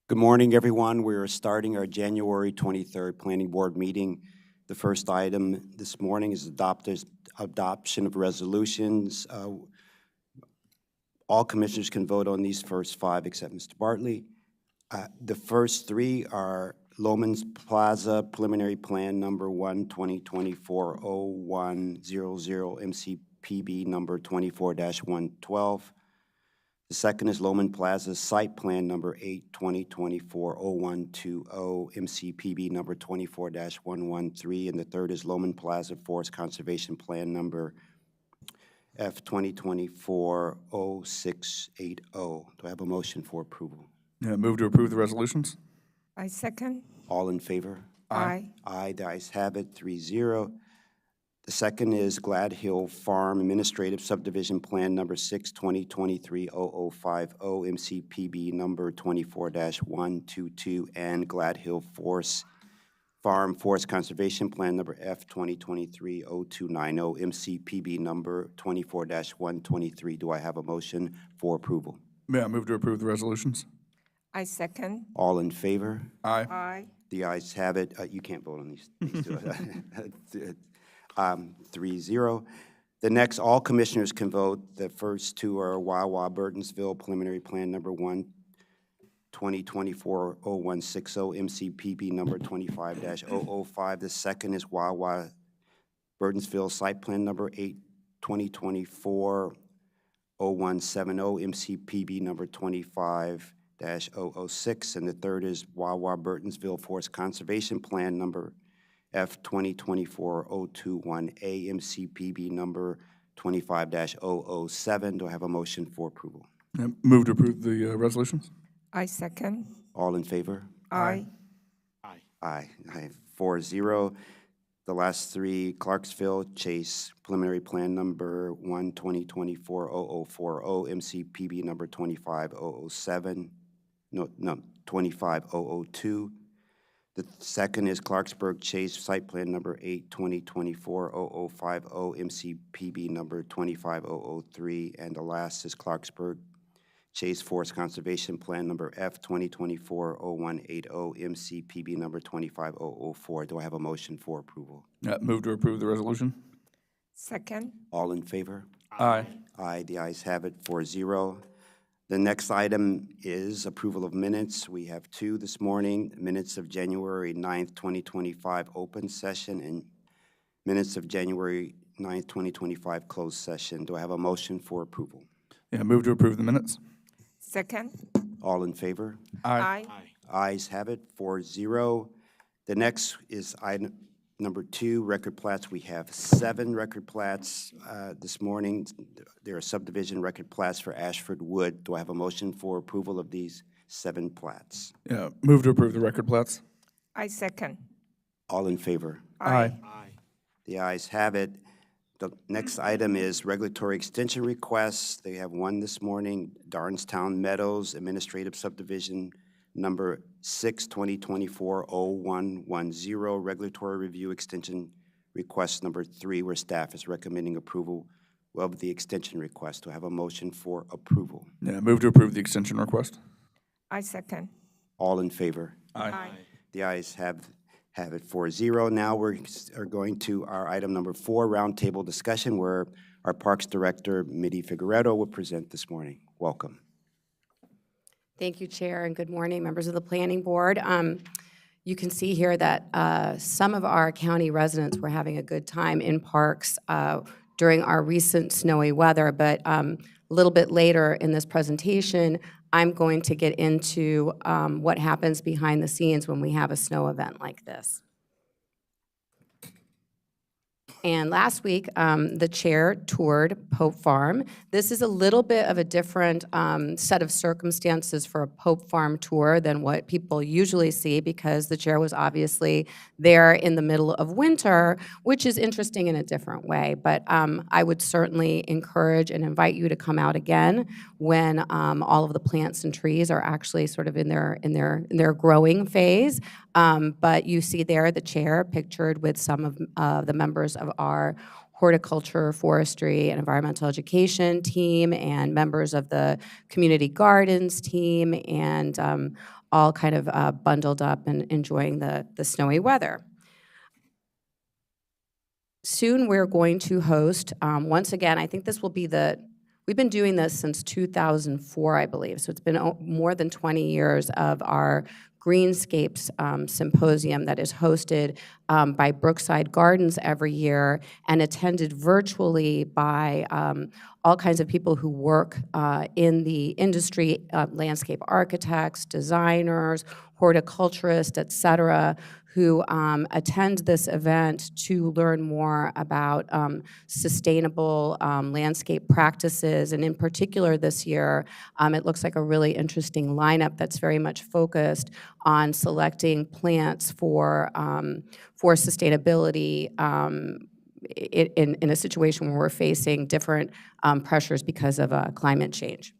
Good morning, everyone. We're starting our January 23rd Planning Board meeting. The first item this morning is adoption of resolutions. All commissioners can vote on these first five except Mr. Bartley. The first three are Loman's Plaza Preliminary Plan Number 1, 2024-0100, MCPB Number 24-112. The second is Loman Plaza Site Plan Number 8, 2024-0120, MCPB Number 24-113. And the third is Loman Plaza Forest Conservation Plan Number F 2024-0680. Do I have a motion for approval? Yeah, move to approve the resolutions. I second. All in favor? Aye. Aye, the ayes have it, 3-0. The second is Glad Hill Farm Administrative Subdivision Plan Number 6, 2023-0050, MCPB Number 24-122, and Glad Hill Farm Forest Conservation Plan Number F 2023-0290, MCPB Number 24-123. Do I have a motion for approval? Yeah, move to approve the resolutions. I second. All in favor? Aye. Aye. The ayes have it. You can't vote on these two. 3-0. The next, all commissioners can vote. The first two are Wawa Burtonsville Preliminary Plan Number 1, 2024-0160, MCPB Number 25-005. The second is Wawa Burtonsville Site Plan Number 8, 2024-0170, MCPB Number 25-006. And the third is Wawa Burtonsville Forest Conservation Plan Number F 2024-021A, MCPB Number 25-007. Do I have a motion for approval? Yeah, move to approve the resolutions. I second. All in favor? Aye. Aye. I have 4-0. The last three, Clarksville Chase Preliminary Plan Number 1, 2024-0040, MCPB Number 25-007, 25-002. The second is Clarksburg Chase Site Plan Number 8, 2024-0050, MCPB Number 25-003. And the last is Clarksburg Chase Forest Conservation Plan Number F 2024-0180, MCPB Number 25-004. Do I have a motion for approval? Yeah, move to approve the resolution. Second. All in favor? Aye. Aye, the ayes have it, 4-0. The next item is approval of minutes. We have two this morning, minutes of January 9th, 2025 open session and minutes of January 9th, 2025 closed session. Do I have a motion for approval? Yeah, move to approve the minutes. Second. All in favor? Aye. Ayes have it, 4-0. The next is item number 2, record plats. We have 7 record plats this morning. There are subdivision record plats for Ashford Wood. Do I have a motion for approval of these 7 plats? Yeah, move to approve the record plats. I second. All in favor? Aye. The ayes have it. The next item is regulatory extension requests. They have one this morning, Darnestown Meadows Administrative Subdivision Number 6, 2024-0110, Regulatory Review Extension Request Number 3, where staff is recommending approval of the extension request. Do I have a motion for approval? Yeah, move to approve the extension request. I second. All in favor? Aye. The ayes have it, 4-0. Now we are going to our item number 4, roundtable discussion, where our Parks Director, Mitty Figueredo, will present this morning. Welcome. Thank you, Chair, and good morning, members of the Planning Board. You can see here that some of our county residents were having a good time in parks during our recent snowy weather, but a little bit later in this presentation, I'm going to get into what happens behind the scenes when we have a snow event like this. And last week, the chair toured Pope Farm. This is a little bit of a different set of circumstances for a Pope Farm tour than what people usually see, because the chair was obviously there in the middle of winter, which is interesting in a different way. But I would certainly encourage and invite you to come out again when all of the plants and trees are actually sort of in their growing phase. But you see there the chair pictured with some of the members of our horticulture, forestry, and environmental education team, and members of the community gardens team, and all kind of bundled up and enjoying the snowy weather. Soon, we're going to host, once again, I think this will be we've been doing this since 2004, I believe, so it's been more than 20 years of our Greenscapes Symposium that is hosted by Brookside Gardens every year and attended virtually by all kinds of people who work in the industry, landscape architects, designers, horticulturists, et cetera, who attend this event to learn more about sustainable landscape practices. And in particular this year, it looks like a really interesting lineup that's very much focused on selecting plants for sustainability in a situation where we're facing different pressures because of climate change.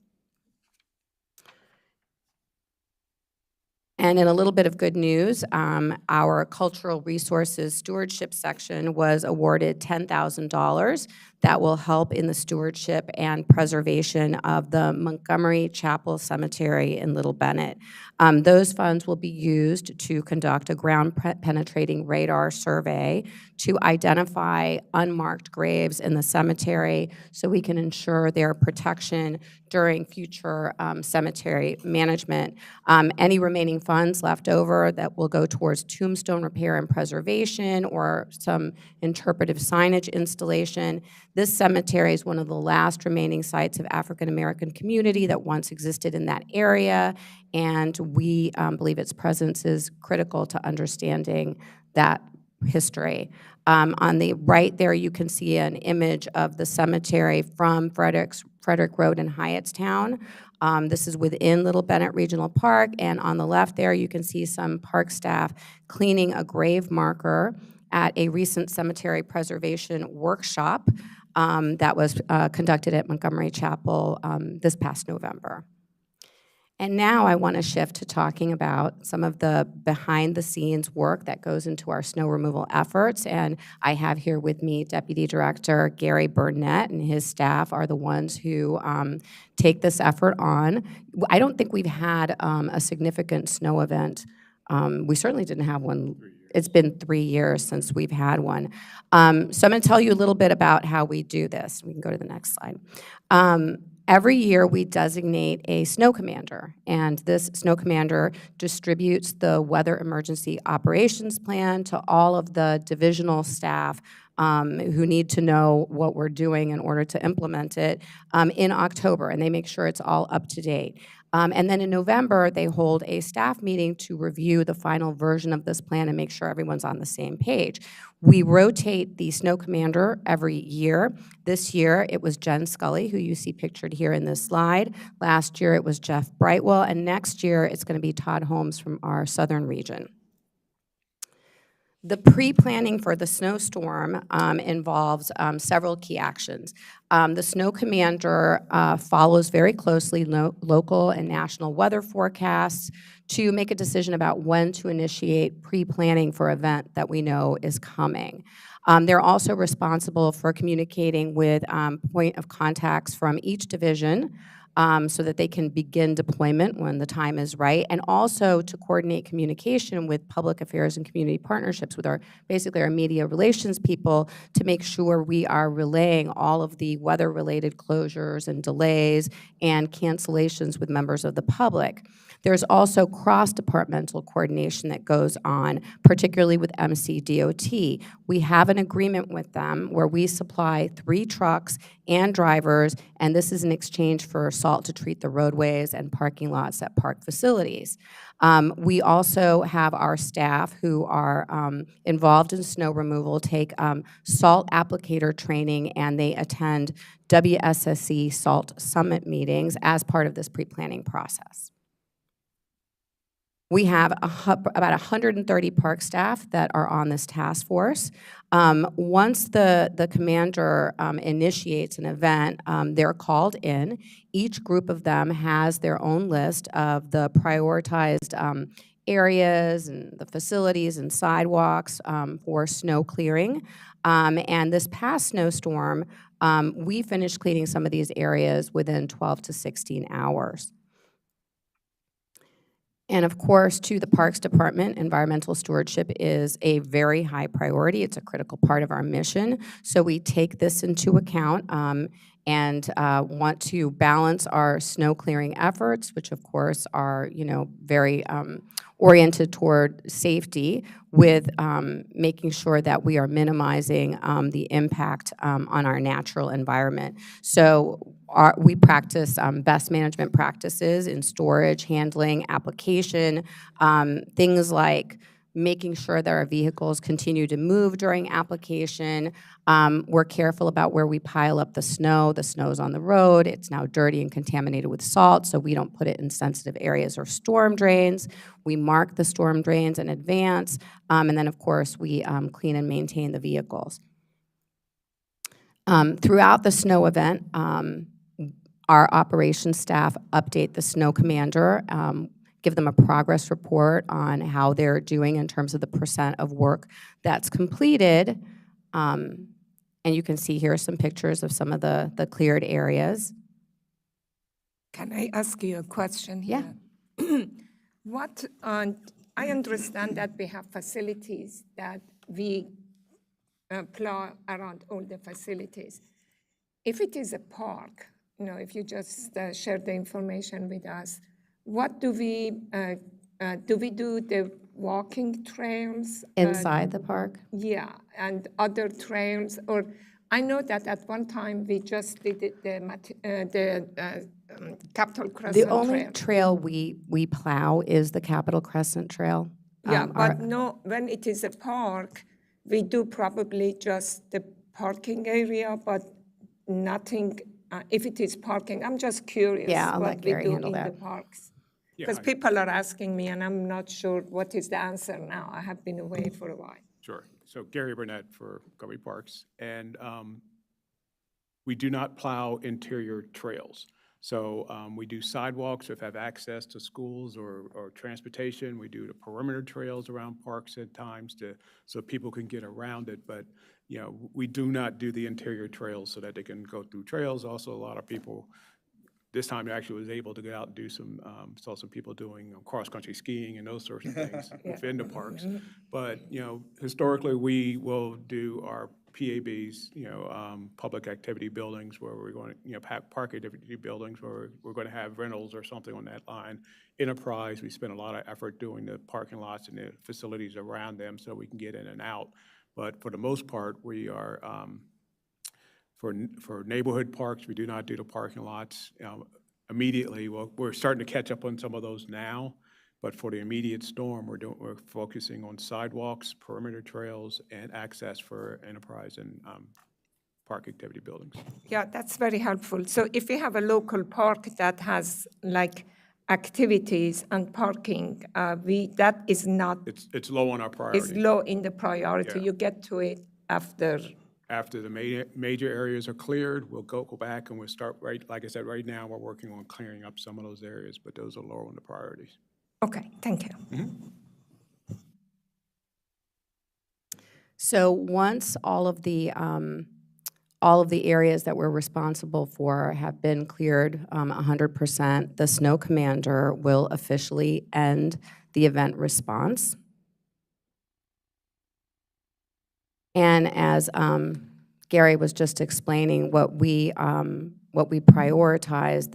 And in a little bit of good news, our Cultural Resources Stewardship section was awarded $10,000 that will help in the stewardship and preservation of the Montgomery Chapel Cemetery in Little Bennett. Those funds will be used to conduct a ground-penetrating radar survey to identify unmarked graves in the cemetery so we can ensure their protection during future cemetery management. Any remaining funds left over that will go towards tombstone repair and preservation or some interpretive signage installation. This cemetery is one of the last remaining sites of African American community that once existed in that area, and we believe its presence is critical to understanding that history. On the right there, you can see an image of the cemetery from Frederick Road in Hyattstown. This is within Little Bennett Regional Park, and on the left there, you can see some park staff cleaning a grave marker at a recent cemetery preservation workshop that was conducted at Montgomery Chapel this past November. And now I want to shift to talking about some of the behind-the-scenes work that goes into our snow removal efforts. And I have here with me Deputy Director Gary Burnett, and his staff are the ones who take this effort on. I don't think we've had a significant snow event. We certainly didn't have one. It's been 3 years since we've had one. So I'm going to tell you a little bit about how we do this. We can go to the next slide. Every year, we designate a snow commander, and this snow commander distributes the Weather Emergency Operations Plan to all of the divisional staff who need to know what we're doing in order to implement it in October, and they make sure it's all up to date. And then in November, they hold a staff meeting to review the final version of this plan and make sure everyone's on the same page. We rotate the snow commander every year. This year, it was Jen Scully, who you see pictured here in this slide. Last year, it was Jeff Brightwell, and next year, it's going to be Todd Holmes from our southern region. The pre-planning for the snowstorm involves several key actions. The snow commander follows very closely local and national weather forecasts to make a decision about when to initiate pre-planning for an event that we know is coming. They're also responsible for communicating with point of contacts from each division so that they can begin deployment when the time is right, and also to coordinate communication with public affairs and community partnerships with basically our media relations people to make sure we are relaying all of the weather-related closures and delays and cancellations with members of the public. There's also cross-departmental coordination that goes on, particularly with MCDOT. We have an agreement with them where we supply 3 trucks and drivers, and this is in exchange for salt to treat the roadways and parking lots at park facilities. We also have our staff who are involved in snow removal take salt applicator training, and they attend WSSC Salt Summit meetings as part of this pre-planning process. We have about 130 park staff that are on this task force. Once the commander initiates an event, they're called in. Each group of them has their own list of the prioritized areas and the facilities and sidewalks for snow clearing. And this past snowstorm, we finished cleaning some of these areas within 12 to 16 hours. And of course, to the Parks Department, environmental stewardship is a very high priority. It's a critical part of our mission. So we take this into account and want to balance our snow clearing efforts, which of course are, very oriented toward safety, with making sure that we are minimizing the impact on our natural environment. So we practice best management practices in storage, handling, application, things like making sure that our vehicles continue to move during application. We're careful about where we pile up the snow. The snow's on the road. It's now dirty and contaminated with salt, so we don't put it in sensitive areas or storm drains. We mark the storm drains in advance, and then, of course, we clean and maintain the vehicles. Throughout the snow event, our operations staff update the snow commander, give them a progress report on how they're doing in terms of the percent of work that's completed. And you can see here some pictures of some of the cleared areas. Can I ask you a question here? Yeah. I understand that we have facilities that we plow around all the facilities. If it is a park, if you just share the information with us, what do we do the walking trails? Inside the park? Yeah, and other trails, or I know that at one time we just did the Capitol Crescent The only Trail. trail we plow is the Capitol Crescent Trail. Yeah, but no, when it is a park, we do probably just the parking area, but nothing, if it is parking, I'm just curious Yeah, I'll let what we Gary do handle in the that. parks. Yeah, Because people are asking me, and I'm not sure what is the answer now. I have been away for a while. Sure. So Gary Burnett for Montgomery Parks. And we do not plow interior trails. So we do sidewalks if have access to schools or transportation. We do the perimeter trails around parks at times so people can get around it. But, we do not do the interior trails so that they can go through trails. Also, a lot of people, this time they actually was able to get out and do saw some people doing cross-country skiing and those sorts of things within the parks. But, historically, we will do our PABs, public activity buildings where we're going to, park activity buildings where we're going to have rentals or something on that line. Enterprise, we spend a lot of effort doing the parking lots and the facilities around them so we can get in and out. But for the most part, we are, for neighborhood parks, we do not do the parking lots immediately. We're starting to catch up on some of those now, but for the immediate storm, we're focusing on sidewalks, perimeter trails, and access for enterprise and park activity buildings. Yeah, that's very helpful. So if we have a local park that has like activities and parking, that is not, It's low on our priority. is low in the priority. Yeah. You get to it after. After the major areas are cleared, we'll go back and we'll start like I said, right now, we're working on clearing up some of those areas, but those are lower on the priorities. Okay, thank you. So once all of the areas that we're responsible for have been cleared 100%, the snow commander will officially end the event response. And as Gary was just explaining, what we prioritize,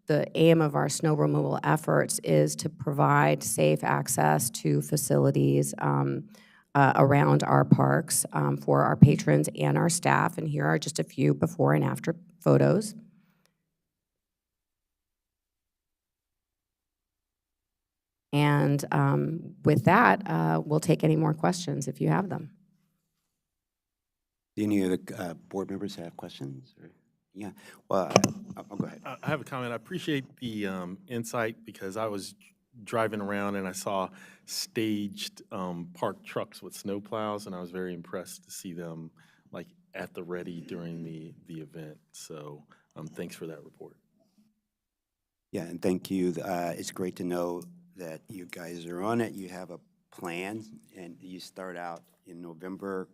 the aim of our snow removal efforts is to provide safe access to facilities around our parks for our patrons and our staff. And here are just a few before and after photos. And with that, we'll take any more questions if you have them. Do any of the board members have questions? Or? Yeah, well, I'll go ahead. I have a comment. I appreciate the insight because I was driving around and I saw staged parked trucks with snow plows, and I was very impressed to see them like at the ready during the event. So thanks for that report. Yeah, and thank you. It's great to know that you guys are on it. You have a plan, and you start out in November,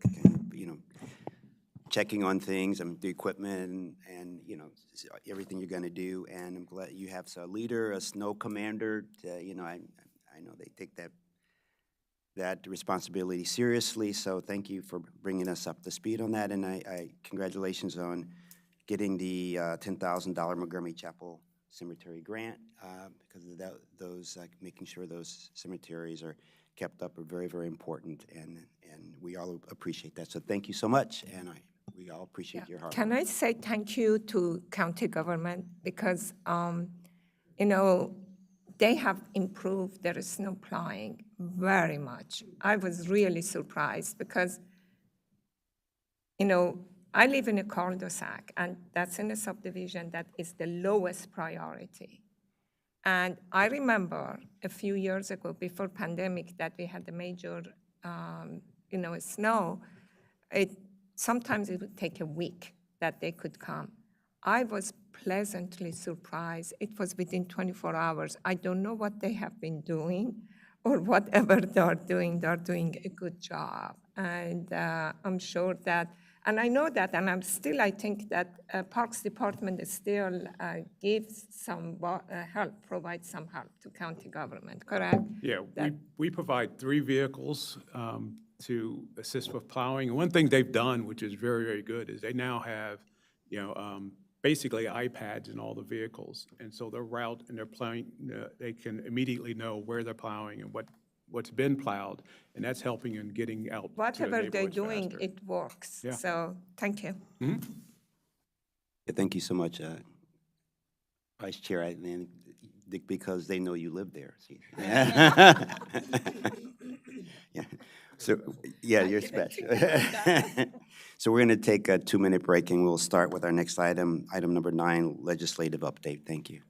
checking on things, the equipment, and everything you're going to do. And I'm glad you have a leader, a snow commander. I know they take that responsibility seriously, so thank you for bringing us up to speed on that, and I congratulations on getting the $10,000 Montgomery Chapel Cemetery grant, because of those, making sure those cemeteries are kept up are very, very important, and we all appreciate that. So thank you so much, and we all appreciate your hard work. Can I say thank you to county government because, you know, they have improved their snow plowing very much. I was really surprised because, you know, I live in a cul-de-sac, and that's in a subdivision that is the lowest priority. And I remember a few years ago, before pandemic, that we had a major, you know, snow. Sometimes it would take a week that they could come. I was pleasantly surprised. It was within 24 hours. I don't know what they have been doing or whatever they're doing a good job. And I'm sure that, and I know that, and I think that Parks Department still gives some help, provides some help to county government, correct? Yeah, That- we provide 3 vehicles to assist with plowing. And one thing they've done, which is very, very good, is they now have, basically iPads in all the vehicles. And so their route and their plowing, they can immediately know where they're plowing and what's been plowed, and that's helping in getting out to the Whatever they're neighborhoods doing, faster. it works. Yeah. So, thank you. Yeah, thank you so much, Vice Chair, because they know you live there. See. Yeah. So, yeah, you're special. So we're going to take a 2-minute break, and we'll start with our next item, item number 9, legislative update. Thank you.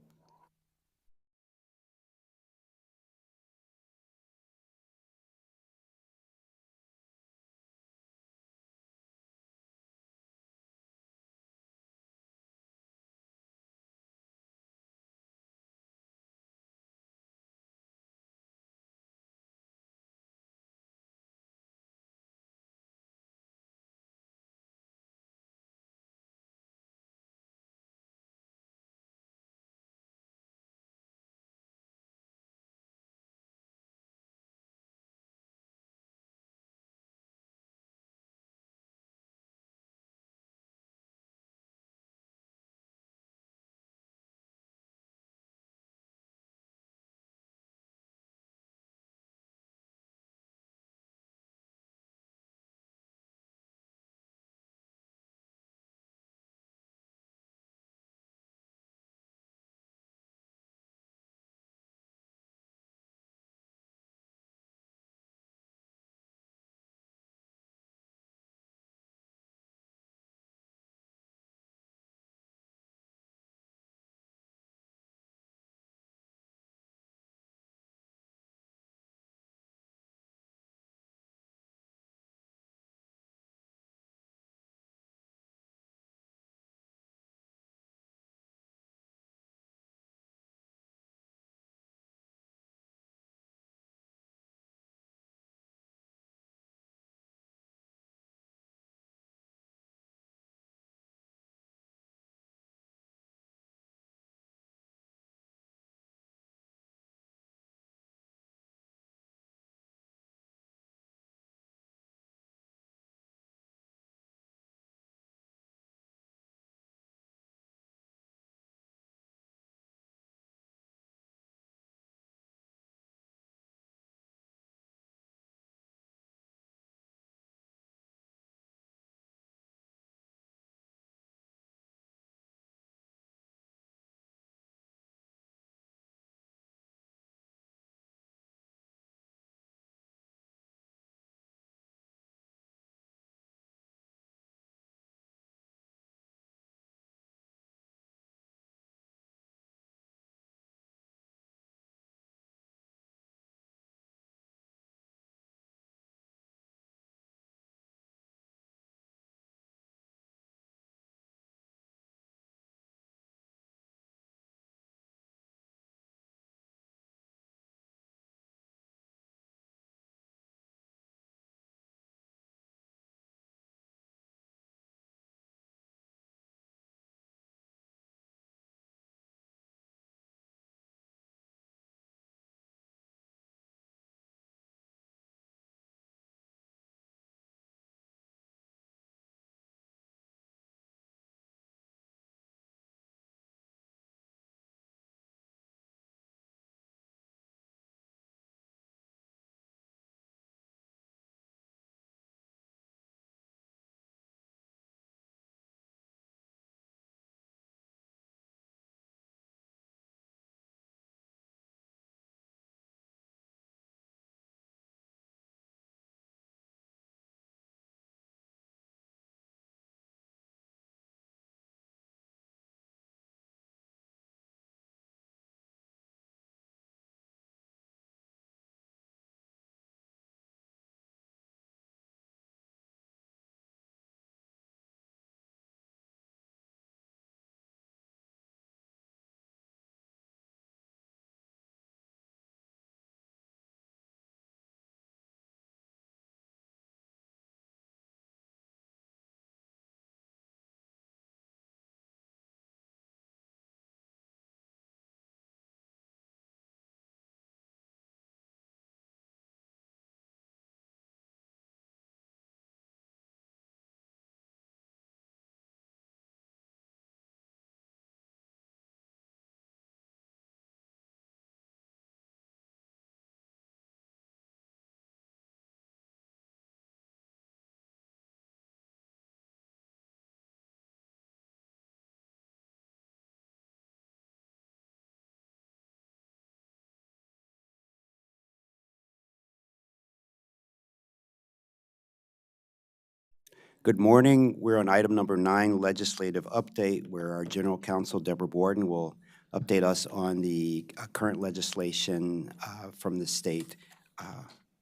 Good morning. We're on item number 9, legislative update, where our General Counsel, Deborah Borden, will update us on the current legislation from the state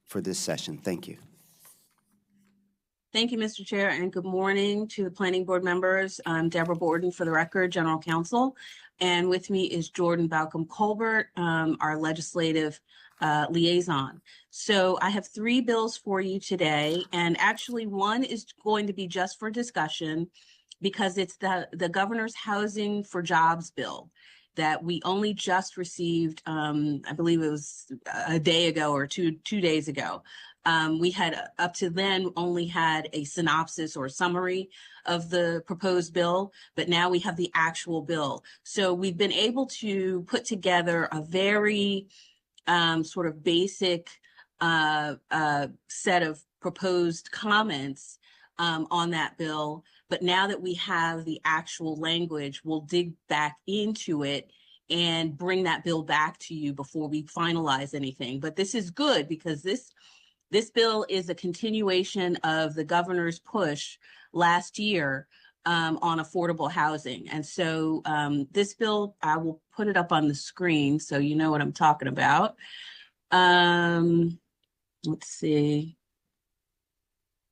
for this session. Thank you. Thank you, Mr. Chair, and good morning to the planning board members. I'm Deborah Borden, for the record, General Counsel, and with me is Jordan Balcom-Colbert, our legislative liaison. So I have 3 bills for you today, and actually one is going to be just for discussion because it's the Governor's Housing for Jobs bill that we only just received, I believe it was a day ago or two days ago. We had up to then only had a synopsis or summary of the proposed bill, but now we have the actual bill. So we've been able to put together a very sort of basic set of proposed comments on that bill. But now that we have the actual language, we'll dig back into it and bring that bill back to you before we finalize anything. But this is good because this bill is a continuation of the governor's push last year on affordable housing. And so this bill, I will put it up on the screen so you know what I'm talking about. Let's see.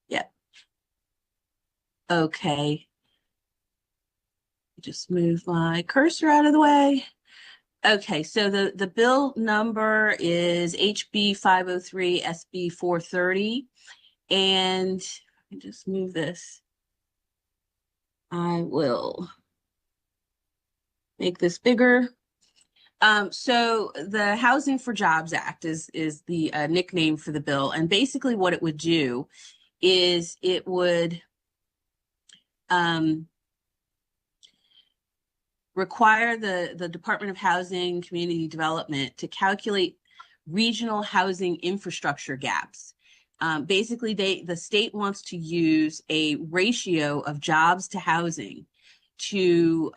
Yeah. Okay. Just move my cursor out of the way. Okay, so the bill number is HB 503 SB 430. And let me just move this. I will make this bigger. So the Housing for Jobs Act is the nickname for the bill. And basically what it would do is it would require the Department of Housing Community Development to calculate regional housing infrastructure gaps. Basically, the state wants to use a ratio of jobs to housing to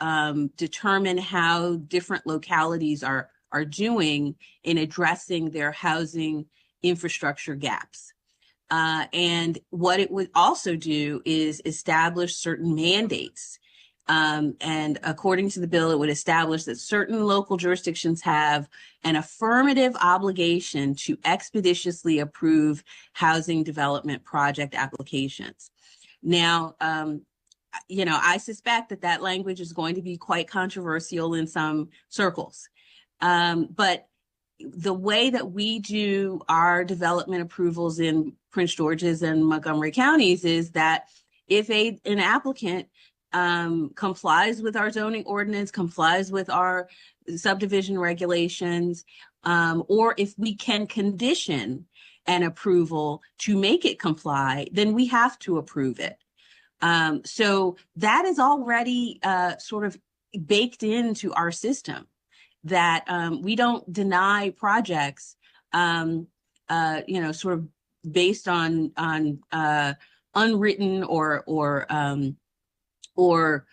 determine how different localities are doing in addressing their housing infrastructure gaps. And what it would also do is establish certain mandates. And according to the bill, it would establish that certain local jurisdictions have an affirmative obligation to expeditiously approve housing development project applications. Now, I suspect that language is going to be quite controversial in some circles. But the way that we do our development approvals in Prince George's and Montgomery counties is that if an applicant complies with our zoning ordinance, complies with our subdivision regulations, or if we can condition an approval to make it comply, then we have to approve it. So that is already sort of baked into our system, that we don't deny projects, sort of based on unwritten or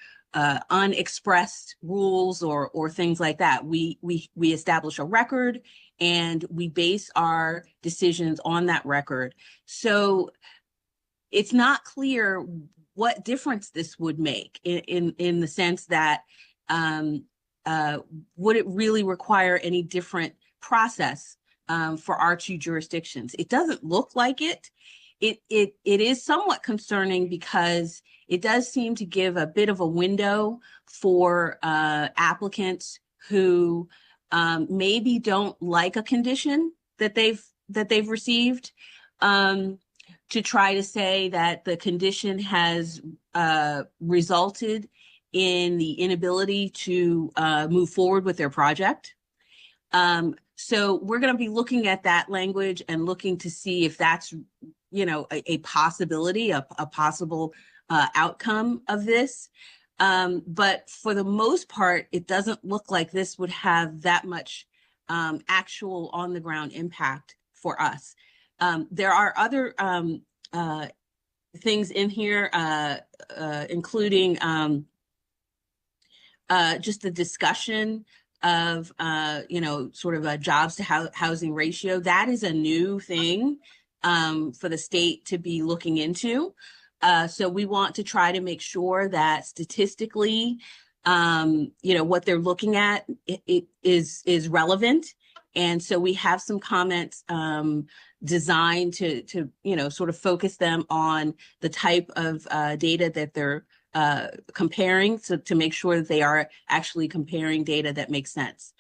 unexpressed rules or things like that. We establish a record and we base our decisions on that record. So it's not clear what difference this would make in the sense that would it really require any different process for our 2 jurisdictions? It doesn't look like it. It is somewhat concerning because it does seem to give a bit of a window for applicants who maybe don't like a condition that they've received, to try to say that the condition has resulted in the inability to move forward with their project. So we're going to be looking at that language and looking to see if that's, a possibility, a possible outcome of this. But for the most part, it doesn't look like this would have that much actual on the ground impact for us. There are other things in here, including just the discussion of, sort of a jobs to housing ratio. That is a new thing for the state to be looking into. So we want to try to make sure that statistically, what they're looking at it is relevant. And so we have some comments designed to sort of focus them on the type of data that they're comparing, so to make sure that they are actually comparing data that makes sense.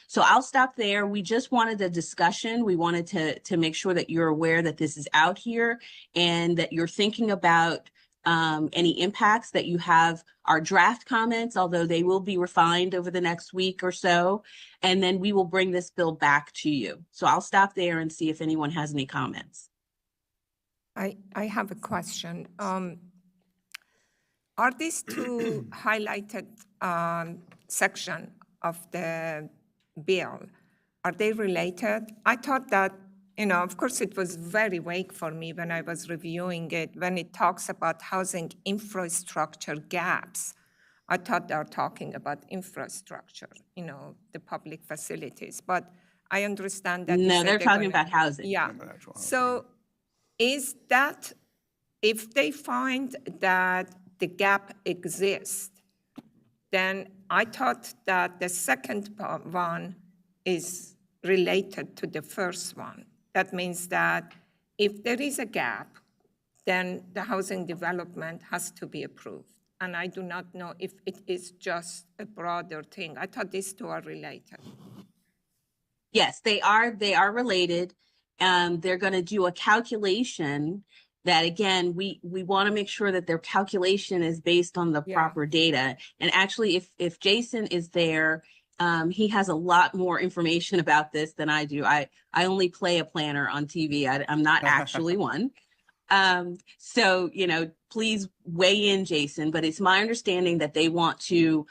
So I'll stop there. We just wanted a discussion. We wanted to make sure that you're aware that this is out here and that you're thinking about any impacts, that you have our draft comments, although they will be refined over the next week or so, and then we will bring this bill back to you. So I'll stop there and see if anyone has any comments. I have a question. Are these two highlighted section of the bill, are they related? I thought that, of course, it was very vague for me when I was reviewing it. When it talks about housing infrastructure gaps, I thought they were talking about infrastructure, the public facilities. But I understand that. No, they're talking about housing. Yeah. So is that, if they find that the gap exists, then I thought that the second one is related to the first one. That means that if there is a gap, then the housing development has to be approved. And I do not know if it is just a broader thing. I thought these two are related. Yes, they are related. They're going to do a calculation that, again, we want to make sure that their calculation is based on the proper data. And actually, if Jason is there, he has a lot more information about this than I do. I only play a planner on TV. I'm not actually one. So, please weigh in, Jason, but it's my understanding that they want to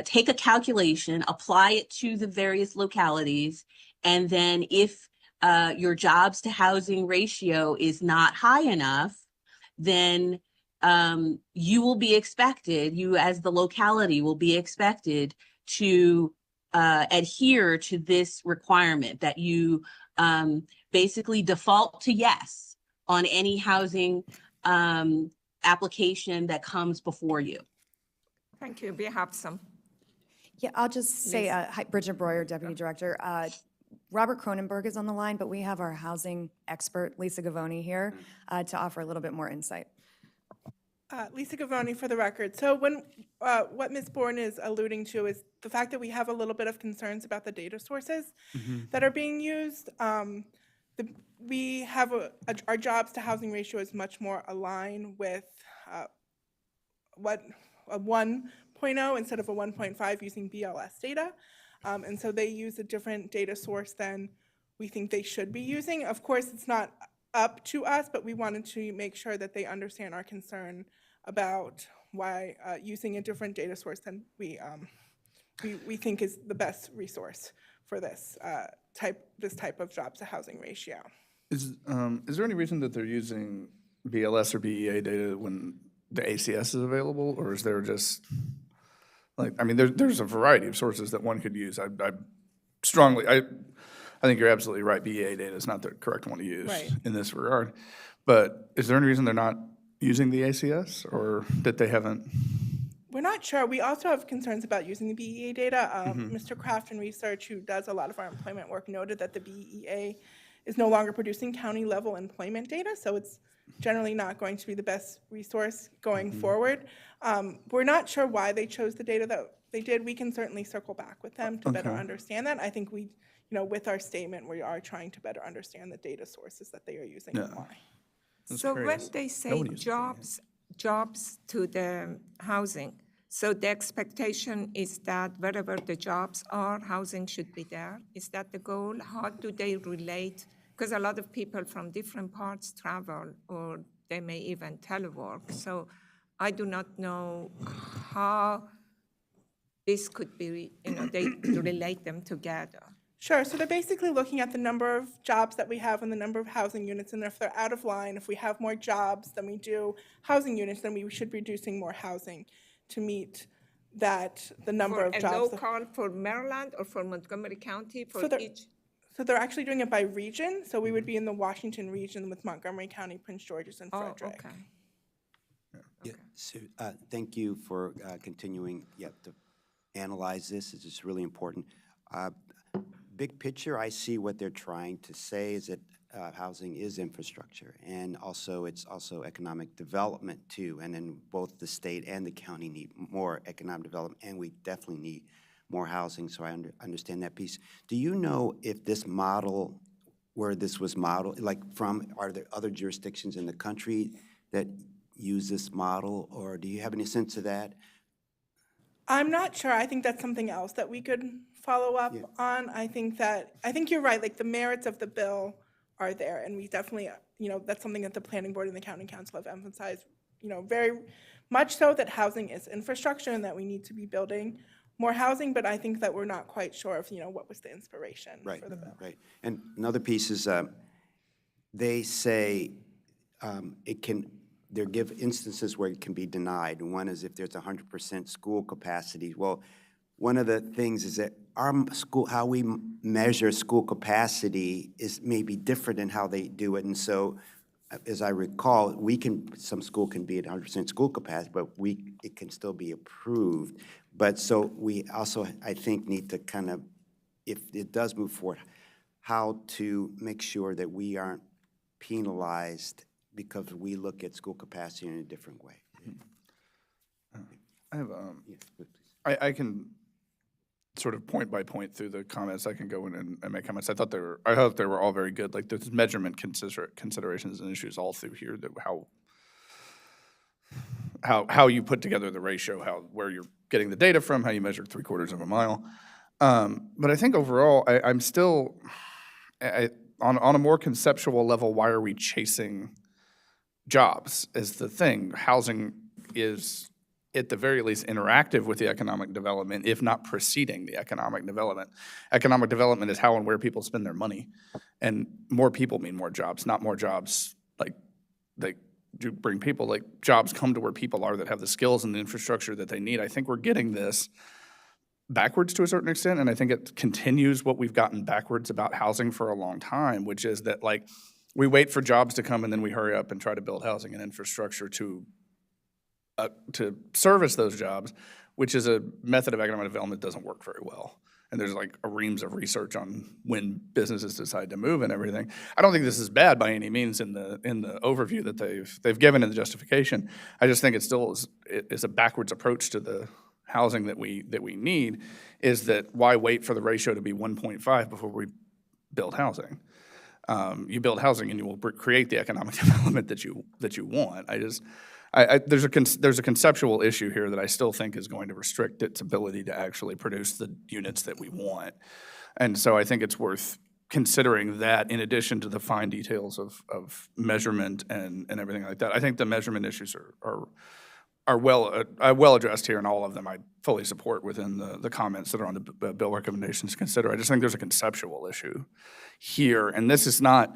take a calculation, apply it to the various localities, and then if your jobs to housing ratio is not high enough, then you will be expected, you as the locality will be expected to adhere to this requirement, that you basically default to yes on any housing application that comes before you. Thank you. We have some. Yeah, I'll just say, hi, Bridget Breuer, Deputy Director. Robert Cronenberg is on the line, but we have our housing expert, Lisa Gavoni, here to offer a little bit more insight. Lisa Gavoni for the record. So what Ms. Bourne is alluding to is the fact that we have a little bit of concerns about the data sources that are being used. We have our jobs to housing ratio is much more aligned with what a 1.0 instead of a 1.5 using BLS data. And so they use a different data source than we think they should be using. Of course, it's not up to us, but we wanted to make sure that they understand our concern about why using a different data source than we think is the best resource for this type of jobs to housing ratio. Is there any reason that they're using BLS or BEA data when the ACS is available, or is there just, there's a variety of sources that one could use. I think you're absolutely right, BEA data is not the correct one to use in this regard. But is there any reason they're not using the ACS, or that they haven't? We're not sure. We also have concerns about using the BEA data. Mr. Kraft in research, who does a lot of our employment work, noted that the BEA is no longer producing county-level employment data, so it's generally not going to be the best resource going forward. We're not sure why they chose the data that they did. We can certainly circle back with them to better understand that. I think we, with our statement, we are trying to better understand the data sources that they are using and why. So when they say jobs to the housing, so the expectation is that wherever the jobs are, housing should be there? Is that the goal? How do they relate? Because a lot of people from different parts travel, or they may even telework. So I do not know how this could be, they relate them together. Sure. So they're basically looking at the number of jobs that we have and the number of housing units, and if they're out of line, if we have more jobs than we do housing units, then we should be reducing more housing to meet the number of jobs. For a local, for Maryland, or for Montgomery County, for each? So they're actually doing it by region. So we would be in the Washington region with Montgomery County, Prince George's, and Oh, Frederick. okay. Yeah, so, thank you for continuing, to analyze this. It's just really important. Big picture, I see what they're trying to say is that housing is infrastructure, and also it's also economic development too. And then both the state and the county need more economic development, and we definitely need more housing. So I understand that piece. Do you know if this model, where this was modeled, like are there other jurisdictions in the country that use this model, or do you have any sense of that? I'm not sure. I think that's something else that we could follow up on. I think you're right. Like the merits of the bill are there, and we definitely, that's something that the planning board and the county council have emphasized, very much so, that housing is infrastructure and that we need to be building more housing. But I think that we're not quite sure of, what was the inspiration for the bill. Right. And another piece is they say they give instances where it can be denied. And one is if there's 100% school capacity. Well, one of the things is that our school, how we measure school capacity is maybe different than how they do it. And so, as I recall, some school can be at 100% school capacity, but it can still be approved. But so we also, I think, need to kind of, if it does move forward, how to make sure that we aren't penalized because we look at school capacity in a different way. I have, Yes, please. I can sort of point by point through the comments. I can go in and make comments. I thought they were all very good. Like there's measurement considerations and issues all through here, that how you put together the ratio, where you're getting the data from, how you measure 3/4 of a mile. But I think overall, I'm still on a more conceptual level. Why are we chasing jobs is the thing. Housing is, at the very least, interactive with the economic development, if not preceding the economic development. Economic development is how and where people spend their money. And more people mean more jobs, not more jobs like they do bring people. Like jobs come to where people are that have the skills and the infrastructure that they need. I think we're getting this backwards to a certain extent, and I think it continues what we've gotten backwards about housing for a long time, which is that like we wait for jobs to come and then we hurry up and try to build housing and infrastructure to service those jobs, which is a method of economic development that doesn't work very well. And there's like a reams of research on when businesses decide to move and everything. I don't think this is bad by any means in the overview that they've given in the justification. I just think it still is a backwards approach to the housing that we need, is that why wait for the ratio to be 1.5 before we build housing? You build housing and you will create the economic development that you want. There's a conceptual issue here that I still think is going to restrict its ability to actually produce the units that we want. And so I think it's worth considering that in addition to the fine details of measurement and everything like that. I think the measurement issues are well addressed here, and all of them I fully support within the comments that are on the bill recommendations to consider. I just think there's a conceptual issue here, and this is not.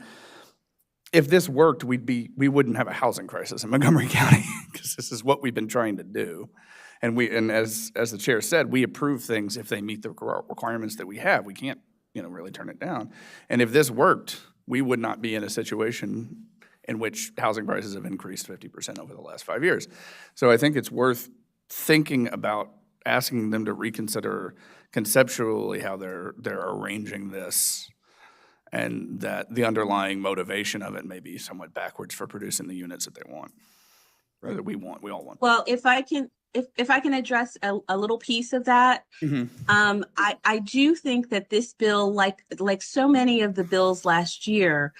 If this worked, we wouldn't have a housing crisis in Montgomery County, because this is what we've been trying to do. And as the chair said, we approve things if they meet the requirements that we have. We can't, really turn it down. And if this worked, we would not be in a situation in which housing prices have increased 50% over the last 5 years. So I think it's worth thinking about asking them to reconsider conceptually how they're arranging this, and that the underlying motivation of it may be somewhat backwards for producing the units that they want, or that we all want. Well, if I can address a little piece of that, I do think that this bill, like so many of the bills last year,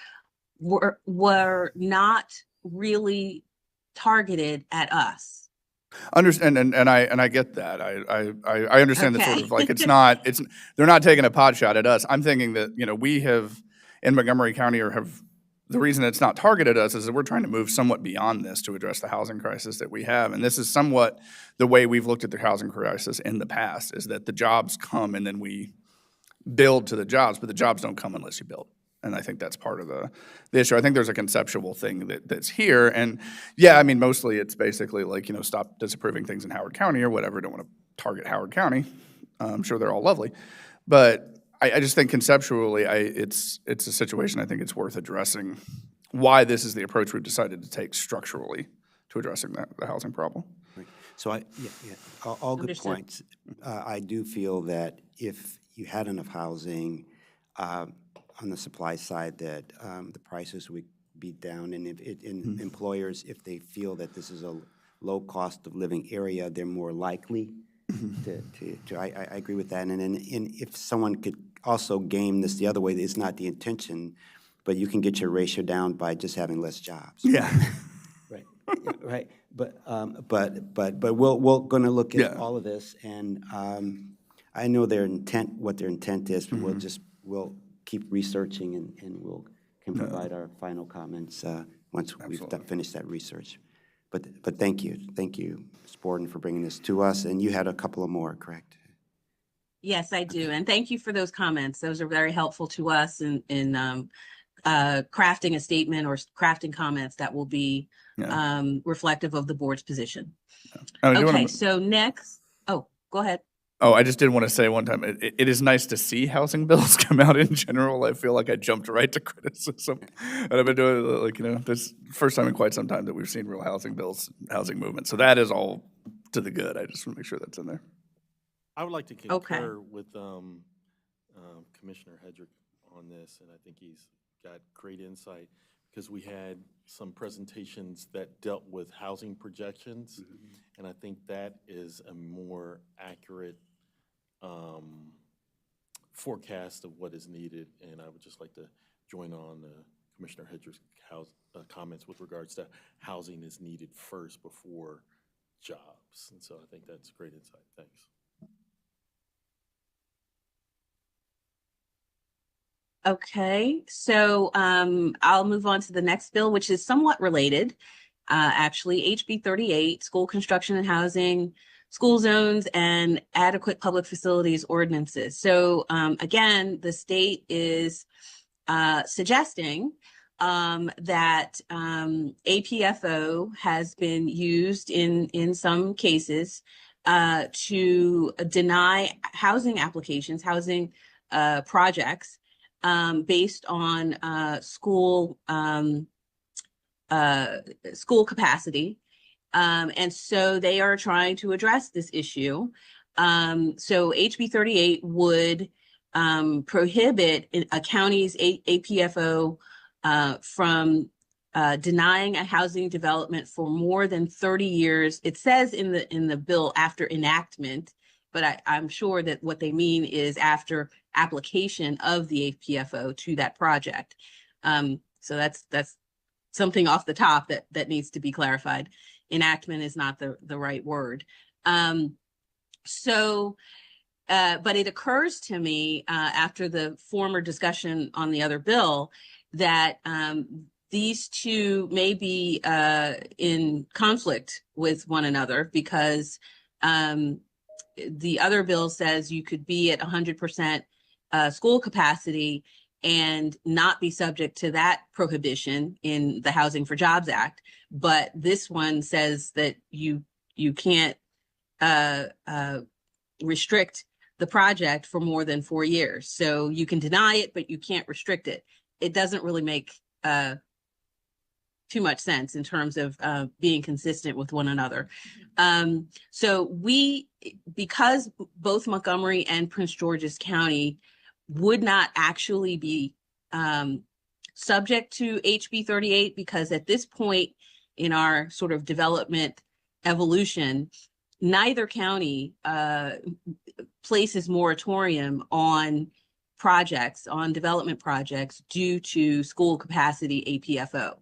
were not really targeted at us. Understand, and I get that. I understand that sort of like they're not taking a pot shot at us. I'm thinking that we have in Montgomery County the reason it's not targeted us is that we're trying to move somewhat beyond this to address the housing crisis that we have, and this is somewhat the way we've looked at the housing crisis in the past, is that the jobs come and then we build to the jobs, but the jobs don't come unless you build. And I think that's part of the issue. I think there's a conceptual thing that's here. And yeah, I mean, mostly it's basically like, stop disapproving things in Howard County or whatever. Don't want to target Howard County. I'm sure they're all lovely. But I just think conceptually, it's a situation I think it's worth addressing, why this is the approach we've decided to take structurally to addressing the housing problem. So all good Understood. points. I do feel that if you had enough housing on the supply side, that the prices would be down, and employers, if they feel that this is a low cost of living area, they're more likely I agree with that. And if someone could also game this the other way, it's not the intention, but you can get your ratio down by just having less jobs. Yeah. Right, yeah, right. But we're going to look at Yeah. all of this, and I know what their intent is, but we'll keep researching, and can provide our final comments once we've finished that research. But thank you, Ms. Borden, for bringing this to us. And you had a couple of more, correct? Yes, I do. And thank you for those comments. Those are very helpful to us in crafting a statement or crafting comments that will be reflective of the board's position. Okay, so next, oh, go ahead. Oh, I just did want to say one time, it is nice to see housing bills come out in general. I feel like I jumped right to criticism. And I've been doing, this first time in quite some time that we've seen real housing bills, housing movement. So that is all to the good. I just want to make sure that's in there. I would like to concur with Commissioner Hedrick on this, and I think he's got great insight, because we had some presentations that dealt with housing projections, and I think that is a more accurate forecast of what is needed, and I would just like to join on Commissioner Hedrick's comments with regards to housing is needed first before jobs, and so I think that's great insight. Thanks. Okay, so I'll move on to the next bill, which is somewhat related. Actually, HB 38, School Construction and Housing, School Zones, and Adequate Public Facilities Ordinances. So again, the state is suggesting that APFO has been used in some cases to deny housing applications, housing projects based on school capacity. And so they are trying to address this issue. So HB 38 would prohibit a county's APFO from denying a housing development for more than 30 years. It says in the bill after enactment, but I'm sure that what they mean is after application of the APFO to that project. So that's something off the top that needs to be clarified. Enactment is not the right word. But it occurs to me after the former discussion on the other bill that these two may be in conflict with one another, because the other bill says you could be at 100% school capacity and not be subject to that prohibition in the Housing for Jobs Act. But this one says that you can't restrict the project for more than 4 years. So you can deny it, but you can't restrict it. It doesn't really make too much sense in terms of being consistent with one another. So because both Montgomery and Prince George's County would not actually be subject to HB 38, because at this point in our sort of development evolution, neither county places moratorium on projects, on development projects due to school capacity APFO.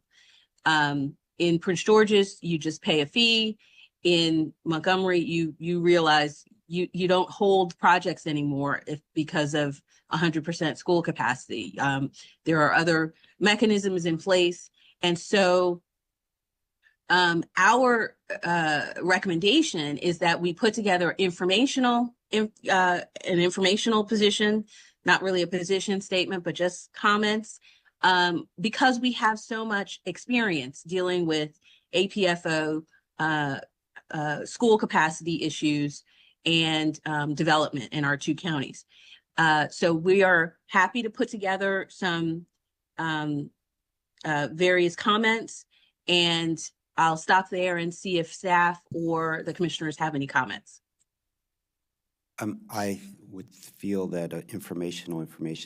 In Prince George's, you just pay a fee. In Montgomery, you realize you don't hold projects anymore because of 100% school capacity. There are other mechanisms in place. And so our recommendation is that we put together an informational position, not really a position statement, but just comments, because we have so much experience dealing with APFO, school capacity issues, and development in our two counties. So we are happy to put together some various comments, and I'll stop there and see if staff or the commissioners have any comments. I would feel that information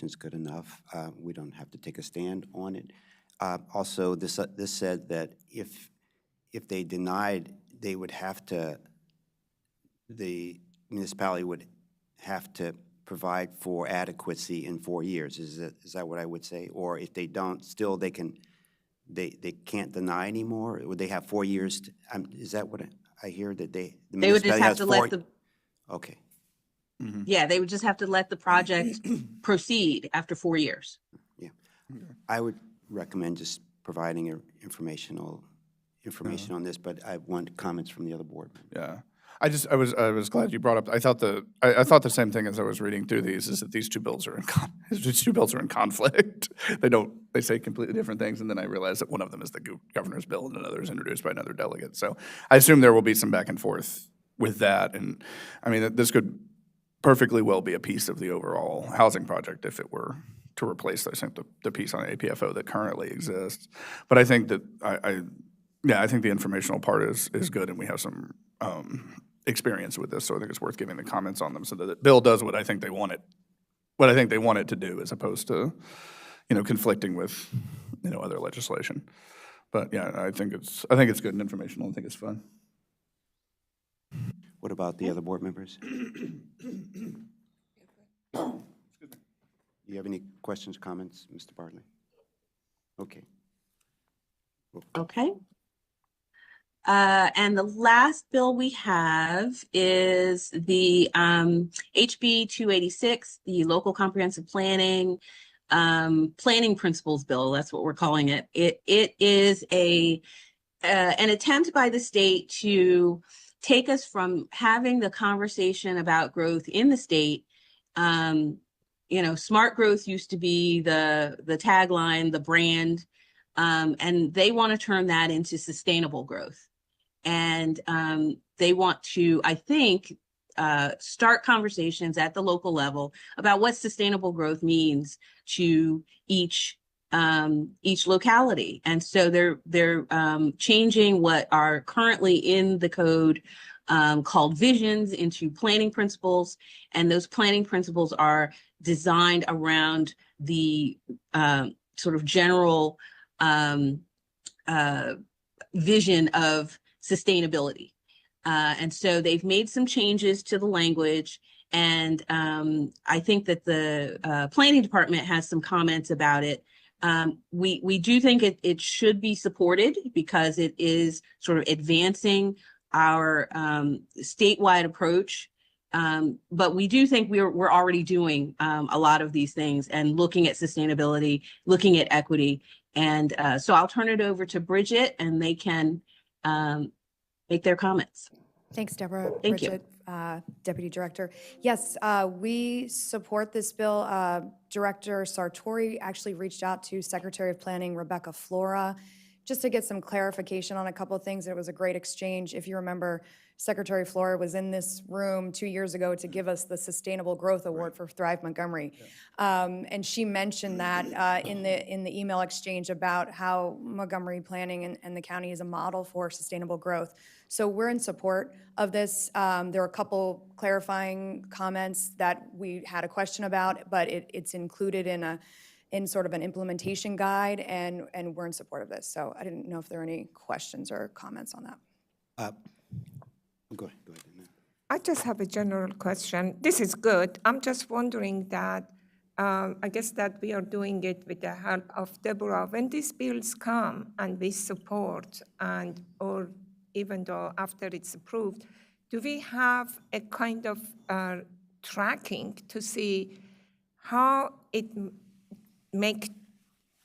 is good enough. We don't have to take a stand on it. Also, this said that if they denied, they would have to, the municipality would have to provide for adequacy in 4 years. Is that what I would say? Or if they don't, still they can't deny anymore? Would they have 4 years? Is that what I hear, that the They would just municipality have has to 4? let the, Okay. yeah, they would just have to let the project proceed after 4 years. Yeah. I would recommend just providing information on this, but I want comments from the other board members. Yeah. I was glad you brought up, I thought the same thing as I was reading through these, is that these two bills are in conflict. They say completely different things, and then I realized that one of them is the governor's bill and another is introduced by another delegate. So I assume there will be some back and forth with that. And I mean, this could perfectly well be a piece of the overall housing project if it were to replace, I think, the piece on APFO that currently exists. But I think that I think the informational part is good, and we have some experience with this, so I think it's worth giving the comments on them so that the bill does what I think they want it to do, as opposed to, conflicting with, other legislation. But yeah, I think it's good and informational. I think it's fun. What about the other board members? Do you have any questions, comments, Mr. Bartley? Okay. Okay. And the last bill we have is the HB 286, the Local Comprehensive Planning Planning Principles Bill. That's what we're calling it. It is an attempt by the state to take us from having the conversation about growth in the state. Smart growth used to be the tagline, the brand, and they want to turn that into sustainable growth. And they want to, I think, start conversations at the local level about what sustainable growth means to each locality. And so they're changing what are currently in the code called visions into planning principles. And those planning principles are designed around the sort of general vision of sustainability. And so they've made some changes to the language. And I think that the planning department has some comments about it. We do think it should be supported because it is sort of advancing our statewide approach. But we do think we're already doing a lot of these things and looking at sustainability, looking at equity. And so I'll turn it over to Bridget, and they can make their comments. Thanks, Deborah. Thank you. Bridget, Deputy Director. Yes, we support this bill. Director Sartori actually reached out to Secretary of Planning Rebecca Flora just to get some clarification on a couple of things. It was a great exchange. If you remember, Secretary Flora was in this room 2 years ago to give us the Sustainable Growth Award for Thrive Montgomery. And she mentioned that in the email exchange about how Montgomery Planning and the county is a model for sustainable growth. So we're in support of this. There are a couple clarifying comments that we had a question about, but it's included in sort of an implementation guide, and we're in support of this. So I didn't know if there are any questions or comments on that. Go ahead. Anna. I just have a general question. This is good. I'm just wondering that, I guess that we are doing it with the help of Deborah. When these bills come and we support, or even though after it's approved, do we have a kind of tracking to see how it make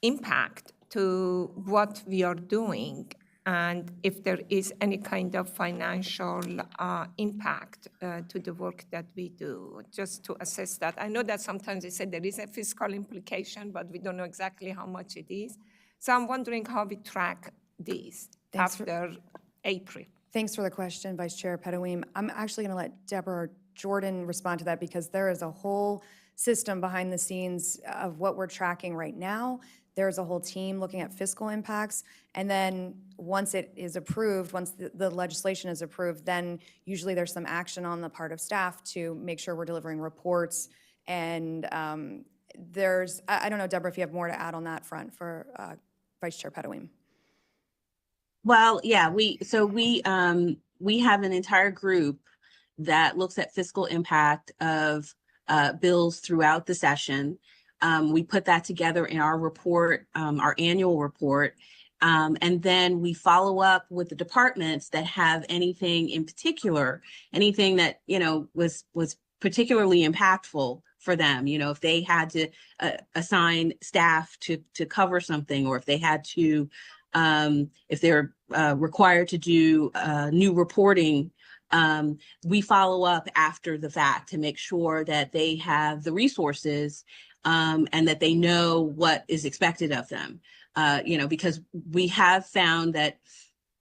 impact to what we are doing, and if there is any kind of financial impact to the work that we do, just to assess that? I know that sometimes they say there is a fiscal implication, but we don't know exactly how much it is. So I'm wondering how we track these after April. Thanks for the question, Vice Chair Pedoweem. I'm actually going to let Deborah Jordan respond to that because there is a whole system behind the scenes of what we're tracking right now. There's a whole team looking at fiscal impacts. And then once it is approved, once the legislation is approved, then usually there's some action on the part of staff to make sure we're delivering reports. And I don't know, Deborah, if you have more to add on that front for Vice Chair Pedoeem. Well, yeah, we have an entire group that looks at fiscal impact of bills throughout the session. We put that together in our report, our annual report, and then we follow up with the departments that have anything in particular, anything that was particularly impactful for them. If they had to assign staff to cover something, or if they had to, if they're required to do new reporting. We follow up after the fact to make sure that they have the resources and that they know what is expected of them. Because we have found that,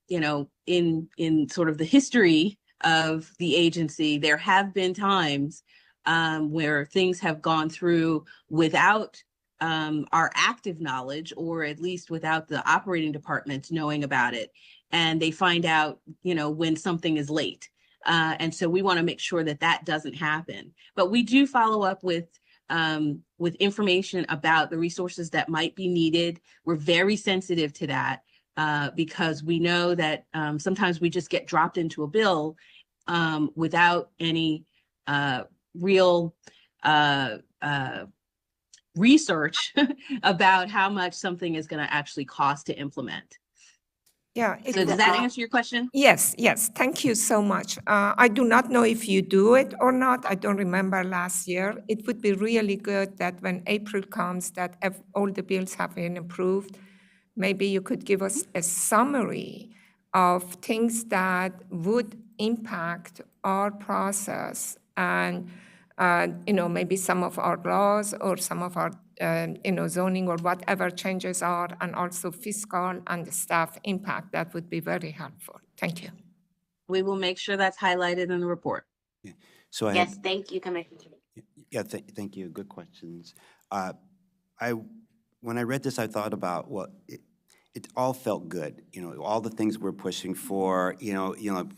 in sort of the history of the agency, there have been times where things have gone through without our active knowledge, or at least without the operating departments knowing about it. And they find out, when something is late. And so we want to make sure that that doesn't happen. But we do follow up with information about the resources that might be needed. We're very sensitive to that because we know that sometimes we just get dropped into a bill without any real research about how much something is going to actually cost to implement. Yeah. So does that answer your question? Yes, yes. Thank you so much. I do not know if you do it or not. I don't remember last year. It would be really good that when April comes, that all the bills have been approved, maybe you could give us a summary of things that would impact our process and, maybe some of our laws or some of our zoning or whatever changes are, and also fiscal and the staff impact. That would be very helpful. Thank you. We will make sure that's highlighted in the report. Yeah. So I Yes, had, thank you, Commissioner. yeah, thank you. Good questions. When I read this, I thought about it all felt good. All the things we're pushing for.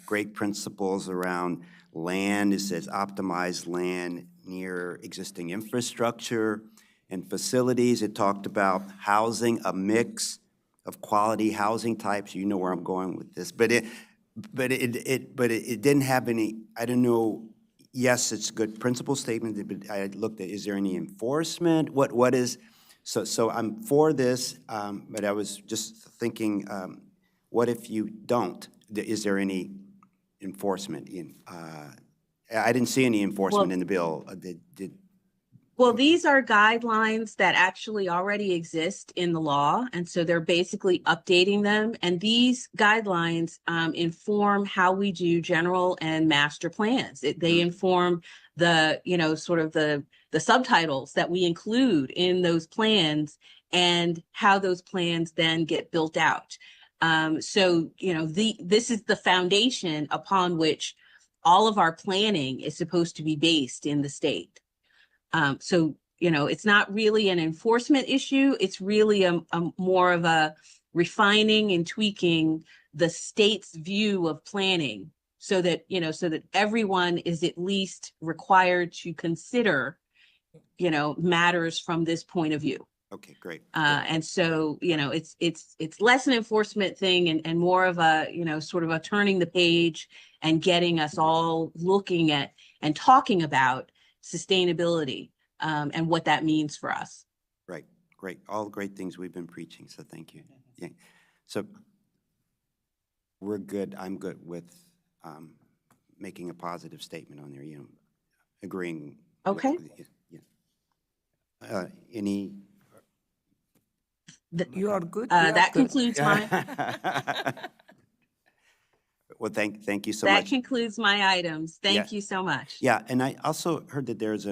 Great principles around land. It says optimize land near existing infrastructure and facilities. It talked about housing, a mix of quality housing types. You know where I'm going with this, but it didn't have any. I don't know. Yes, it's a good principle statement, but I looked at, is there any enforcement? What is? So I'm for this, but I was just thinking, what if you don't? Is there any enforcement? I didn't see any enforcement in the bill. Well, these are guidelines that actually already exist in the law, and so they're basically updating them. And these guidelines inform how we do general and master plans. They inform the, sort of the subtitles that we include in those plans and how those plans then get built out. So, this is the foundation upon which all of our planning is supposed to be based in the state. So, it's not really an enforcement issue. It's really a more of a refining and tweaking the state's view of planning so that everyone is at least required to consider, matters from this point of view. Okay, great. And so, it's less an enforcement thing and more of a, sort of a turning the page and getting us all looking at and talking about sustainability and what that means for us. Right, great. All great things we've been preaching, so thank you. Yeah. So we're good. I'm good with making a positive statement on there, agreeing. Okay. Any? You are good. That concludes my. Well, thank you so That much. concludes my items. Thank Yeah. you so much. Yeah, and I also heard that there's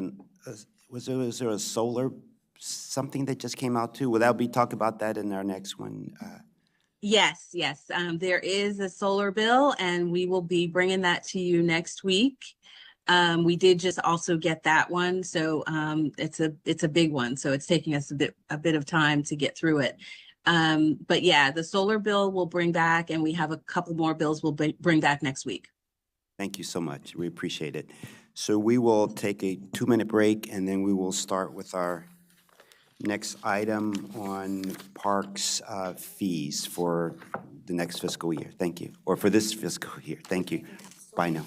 was there a solar something that just came out too? Will that be talk about that in our next one? Yes. There is a solar bill, and we will be bringing that to you next week. We did just also get that one, so it's a big one. So it's taking us a bit of time to get through it. But yeah, the solar bill we'll bring back, and we have a couple more bills we'll bring back next week. Thank you so much. We appreciate it. So we will take a 2-minute break, and then we will start with our next item on parks fees for the next fiscal year. Thank you, or for this fiscal year. Thank you. Bye now.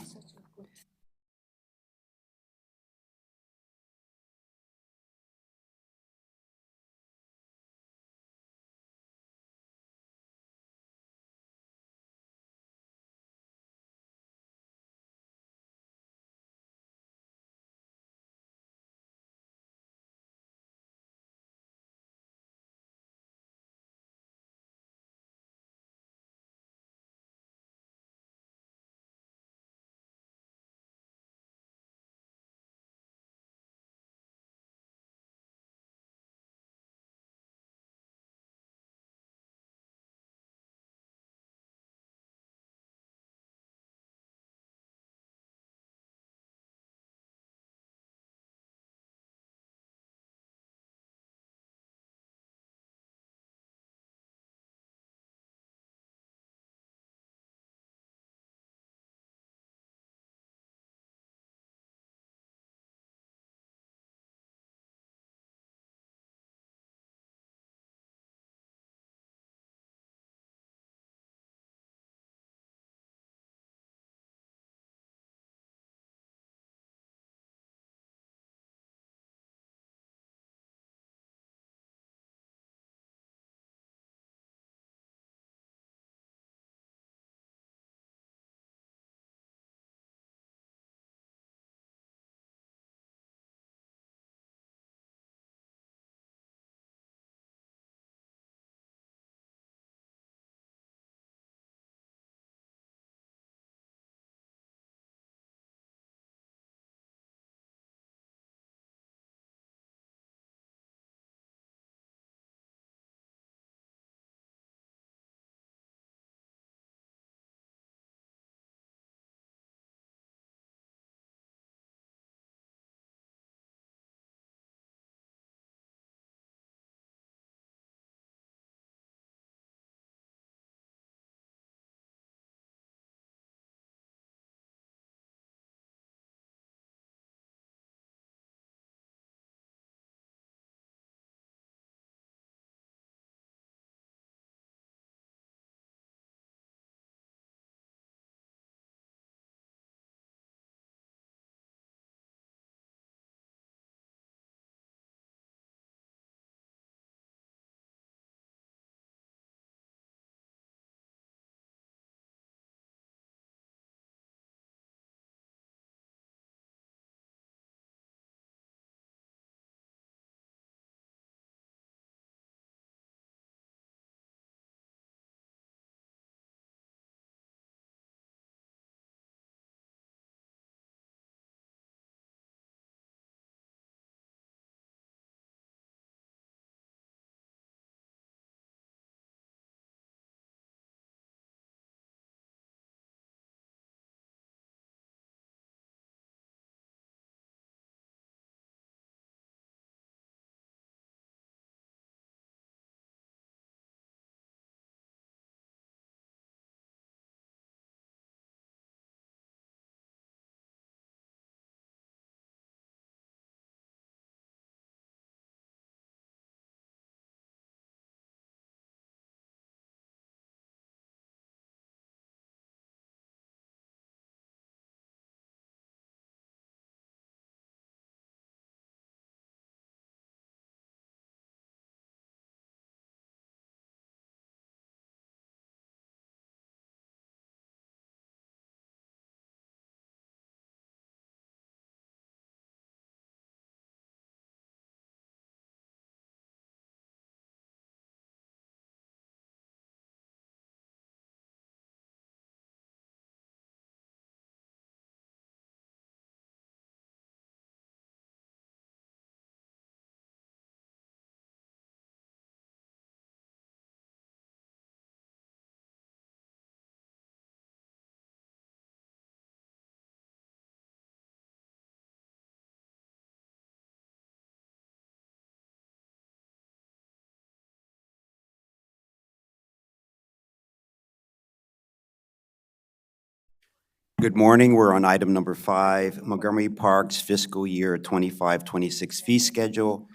Good morning. We're on item number 5, Montgomery Parks fiscal year 25-26 fee schedule,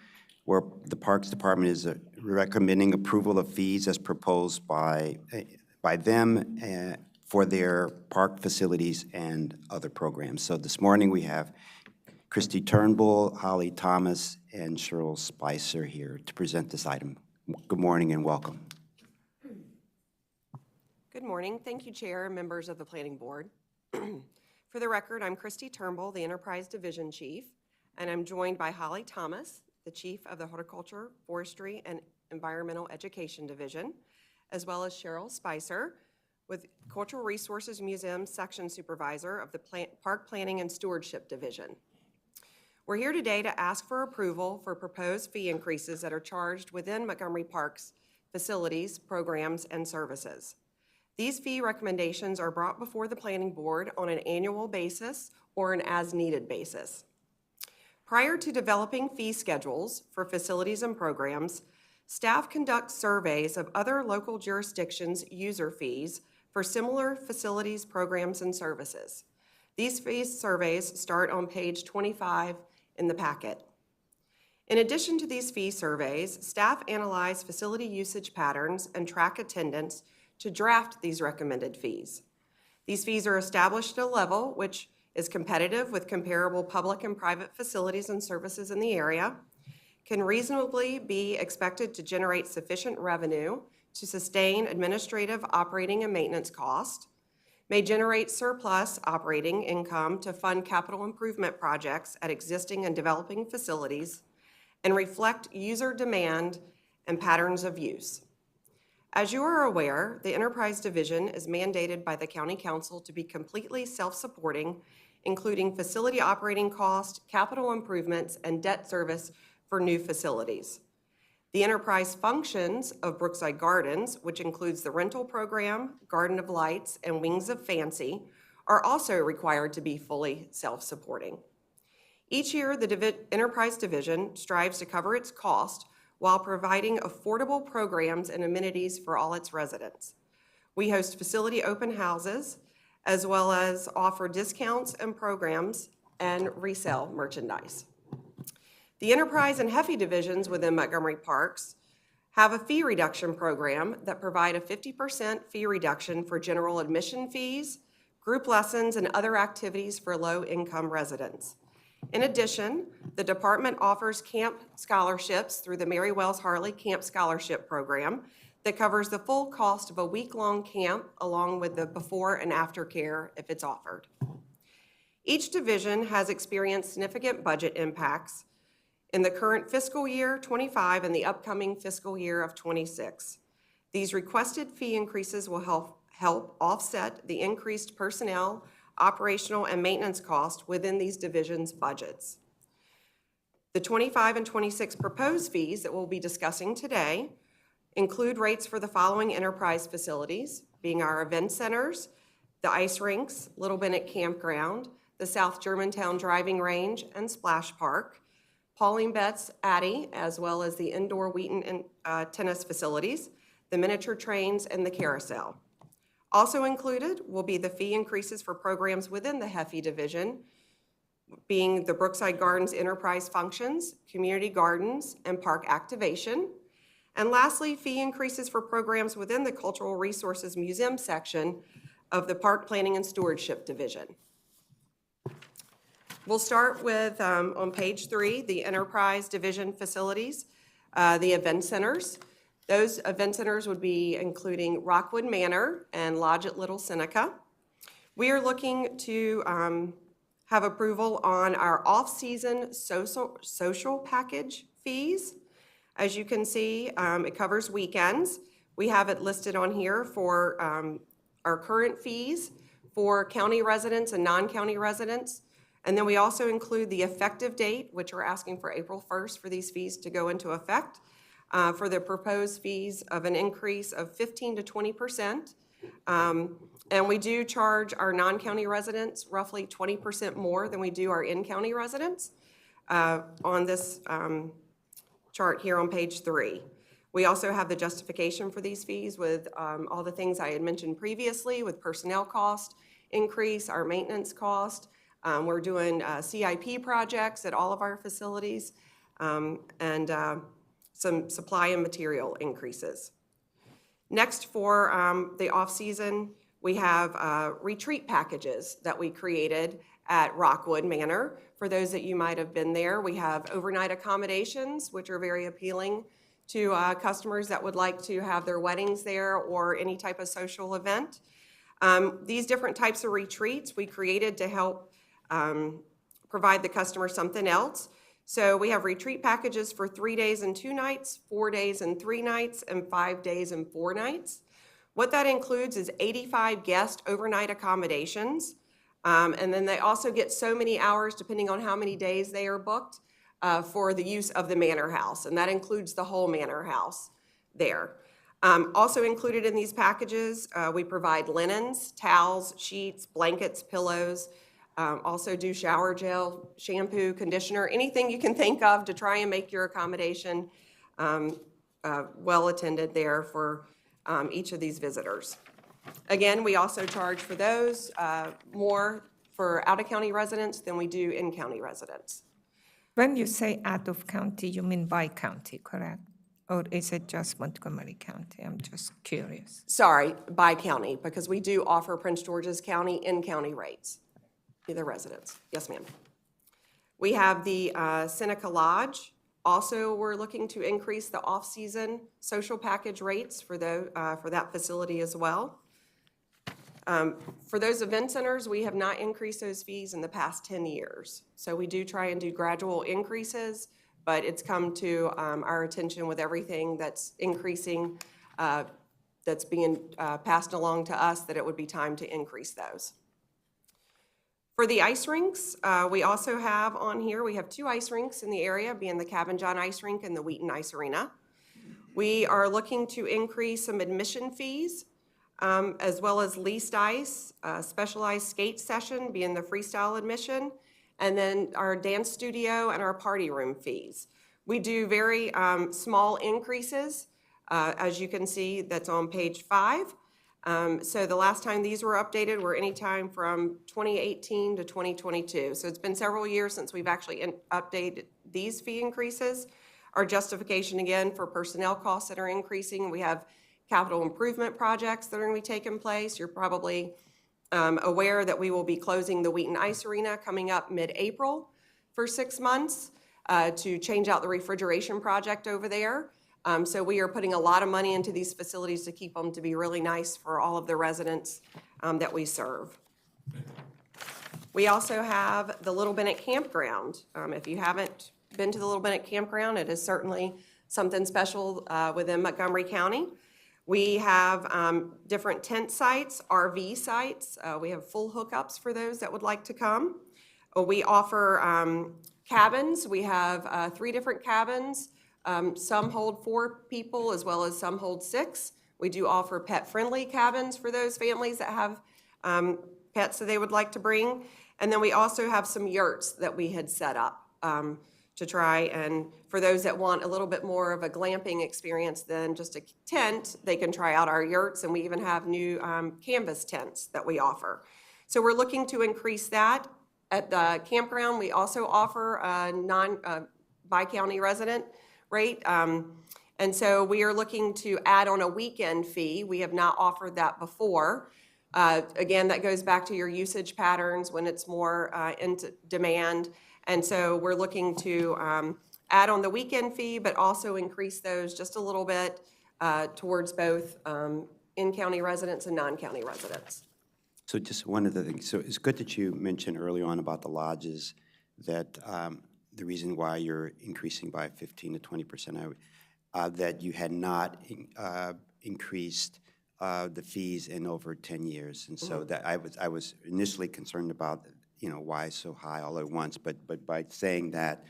where the Parks Department is recommending approval of fees as proposed by them for their park facilities and other programs. So this morning, we have Christy Turnbull, Holly Thomas, and Cheryl Spicer here to present this item. Good morning and welcome. Good morning. Thank you, Chair and members of the Planning Board. For the record, I'm Christy Turnbull, the Enterprise Division Chief, and I'm joined by Holly Thomas, the Chief of the Horticulture, Forestry, and Environmental Education Division, as well as Cheryl Spicer, with Cultural Resources Museum Section Supervisor of the Park Planning and Stewardship Division. We're here today to ask for approval for proposed fee increases that are charged within Montgomery Park's facilities, programs, and services. These fee recommendations are brought before the Planning Board on an annual basis or an as-needed basis. Prior to developing fee schedules for facilities and programs, staff conducts surveys of other local jurisdictions' user fees for similar facilities, programs, and services. These fee surveys start on page 25 in the packet. In addition to these fee surveys, staff analyze facility usage patterns and track attendance to draft these recommended fees. These fees are established at a level which is competitive with comparable public and private facilities and services in the area, can reasonably be expected to generate sufficient revenue to sustain administrative, operating, and maintenance costs, may generate surplus operating income to fund capital improvement projects at existing and developing facilities, and reflect user demand and patterns of use. As you are aware, the Enterprise Division is mandated by the County Council to be completely self-supporting, including facility operating costs, capital improvements, and debt service for new facilities. The enterprise functions of Brookside Gardens, which includes the rental program, Garden of Lights, and Wings of Fancy, are also required to be fully self-supporting. Each year, the Enterprise Division strives to cover its cost while providing affordable programs and amenities for all its residents. We host facility open houses, as well as offer discounts and programs and resell merchandise. The Enterprise and Heavy divisions within Montgomery Parks have a fee reduction program that provide a 50% fee reduction for general admission fees, group lessons, and other activities for low-income residents. In addition, the department offers camp scholarships through the Mary Wells Harley Camp Scholarship Program that covers the full cost of a week-long camp along with the before and after care if it's offered. Each division has experienced significant budget impacts in the current fiscal year 25 and the upcoming fiscal year of 26. These requested fee increases will help offset the increased personnel, operational, and maintenance costs within these divisions' budgets. The 25 and 26 proposed fees that we'll be discussing today include rates for the following enterprise facilities, being our event centers, the ice rinks, Little Bennett Campground, the South Germantown Driving Range and Splash Park, Pauline Betts Addy, as well as the indoor Wheaton tennis facilities, the miniature trains, and the carousel. Also included will be the fee increases for programs within the HEFI division, being the Brookside Gardens Enterprise Functions, Community Gardens, and Park Activation. And lastly, fee increases for programs within the Cultural Resources Museum section of the Park Planning and Stewardship Division. We'll start with, on page 3, the Enterprise Division facilities, the event centers. Those event centers would be including Rockwood Manor and Lodge at Little Seneca. We are looking to have approval on our off-season social package fees. As you can see, it covers weekends. We have it listed on here for our current fees for county residents and non-county residents. And then we also include the effective date, which we're asking for April 1st for these fees to go into effect. For the proposed fees of an increase of 15 to 20%. And we do charge our non-county residents roughly 20% more than we do our in-county residents on this chart here on page 3. We also have the justification for these fees with all the things I had mentioned previously with personnel cost, increase, our maintenance cost. We're doing CIP projects at all of our facilities, and some supply and material increases. Next, for the off-season, we have retreat packages that we created at Rockwood Manor. For those that you might have been there, we have overnight accommodations, which are very appealing to customers that would like to have their weddings there or any type of social event. These different types of retreats we created to help provide the customer something else. So we have retreat packages for 3 days and 2 nights, 4 days and 3 nights, and 5 days and 4 nights. What that includes is 85 guest overnight accommodations. And then they also get so many hours, depending on how many days they are booked, for the use of the manor house. And that includes the whole manor house there. Also included in these packages, we provide linens, towels, sheets, blankets, pillows, also do shower gel, shampoo, conditioner, anything you can think of to try and make your accommodation well attended there for each of these visitors. Again, we also charge for those more for out-of-county residents than we do in-county residents. When you say out of county, you mean by county, correct? Or is it just Montgomery County? I'm just curious. Sorry, by county, because we do offer Prince George's County in-county rates to the residents. Yes, ma'am. We have the Seneca Lodge. Also, we're looking to increase the off-season social package rates for that facility as well. For those event centers, we have not increased those fees in the past 10 years. So we do try and do gradual increases, but it's come to our attention with everything that's increasing, that's being passed along to us, that it would be time to increase those. For the ice rinks, we also have on here, we have 2 ice rinks in the area, being the Cabin John Ice Rink and the Wheaton Ice Arena. We are looking to increase some admission fees, as well as leased ice, specialized skate session being the freestyle admission, and then our dance studio and our party room fees. We do very small increases, as you can see, that's on page 5. So the last time these were updated were anytime from 2018 to 2022. So it's been several years since we've actually updated these fee increases. Our justification, again, for personnel costs that are increasing, we have capital improvement projects that are going to be taking place. You're probably aware that we will be closing the Wheaton Ice Arena coming up mid-April for 6 months to change out the refrigeration project over there. So we are putting a lot of money into these facilities to keep them to be really nice for all of the residents that we serve. We also have the Little Bennett Campground. If you haven't been to the Little Bennett Campground, it is certainly something special within Montgomery County. We have different tent sites, RV sites. We have full hookups for those that would like to come. We offer cabins. We have 3 different cabins. Some hold 4 people as well as some hold 6. We do offer pet-friendly cabins for those families that have pets that they would like to bring. And then we also have some yurts that we had set up to try, and for those that want a little bit more of a glamping experience than just a tent, they can try out our yurts, and we even have new canvas tents that we offer. So we're looking to increase that. At the campground, we also offer a by-county resident rate. And so we are looking to add on a weekend fee. We have not offered that before. Again, that goes back to your usage patterns when it's more in demand. And so we're looking to add on the weekend fee, but also increase those just a little bit towards both in-county residents and non-county residents. So just one of the things, so it's good that you mentioned early on about the lodges, that the reason why you're increasing by 15 to 20%, that you had not increased the fees in over 10 years. And so that I was initially concerned about, you know, why so high all at once, but by saying that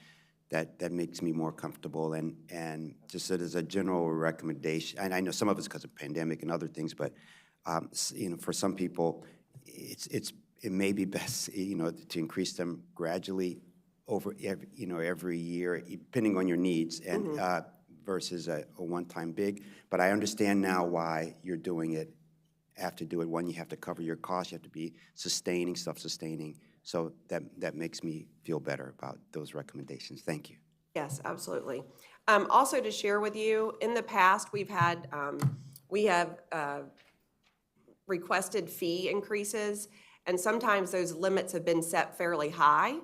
makes me more comfortable, and just as a general recommendation, and I know some of it's because of pandemic and other things, but you know, for some people, it may be best, you know, to increase them gradually over every year, depending on your needs, and versus a one-time big. But I understand now why you're doing it have to do it. One, you have to cover your costs, you have to be sustaining, self-sustaining. So that makes me feel better about those recommendations. Thank you. Yes, absolutely. Also to share with you, in the past, we have requested fee increases, and sometimes those limits have been set fairly high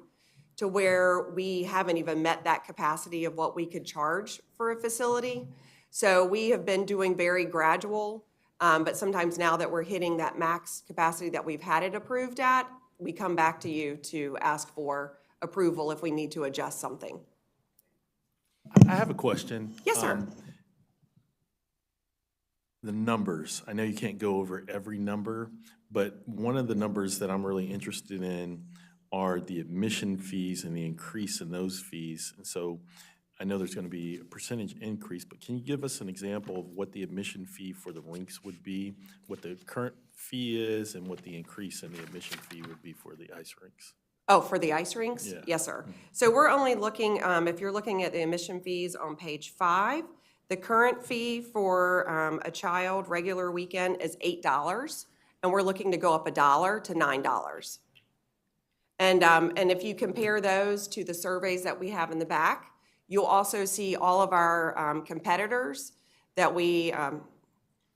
to where we haven't even met that capacity of what we could charge for a facility. So we have been doing very gradual, but sometimes now that we're hitting that max capacity that we've had it approved at, we come back to you to ask for approval if we need to adjust something. I have a question. Yes, sir. The numbers, I know you can't go over every number, but one of the numbers that I'm really interested in are the admission fees and the increase in those fees. And so I know there's going to be a percentage increase, but can you give us an example of what the admission fee for the rinks would be, what the current fee is, and what the increase in the admission fee would be for the ice rinks? Oh, for the ice rinks? Yeah. Yes, sir. So we're only looking, if you're looking at the admission fees on page 5, the current fee for a child regular weekend is $8, and we're looking to go up $1 to $9. And if you compare those to the surveys that we have in the back, you'll also see all of our competitors that we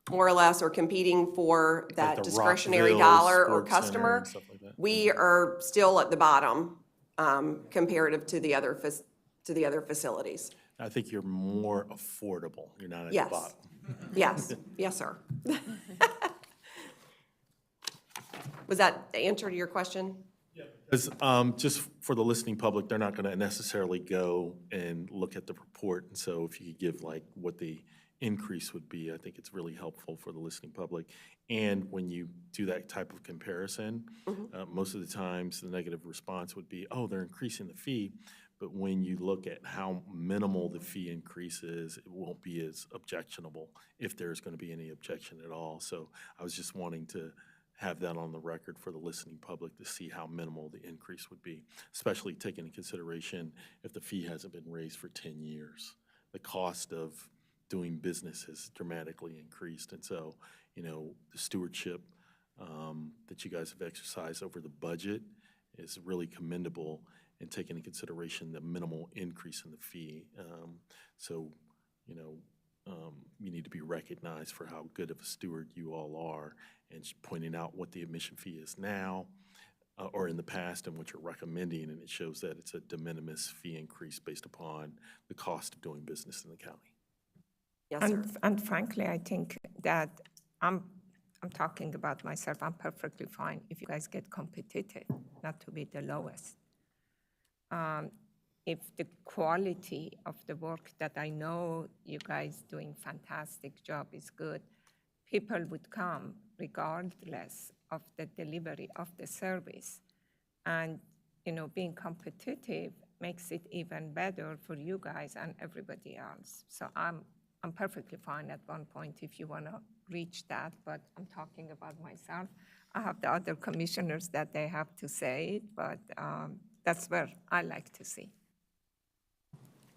more or less are competing for that the discretionary Rockville dollar or Sports Center customer. and stuff like that. We are still at the bottom comparative to the other facilities. I think you're more affordable. You're not at the Yes. bottom. Yes, yes, sir. Was that the answer to your question? Because just for the listening public, they're not going to necessarily go and look at the report. And so if you could give like what the increase would be, I think it's really helpful for the listening public. And when you do that type of comparison, most of the times the negative response would be, oh, they're increasing the fee. But when you look at how minimal the fee increase is, it won't be as objectionable if there's going to be any objection at all. So I was just wanting to have that on the record for the listening public to see how minimal the increase would be, especially taking into consideration if the fee hasn't been raised for 10 years. The cost of doing business has dramatically increased. And so, you know, the stewardship that you guys have exercised over the budget is really commendable and taking into consideration the minimal increase in the fee. So, you know, you need to be recognized for how good of a steward you all are and pointing out what the admission fee is now or in the past and what you're recommending, and it shows that it's a de minimis fee increase based upon the cost of doing business in the county. Yes, sir. And frankly, I think that I'm talking about myself. I'm perfectly fine if you guys get competitive, not to be the lowest. If the quality of the work that I know you guys doing fantastic job is good, people would come regardless of the delivery of the service. And, you know, being competitive makes it even better for you guys and everybody else. So I'm perfectly fine at one point if you want to reach that, but I'm talking about myself. I have the other commissioners that they have to say it, but that's where I like to see.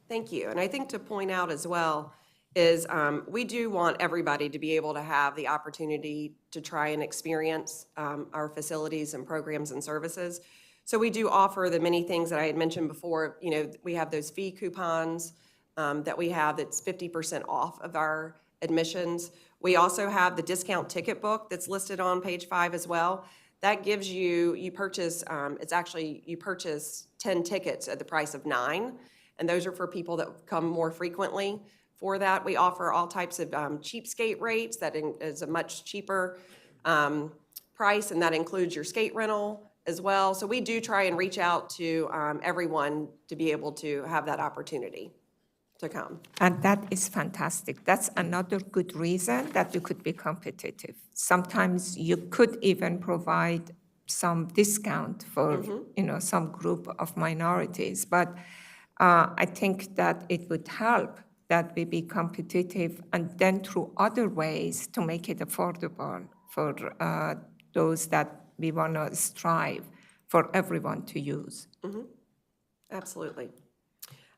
Thank you. And I think to point out as well is we do want everybody to be able to have the opportunity to try and experience our facilities and programs and services. So we do offer the many things that I had mentioned before. You know, we have those fee coupons that we have that's 50% off of our admissions. We also have the discount ticket book that's listed on page 5 as well. That gives you purchase, you purchase 10 tickets at the price of 9, and those are for people that come more frequently. For that, we offer all types of cheapskate rates that is a much cheaper price, and that includes your skate rental as well. So we do try and reach out to everyone to be able to have that opportunity to come. And that is fantastic. That's another good reason that you could be competitive. Sometimes you could even provide some discount for you know, some group of minorities. But I think that it would help that we be competitive and then through other ways to make it affordable for those that we want to strive for everyone to use. Absolutely.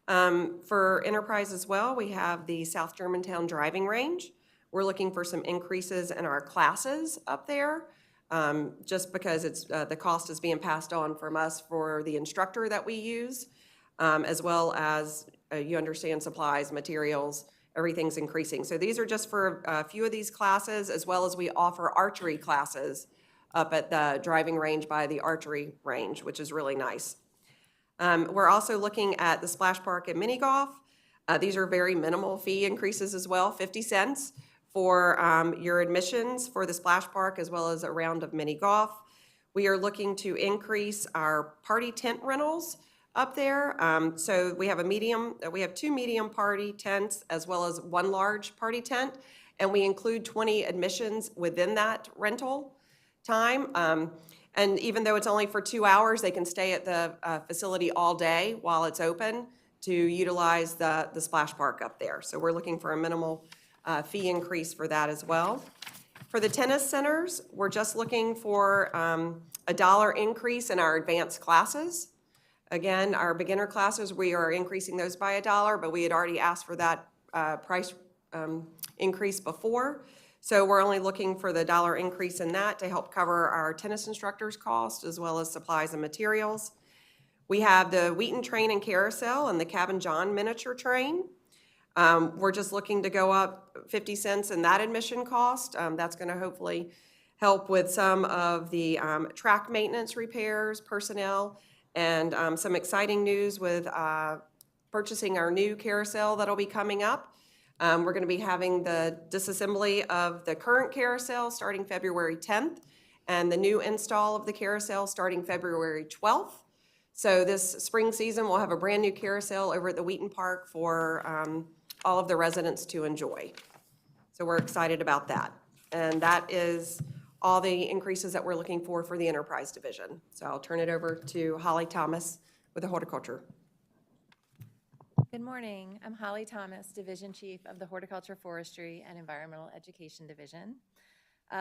For Enterprise as well, we have the South Germantown Driving Range, We're looking for some increases in our classes up there, just because it's, the cost is being passed on from us for the instructor that we use, as well as, you understand, supplies, materials, everything's increasing. So these are just for a few of these classes, as well as we offer archery classes up at the driving range by the archery range, which is really nice. We're also looking at the splash park and mini golf. These are very minimal fee increases as well, 50 cents for your admissions for the splash park, as well as a round of mini golf. We are looking to increase our party tent rentals up there. So we have two medium party tents as well as one large party tent, and we include 20 admissions within that rental time. And even though it's only for 2 hours, they can stay at the facility all day while it's open to utilize the splash park up there. So we're looking for a minimal fee increase for that as well. For the tennis centers, we're just looking for a $1 increase in our advanced classes. Again, our beginner classes, we are increasing those by $1, but we had already asked for that price increase before. So we're only looking for the $1 increase in that to help cover our tennis instructors' cost, as well as supplies and materials. We have the Wheaton Train and Carousel and the Cabin John miniature train. We're just looking to go up 50 cents in that admission cost. That's going to hopefully help with some of the track maintenance repairs, personnel, and some exciting news with purchasing our new carousel that'll be coming up. We're going to be having the disassembly of the current carousel starting February 10th, and the new install of the carousel starting February 12th. So this spring season, we'll have a brand new carousel over at the Wheaton Park for all of the residents to enjoy. So we're excited about that. And that is all the increases that we're looking for the enterprise division. So I'll turn it over to Holly Thomas with the horticulture. Good morning. I'm Holly Thomas, Division Chief of the Horticulture, Forestry, and Environmental Education Division.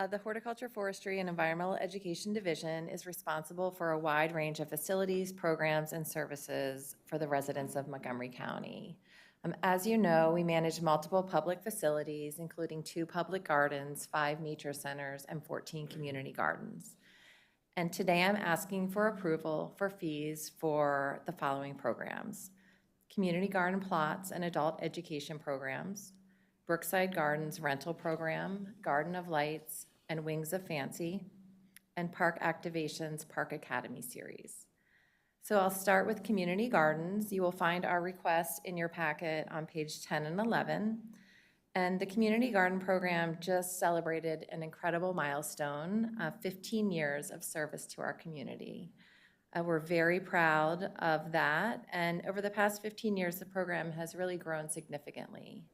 The Horticulture, Forestry, and Environmental Education Division is responsible for a wide range of facilities, programs, and services for the residents of Montgomery County. As you know, we manage multiple public facilities, including 2 public gardens, 5 nature centers, and 14 community gardens. And today I'm asking for approval for fees for the following programs: community garden plots and adult education programs, Brookside Gardens rental program, Garden of Lights, and Wings of Fancy, and Park Activations Park Academy series. So I'll start with community gardens. You will find our request in your packet on page 10 and 11. And the community garden program just celebrated an incredible milestone, 15 years of service to our community. We're very proud of that. And over the past 15 years, the program has really grown significantly.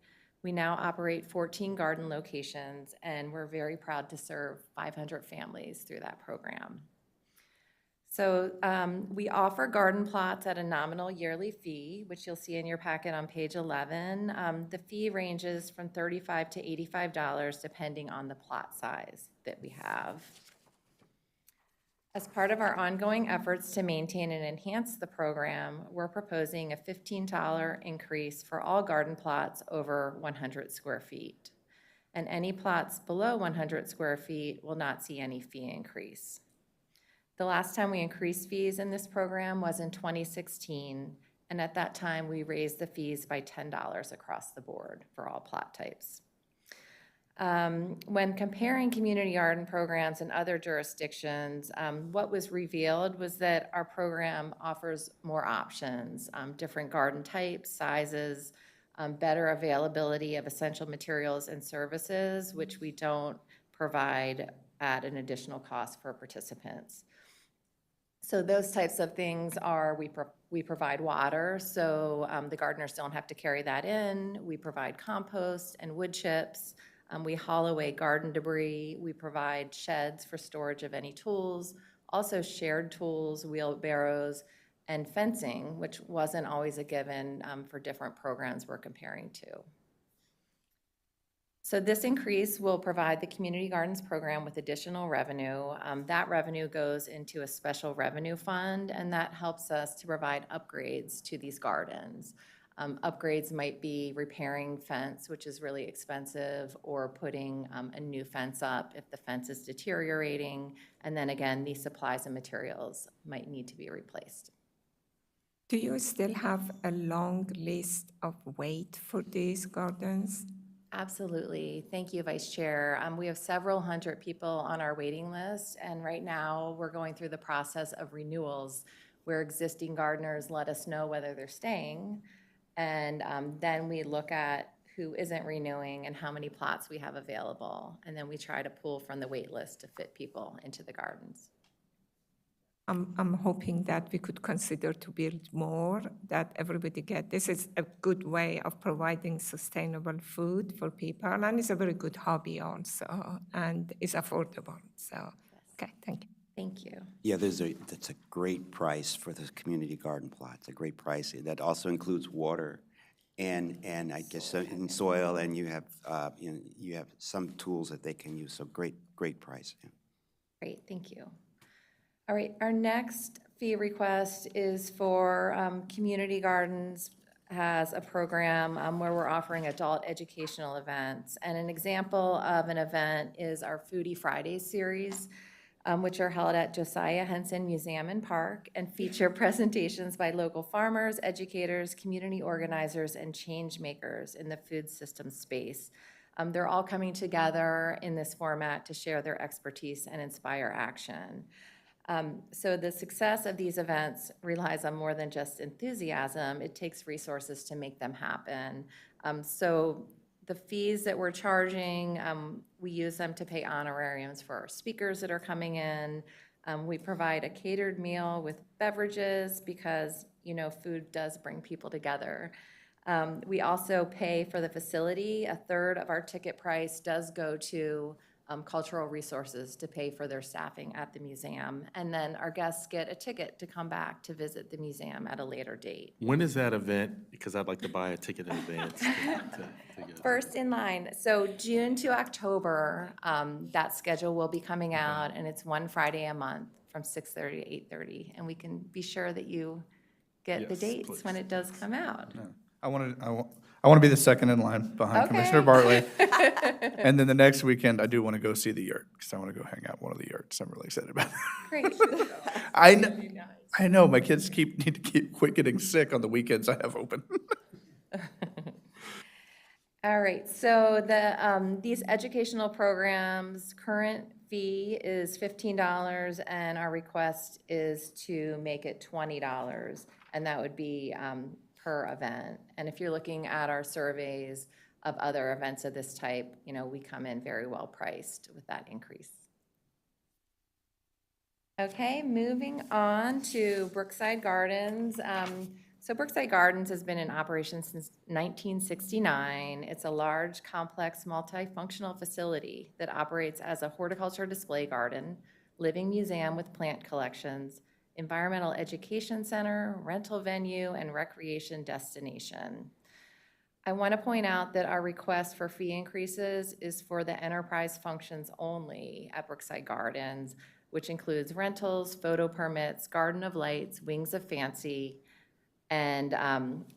We now operate 14 garden locations, and we're very proud to serve 500 families through that program. So we offer garden plots at a nominal yearly fee, which you'll see in your packet on page 11. The fee ranges from $35 to $85, depending on the plot size that we have. As part of our ongoing efforts to maintain and enhance the program, we're proposing a $15 increase for all garden plots over 100 square feet. And any plots below 100 square feet will not see any fee increase. The last time we increased fees in this program was in 2016, and at that time we raised the fees by $10 across the board for all plot types. When comparing community garden programs in other jurisdictions, what was revealed was that our program offers more options, different garden types, sizes, better availability of essential materials and services, which we don't provide at an additional cost for participants. So those types of things are we provide water, so the gardeners don't have to carry that in. We provide compost and wood chips. We haul away garden debris. We provide sheds for storage of any tools, also shared tools, wheelbarrows, and fencing, which wasn't always a given for different programs we're comparing to. So this increase will provide the Community Gardens program with additional revenue. That revenue goes into a special revenue fund, and that helps us to provide upgrades to these gardens. Upgrades might be repairing fence, which is really expensive, or putting a new fence up if the fence is deteriorating. And then again, these supplies and materials might need to be replaced. Do you still have a long list of wait for these gardens? Absolutely. Thank you, Vice Chair. We have several hundred people on our waiting list, and right now we're going through the process of renewals where existing gardeners let us know whether they're staying. And then we look at who isn't renewing and how many plots we have available. And then we try to pull from the wait list to fit people into the gardens. I'm hoping that we could consider to build more, that everybody get. This is a good way of providing sustainable food for people, and it's a very good hobby also, and it's affordable. So, okay, thank you. Thank you. Yeah, that's a great price for the community garden plot. It's a great price. That also includes water and I guess in soil, and you have you have some tools that they can use. So great price. Yeah. Great, thank you. All right, our next fee request is for Community Gardens has a program where we're offering adult educational events. And an example of an event is our Foodie Fridays series, which are held at Josiah Henson Museum and Park and feature presentations by local farmers, educators, community organizers, and change makers in the food system space. They're all coming together in this format to share their expertise and inspire action. So the success of these events relies on more than just enthusiasm. It takes resources to make them happen. So the fees that we're charging, we use them to pay honorariums for our speakers that are coming in. We provide a catered meal with beverages because, food does bring people together. We also pay for the facility. A third of our ticket price does go to cultural resources to pay for their staffing at the museum. And then our guests get a ticket to come back to visit the museum at a later date. When is that event? Because I'd like to buy a ticket in advance to go. First in line, so June to October, that schedule will be coming out, and it's one Friday a month from 6:30 to 8:30. And we can be sure that you get the Yes, dates please. when it does come out. I want to be the second in line behind Commissioner Okay. Bartley. And then the next weekend, I do want to go see the yurt, because I want to go hang out in one of the yurts. I'm really excited about it. Great. I know, my kids need to quit getting sick on the weekends I have open. All right, so these educational programs, current fee is $15, and our request is to make it $20, and that would be per event. And if you're looking at our surveys of other events of this type, we come in very well priced with that increase. Okay, moving on to Brookside Gardens. So Brookside Gardens has been in operation since 1969. It's a large, complex, multifunctional facility that operates as a horticulture display garden, living museum with plant collections, environmental education center, rental venue, and recreation destination. I want to point out that our request for fee increases is for the enterprise functions only at Brookside Gardens, which includes rentals, photo permits, Garden of Lights, Wings of Fancy, and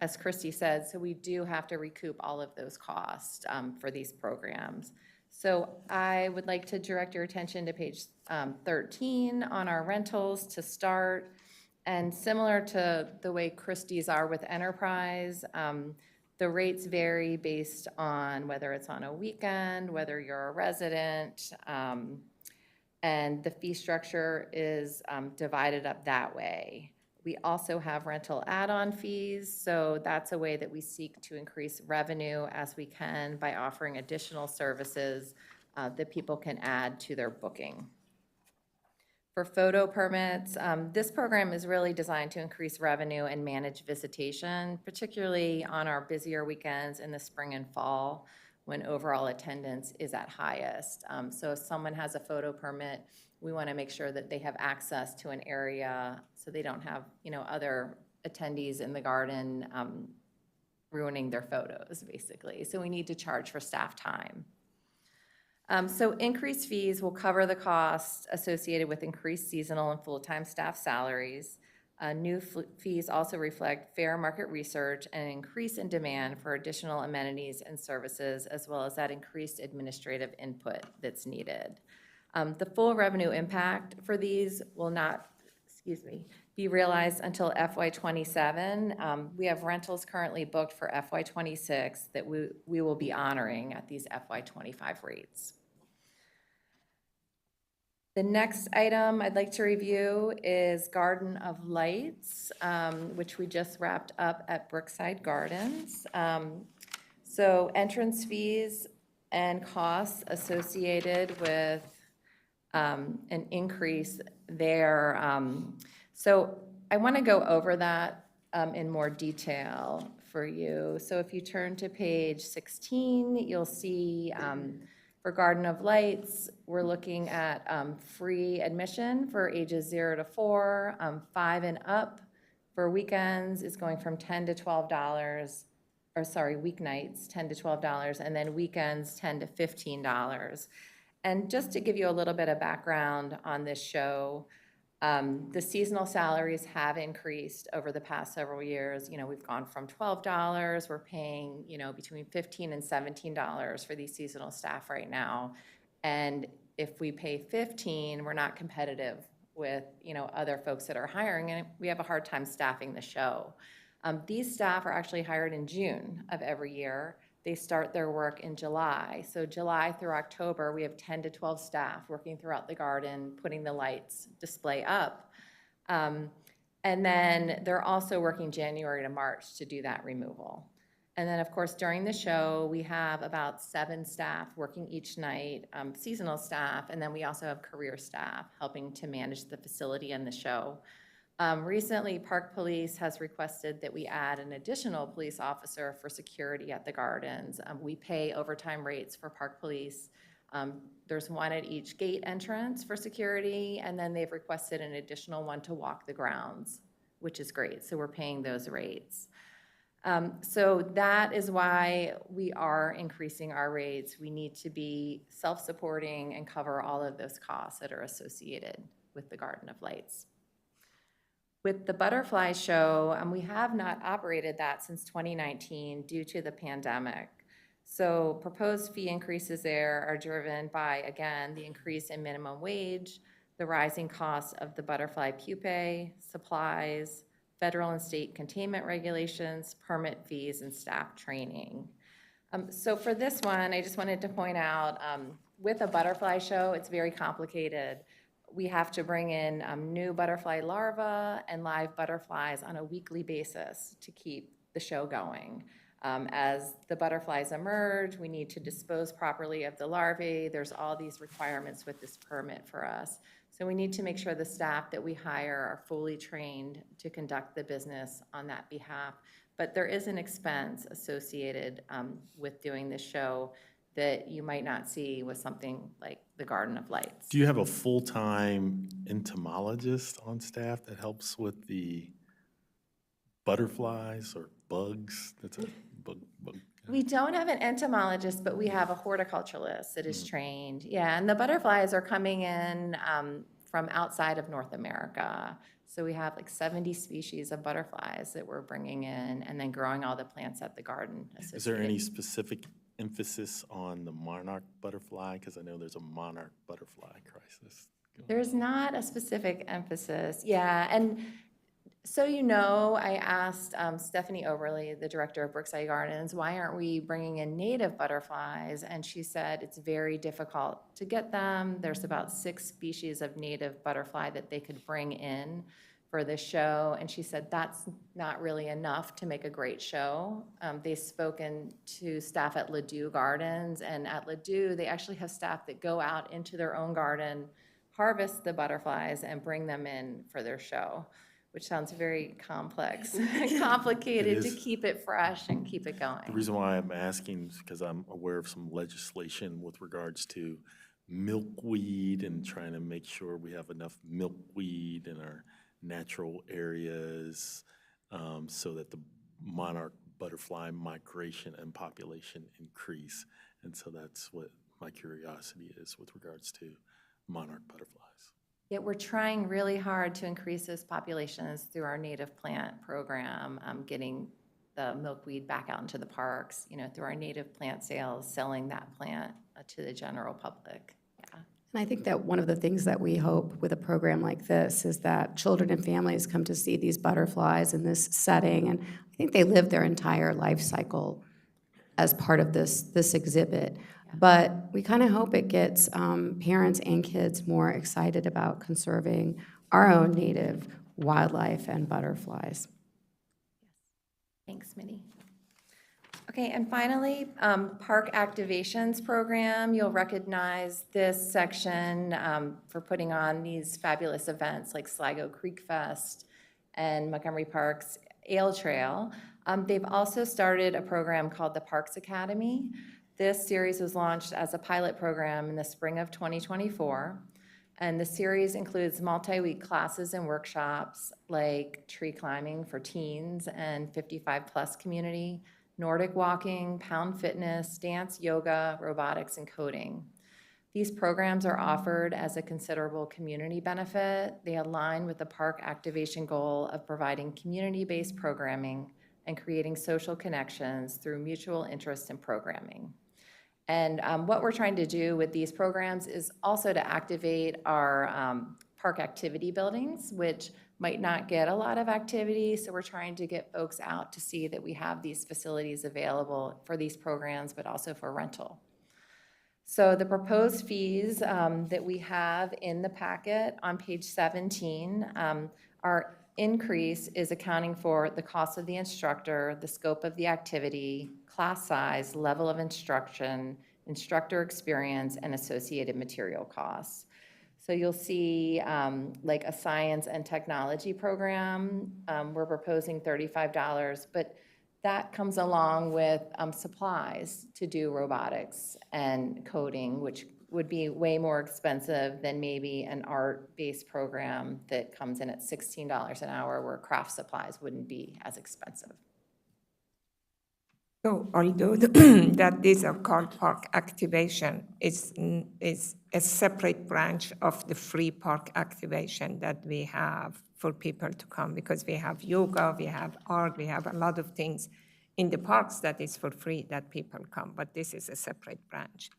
as Christy said, so we do have to recoup all of those costs for these programs. So I would like to direct your attention to page 13 on our rentals to start. And similar to the way Christie's are with Enterprise, the rates vary based on whether it's on a weekend, whether you're a resident, and the fee structure is divided up that way. We also have rental add-on fees, so that's a way that we seek to increase revenue as we can by offering additional services that people can add to their booking. For photo permits, this program is really designed to increase revenue and manage visitation, particularly on our busier weekends in the spring and fall when overall attendance is at highest. So if someone has a photo permit, we want to make sure that they have access to an area so they don't have, other attendees in the garden ruining their photos, basically. So we need to charge for staff time. So increased fees will cover the costs associated with increased seasonal and full-time staff salaries. New fees also reflect fair market research and an increase in demand for additional amenities and services, as well as that increased administrative input that's needed. The full revenue impact for these will not, be realized until FY '27. We have rentals currently booked for FY '26 that we will be honoring at these FY '25 rates. The next item I'd like to review is Garden of Lights, which we just wrapped up at Brookside Gardens. So entrance fees and costs associated with an increase there. So I want to go over that in more detail for you. So if you turn to page 16, you'll see for Garden of Lights, we're looking at free admission for ages 0 to 4, 5 and up. For weekends is going from $10 to $12, or sorry, weeknights, $10 to $12, and then weekends, $10 to $15. And just to give you a little bit of background on this show, the seasonal salaries have increased over the past several years. You know, we've gone from $12, we're paying, you know, between $15 and $17 for these seasonal staff right now. And if we pay $15, we're not competitive with, you know, other folks that are hiring, and we have a hard time staffing the show. These staff are actually hired in June of every year. They start their work in July. So July through October, we have 10 to 12 staff working throughout the garden, putting the lights display up. And then they're also working January to March to do that removal. And then, of course, during the show, we have about 7 staff working each night, seasonal staff, and then we also have career staff helping to manage the facility and the show. Recently, Park Police has requested that we add an additional police officer for security at the gardens. We pay overtime rates for Park Police. There's one at each gate entrance for security, and then they've requested an additional one to walk the grounds, which is great. So we're paying those rates. So that is why we are increasing our rates. We need to be self-supporting and cover all of those costs that are associated with the Garden of Lights. With the Butterfly Show, we have not operated that since 2019 due to the pandemic. So proposed fee increases there are driven by, again, the increase in minimum wage, the rising costs of the butterfly pupae, supplies, federal and state containment regulations, permit fees, and staff training. So for this one, I just wanted to point out, with a butterfly show, it's very complicated. We have to bring in new butterfly larvae and live butterflies on a weekly basis to keep the show going. As the butterflies emerge, we need to dispose properly of the larvae. There's all these requirements with this permit for us. So we need to make sure the staff that we hire are fully trained to conduct the business on that behalf. But there is an expense associated with doing this show that you might not see with something like the Garden of Lights. Do you have a full-time entomologist on staff that helps with the butterflies or bugs? That's a bug. We don't have an entomologist, but we have a horticulturalist that is trained. Yeah, and the butterflies are coming in from outside of North America. So we have like 70 species of butterflies that we're bringing in and then growing all the plants at the garden. Is there any specific emphasis on the monarch butterfly? Because I know there's a monarch butterfly crisis. There's not a specific emphasis. Yeah, and so you know, I asked Stephanie Overly, the director of Brookside Gardens, why aren't we bringing in native butterflies? And she said it's very difficult to get them. There's about 6 species of native butterfly that they could bring in for the show. And she said that's not really enough to make a great show. They've spoken to staff at Ladue Gardens, and at Ladue, they actually have staff that go out into their own garden, harvest the butterflies, and bring them in for their show, which sounds very complex and complicated to keep it fresh and keep it going. The reason why I'm asking is because I'm aware of some legislation with regards to milkweed and trying to make sure we have enough milkweed in our natural areas so that the monarch butterfly migration and population increase. And so that's what my curiosity is with regards to monarch butterflies. Yet we're trying really hard to increase those populations through our native plant program, getting the milkweed back out into the parks, through our native plant sales, selling that plant to the general public. Yeah. And I think that one of the things that we hope with a program like this is that children and families come to see these butterflies in this setting, and I think they live their entire life cycle as part of this exhibit. But we kind of hope it gets parents and kids more excited about conserving our own native wildlife and butterflies. Thanks, Minnie. Okay, and finally, Park Activations Program. You'll recognize this section for putting on these fabulous events like Sligo Creek Fest and Montgomery Park's Ale Trail. They've also started a program called the Parks Academy. This series was launched as a pilot program in the spring of 2024. And the series includes multi-week classes and workshops like tree climbing for teens and 55-plus community, Nordic walking, pound fitness, dance, yoga, robotics, and coding. These programs are offered as a considerable community benefit. They align with the park activation goal of providing community-based programming and creating social connections through mutual interest in programming. And what we're trying to do with these programs is also to activate our park activity buildings, which might not get a lot of activity. So we're trying to get folks out to see that we have these facilities available for these programs, but also for rental. So the proposed fees that we have in the packet on page 17, our increase is accounting for the cost of the instructor, the scope of the activity, class size, level of instruction, instructor experience, and associated material costs. So you'll see like a science and technology program, we're proposing $35, but that comes along with supplies to do robotics and coding, which would be way more expensive than maybe an art-based program that comes in at $16 an hour, where craft supplies wouldn't be as expensive. So although that these are called park activation, is a separate branch of the free park activation that we have for people to come, because we have yoga, we have art, we have a lot of things in the parks that is for free that people come, but this is a separate branch.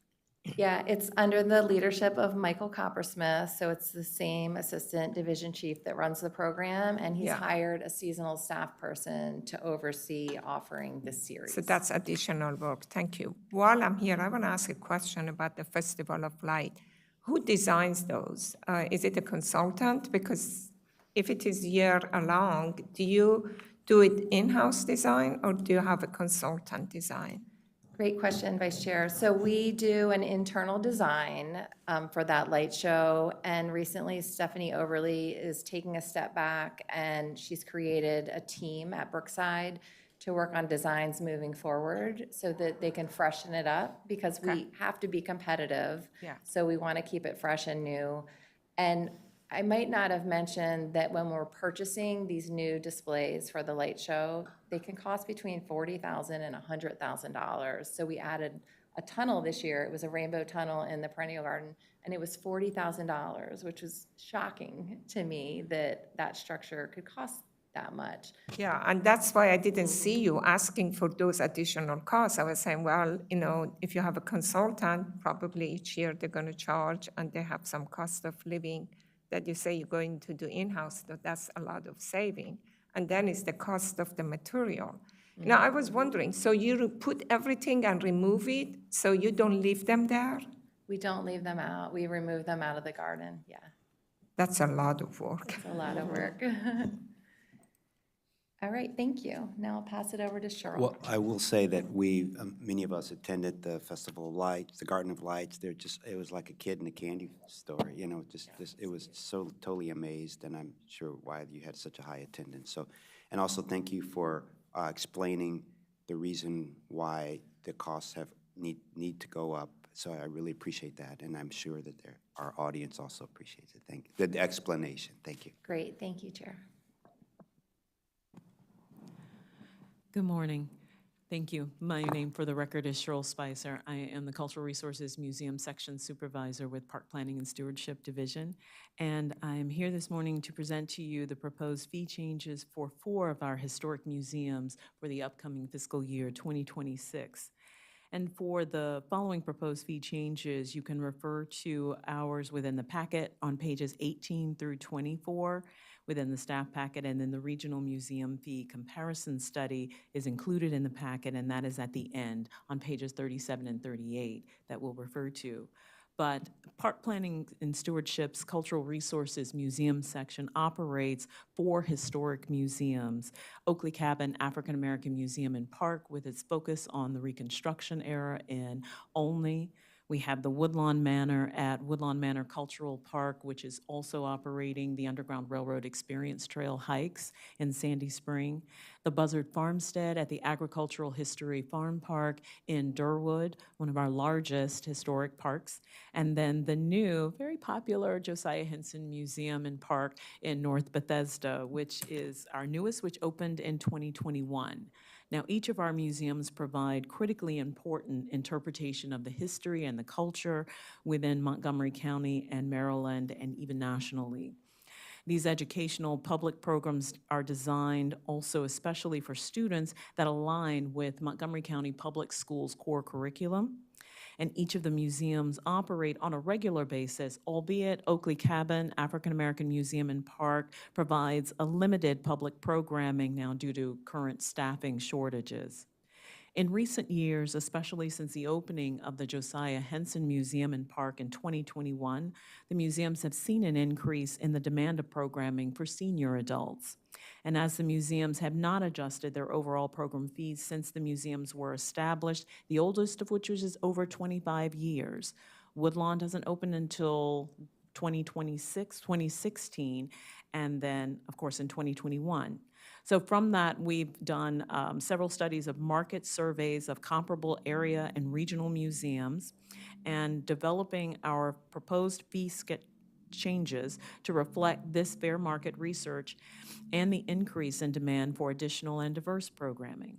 Yeah, it's under the leadership of Michael Coppersmith, so it's the same assistant division chief that runs the program, and he's hired a seasonal staff person to oversee offering this series. So that's additional work. Thank you. While I'm here, I want to ask a question about the Festival of Light. Who designs those? Is it a consultant? Because if it is year-long, do you do it in-house design, or do you have a consultant design? Great question, Vice Chair. So we do an internal design for that light show, and recently Stephanie Overly is taking a step back, and she's created a team at Brookside to work on designs moving forward so that they can freshen it up, because we have to be competitive. Yeah. So we want to keep it fresh and new. And I might not have mentioned that when we're purchasing these new displays for the light show, they can cost between $40,000 and $100,000. So we added a tunnel this year. It was a rainbow tunnel in the perennial garden, and it was $40,000, which was shocking to me that that structure could cost that much. Yeah, and that's why I didn't see you asking for those additional costs. I was saying, well, if you have a consultant, probably each year they're going to charge, and they have some cost of living that you say you're going to do in-house, so that's a lot of saving. And then it's the cost of the material. Now, I was wondering, so you put everything and remove it, so you don't leave them there? We don't leave them out. We remove them out of the garden, yeah. That's a lot of work. It's a lot of work. All right, thank you. Now I'll pass it over to Cheryl. Well, I will say that many of us attended the Festival of Lights, the Garden of Lights. It was like a kid in a candy store, it was so totally amazed, and I'm sure why you had such a high attendance. So, and also thank you for explaining the reason why the costs need to go up. So I really appreciate that, and I'm sure that our audience also appreciates it. Thank you. The explanation. Thank you. Great, thank you, Chair. Good morning. Thank you. My name for the record is Cheryl Spicer. I am the Cultural Resources Museum Section Supervisor with Park Planning and Stewardship Division. And I'm here this morning to present to you the proposed fee changes for 4 of our historic museums for the upcoming fiscal year 2026. And for the following proposed fee changes, you can refer to ours within the packet on pages 18 through 24 within the staff packet, and then the regional museum fee comparison study is included in the packet, and that is at the end on pages 37 and 38 that we'll refer to. But Park Planning and Stewardship's Cultural Resources Museum section operates 4 historic museums: Oakley Cabin African American Museum and Park, with its focus on the Reconstruction era in Olney. We have the Woodlawn Manor at Woodlawn Manor Cultural Park, which is also operating the Underground Railroad Experience Trail hikes in Sandy Spring. The Buzzard Farmstead at the Agricultural History Farm Park in Durwood, one of our largest historic parks. And then the new, very popular Josiah Henson Museum and Park in North Bethesda, which is our newest, which opened in 2021. Now, each of our museums provide critically important interpretation of the history and the culture within Montgomery County and Maryland, and even nationally. These educational public programs are designed also especially for students that align with Montgomery County Public Schools core curriculum. And each of the museums operate on a regular basis, albeit Oakley Cabin African American Museum and Park provides a limited public programming now due to current staffing shortages. In recent years, especially since the opening of the Josiah Henson Museum and Park in 2021, the museums have seen an increase in the demand of programming for senior adults. And as the museums have not adjusted their overall program fees since the museums were established, the oldest of which is over 25 years. Woodlawn doesn't open until 2016, and then, of course, in 2021. So from that, we've done several studies of market surveys of comparable area and regional museums, and developing our proposed fee changes to reflect this fair market research and the increase in demand for additional and diverse programming.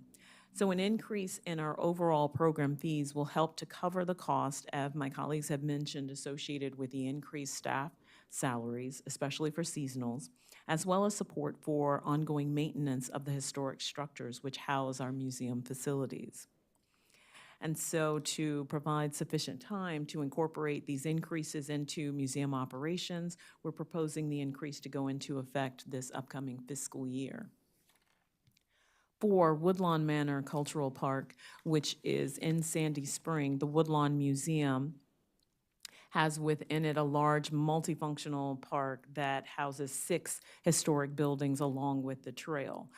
So an increase in our overall program fees will help to cover the cost, as my colleagues have mentioned, associated with the increased staff salaries, especially for seasonals, as well as support for ongoing maintenance of the historic structures which house our museum facilities. And so to provide sufficient time to incorporate these increases into museum operations, we're proposing the increase to go into effect this upcoming fiscal year. For Woodlawn Manor Cultural Park, which is in Sandy Spring, the Woodlawn Museum has within it a large multifunctional park that houses 6 historic buildings along with the trail.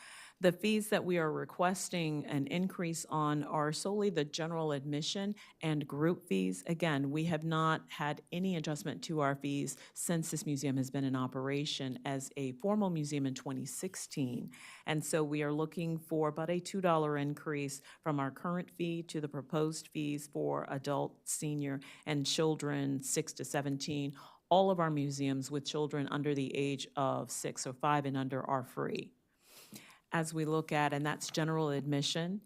The fees that we are requesting an increase on are solely the general admission and group fees. Again, we have not had any adjustment to our fees since this museum has been in operation as a formal museum in 2016. And so we are looking for about a $2 increase from our current fee to the proposed fees for adult, senior, and children 6 to 17. All of our museums with children under the age of 6 or 5 and under are free. As we look at, and that's general admission,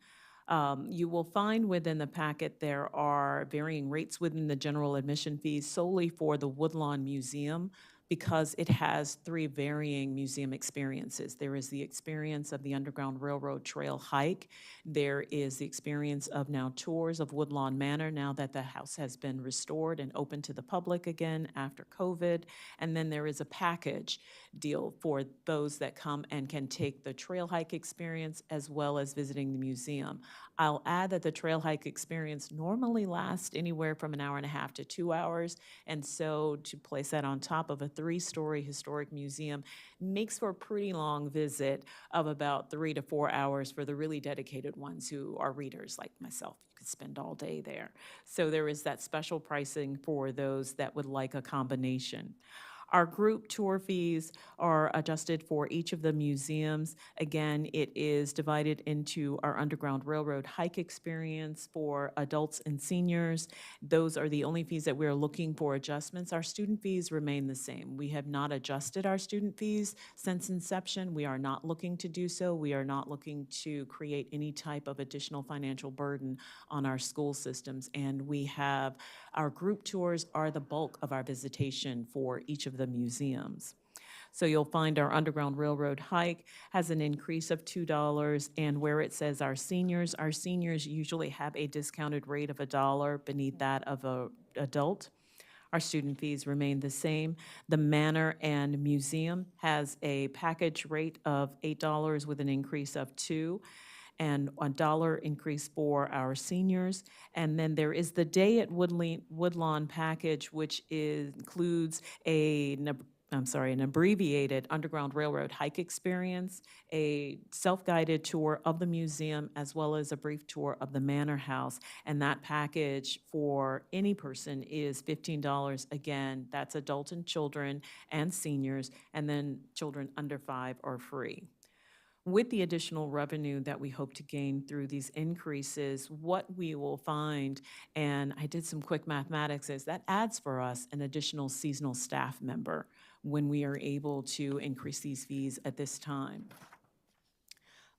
you will find within the packet there are varying rates within the general admission fees solely for the Woodlawn Museum, because it has 3 varying museum experiences. There is the experience of the Underground Railroad Trail hike. There is the experience of now tours of Woodlawn Manor now that the house has been restored and open to the public again after COVID. And then there is a package deal for those that come and can take the trail hike experience as well as visiting the museum. I'll add that the trail hike experience normally lasts anywhere from an hour and a half to 2 hours. And so to place that on top of a 3-story historic museum makes for a pretty long visit of about 3 to 4 hours for the really dedicated ones who are readers like myself. You could spend all day there. So there is that special pricing for those that would like a combination. Our group tour fees are adjusted for each of the museums. Again, it is divided into our Underground Railroad hike experience for adults and seniors. Those are the only fees that we're looking for adjustments. Our student fees remain the same. We have not adjusted our student fees since inception. We are not looking to do so. We are not looking to create any type of additional financial burden on our school systems. And we have, our group tours are the bulk of our visitation for each of the museums. So you'll find our Underground Railroad hike has an increase of $2, and where it says our seniors usually have a discounted rate of $1 beneath that of an adult. Our student fees remain the same. The Manor and Museum has a package rate of $8 with an increase of $2, and $1 increase for our seniors. And then there is the Day at Woodlawn package, which includes an abbreviated Underground Railroad hike experience, a self-guided tour of the museum, as well as a brief tour of the Manor House. And that package for any person is $15. Again, that's adult and children and seniors, and then children under 5 are free. With the additional revenue that we hope to gain through these increases, what we will find, and I did some quick mathematics, is that adds for us an additional seasonal staff member when we are able to increase these fees at this time.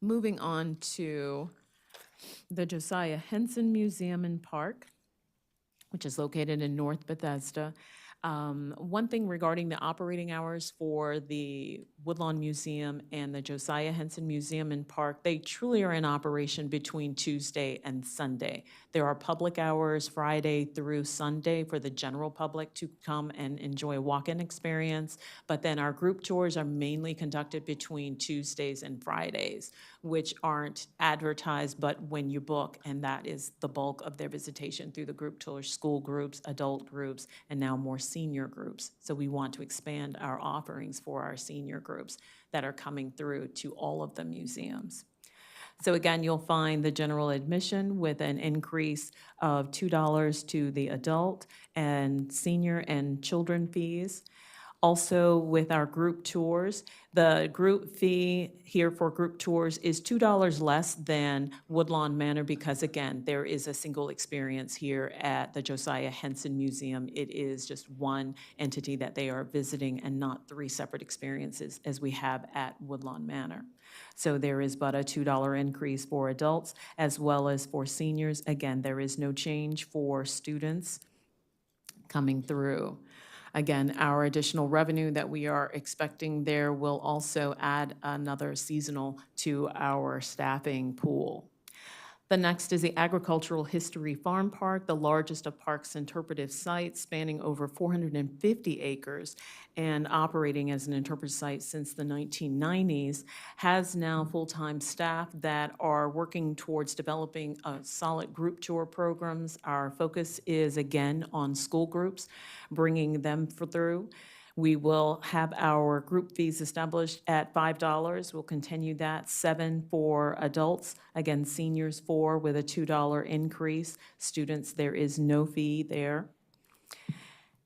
Moving on to the Josiah Henson Museum and Park, which is located in North Bethesda. One thing regarding the operating hours for the Woodlawn Museum and the Josiah Henson Museum and Park, they truly are in operation between Tuesday and Sunday. There are public hours Friday through Sunday for the general public to come and enjoy a walk-in experience, but then our group tours are mainly conducted between Tuesdays and Fridays, which aren't advertised but when you book, and that is the bulk of their visitation through the group tours, school groups, adult groups, and now more senior groups. So we want to expand our offerings for our senior groups that are coming through to all of the museums. So again, you'll find the general admission with an increase of $2 to the adult and senior and children fees. Also, with our group tours, the group fee here for group tours is $2 less than Woodlawn Manor because, again, there is a single experience here at the Josiah Henson Museum. It is just one entity that they are visiting and not 3 separate experiences as we have at Woodlawn Manor. So there is but a $2 increase for adults as well as for seniors. Again, there is no change for students coming through. Again, our additional revenue that we are expecting there will also add another seasonal to our staffing pool. The next is the Agricultural History Farm Park, the largest of Park's interpretive sites, spanning over 450 acres and operating as an interpretive site since the 1990s, has now full-time staff that are working towards developing solid group tour programs. Our focus is, again, on school groups, bringing them through. We will have our group fees established at $5. We'll continue that, $7 for adults. Again, seniors $4 with a $2 increase. Students, there is no fee there.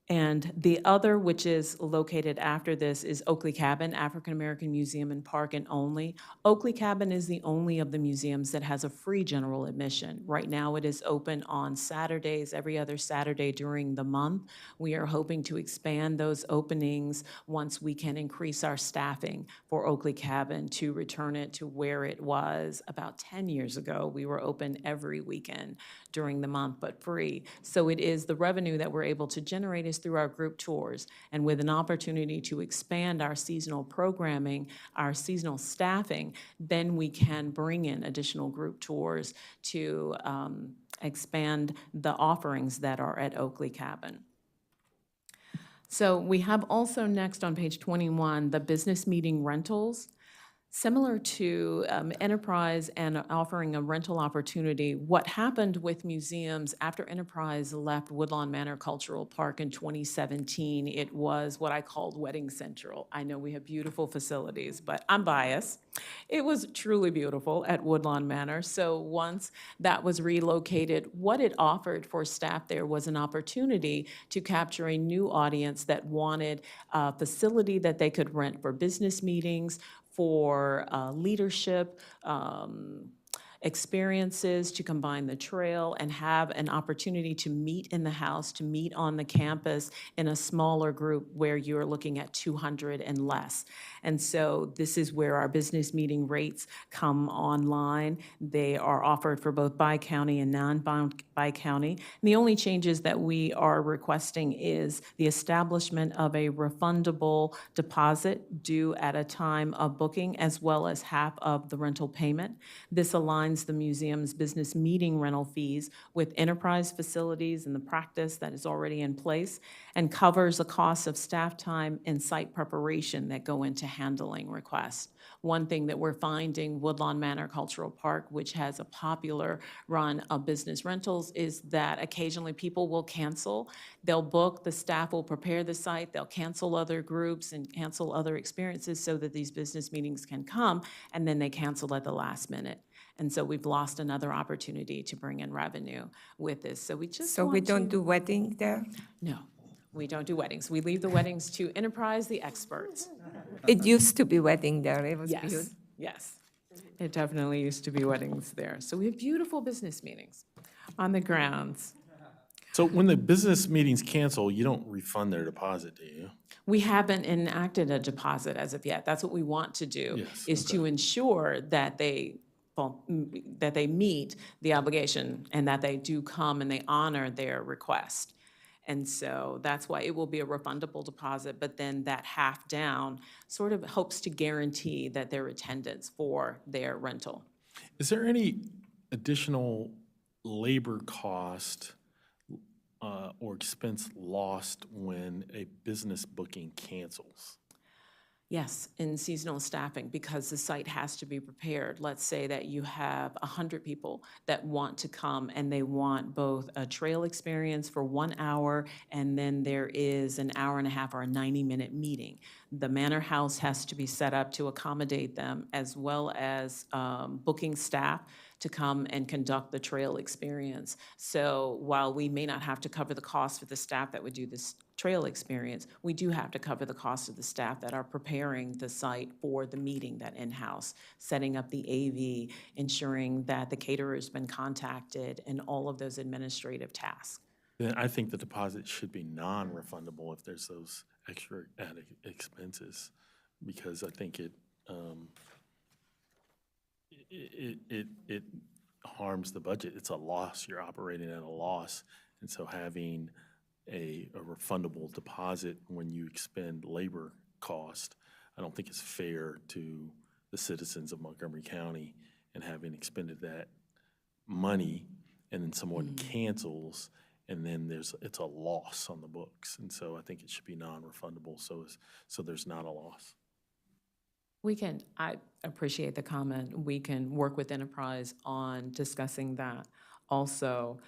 And the other, which is located after this, is Oakley Cabin, African American Museum and Park and only. Oakley Cabin is the only of the museums that has a free general admission. Right now it is open on Saturdays, every other Saturday during the month. We are hoping to expand those openings once we can increase our staffing for Oakley Cabin to return it to where it was about 10 years ago. We were open every weekend during the month, but free. So it is the revenue that we're able to generate is through our group tours. And with an opportunity to expand our seasonal programming, our seasonal staffing, then we can bring in additional group tours to expand the offerings that are at Oakley Cabin. So we have also next on page 21, the business meeting rentals. Similar to Enterprise and offering a rental opportunity, what happened with museums after Enterprise left Woodlawn Manor Cultural Park in 2017, it was what I called Wedding Central. I know we have beautiful facilities, but I'm biased. It was truly beautiful at Woodlawn Manor. So once that was relocated, what it offered for staff there was an opportunity to capture a new audience that wanted a facility that they could rent for business meetings, for leadership experiences, to combine the trail and have an opportunity to meet in the house, to meet on the campus in a smaller group where you're looking at 200 and less. And so this is where our business meeting rates come online. They are offered for both bi-county and non-bi-county. And the only changes that we are requesting is the establishment of a refundable deposit due at a time of booking, as well as half of the rental payment. This aligns the museum's business meeting rental fees with enterprise facilities and the practice that is already in place, and covers the cost of staff time and site preparation that go into handling requests. One thing that we're finding, Woodlawn Manor Cultural Park, which has a popular run of business rentals, is that occasionally people will cancel. They'll book, the staff will prepare the site, they'll cancel other groups and cancel other experiences so that these business meetings can come, and then they cancel at the last minute. And so we've lost another opportunity to bring in revenue with this. So we just So we don't do wedding there? No, we don't do weddings. We leave the weddings to Enterprise, the experts. It used to be wedding there, it was beautiful. Yes, yes. It definitely used to be weddings there. So we have beautiful business meetings on the grounds. So when the business meetings cancel, you don't refund their deposit, do you? We haven't enacted a deposit as of yet. That's what we want to do, Yes, is to ensure that that they meet the obligation and that they do come and they honor their request. And so that's why it will be a refundable deposit, but then that half down sort of hopes to guarantee that their attendance for their rental. Is there any additional labor cost or expense lost when a business booking cancels? Yes, in seasonal staffing, because the site has to be prepared. Let's say that you have 100 people that want to come and they want both a trail experience for 1 hour, and then there is an hour and a half or a 90-minute meeting. The manor house has to be set up to accommodate them, as well as booking staff to come and conduct the trail experience. So while we may not have to cover the cost for the staff that would do this trail experience, we do have to cover the cost of the staff that are preparing the site for the meeting, that in-house, setting up the AV, ensuring that the caterer's been contacted, and all of those administrative tasks. Then I think the deposit should be non-refundable if there's those extra added expenses, because I think it harms the budget. It's a loss. You're operating at a loss. And so having a refundable deposit when you expend labor cost, I don't think it's fair to the citizens of Montgomery County. And having expended that money and then someone cancels, and then it's a loss on the books. And so I think it should be non-refundable so there's not a loss. I appreciate the comment. We can work with Enterprise on discussing that. Also,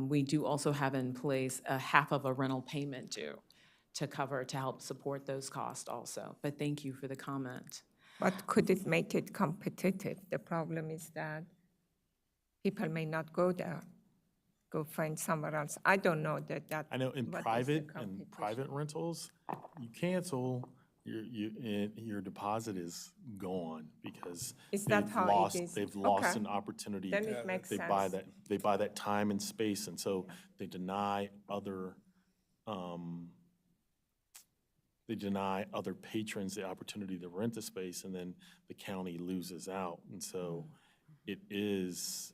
we do also have in place a half of a rental payment due to help support those costs also. But thank you for the comment. But could it make it competitive? The problem is that people may not go there, go find somewhere else. I don't know that. I know in what is the private competition? rentals, you cancel, your deposit is gone because Is that how it is? they've lost Okay. an opportunity. Then it makes They sense. buy that time and space, and so they deny other patrons the opportunity to rent the space, and then the county loses out. And so it is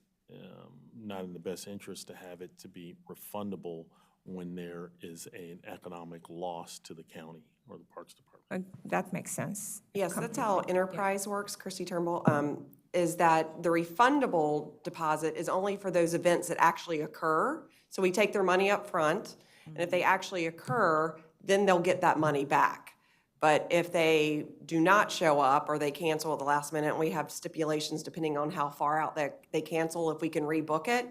not in the best interest to have it to be refundable when there is an economic loss to the county or the Parks Department. That makes sense. Yes, that's how Enterprise works, Christy Turnbull, is that the refundable deposit is only for those events that actually occur. So we take their money up front, and if they actually occur, then they'll get that money back. But if they do not show up or they cancel at the last minute, and we have stipulations depending on how far out they cancel, if we can rebook it,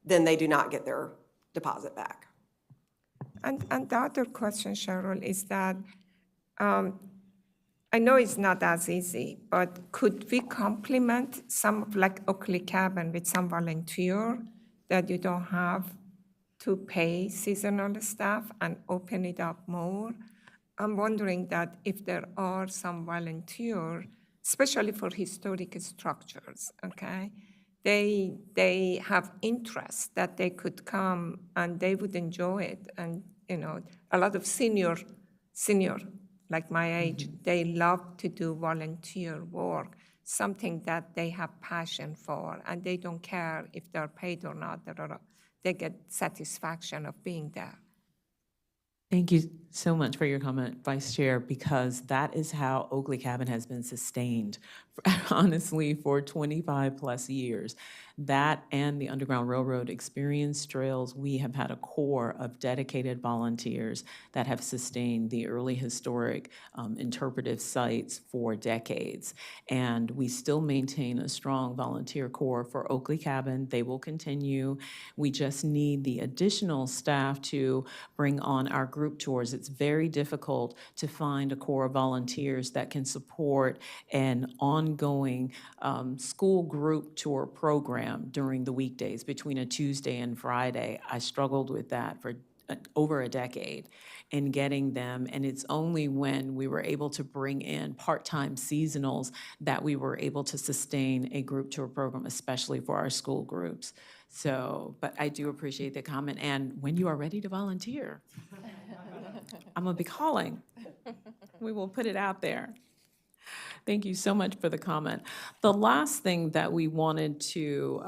then they do not get their deposit back. And the other question, Cheryl, is that I know it's not as easy, but could we complement some of like Oakley Cabin with some volunteer that you don't have to pay seasonal staff and open it up more? I'm wondering that if there are some volunteer, especially for historic structures, okay? They have interest that they could come and they would enjoy it. And, you know, a lot of senior, like my age, they love to do volunteer work, something that they have passion for, and they don't care if they're paid or not. They get satisfaction of being there. Thank you so much for your comment, Vice Chair, because that is how Oakley Cabin has been sustained, honestly, for 25-plus years. That and the Underground Railroad Experience Trails, we have had a core of dedicated volunteers that have sustained the early historic interpretive sites for decades. And we still maintain a strong volunteer core for Oakley Cabin. They will continue. We just need the additional staff to bring on our group tours. It's very difficult to find a core of volunteers that can support an ongoing school group tour program during the weekdays between a Tuesday and Friday. I struggled with that for over a decade in getting them, and it's only when we were able to bring in part-time seasonals that we were able to sustain a group tour program, especially for our school groups. So, but I do appreciate the comment, and when you are ready to volunteer, I'm gonna be calling. We will put it out there. Thank you so much for the comment. The last thing that we wanted to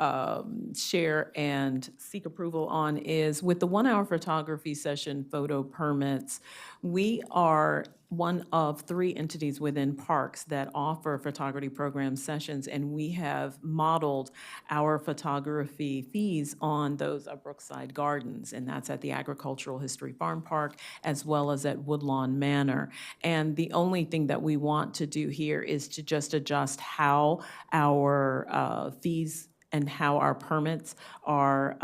share and seek approval on is with the 1-hour photography session photo permits, we are one of 3 entities within parks that offer photography program sessions, and we have modeled our photography fees on those of Brookside Gardens, and that's at the Agricultural History Farm Park as well as at Woodlawn Manor. And the only thing that we want to do here is to just adjust how our fees and how our permits are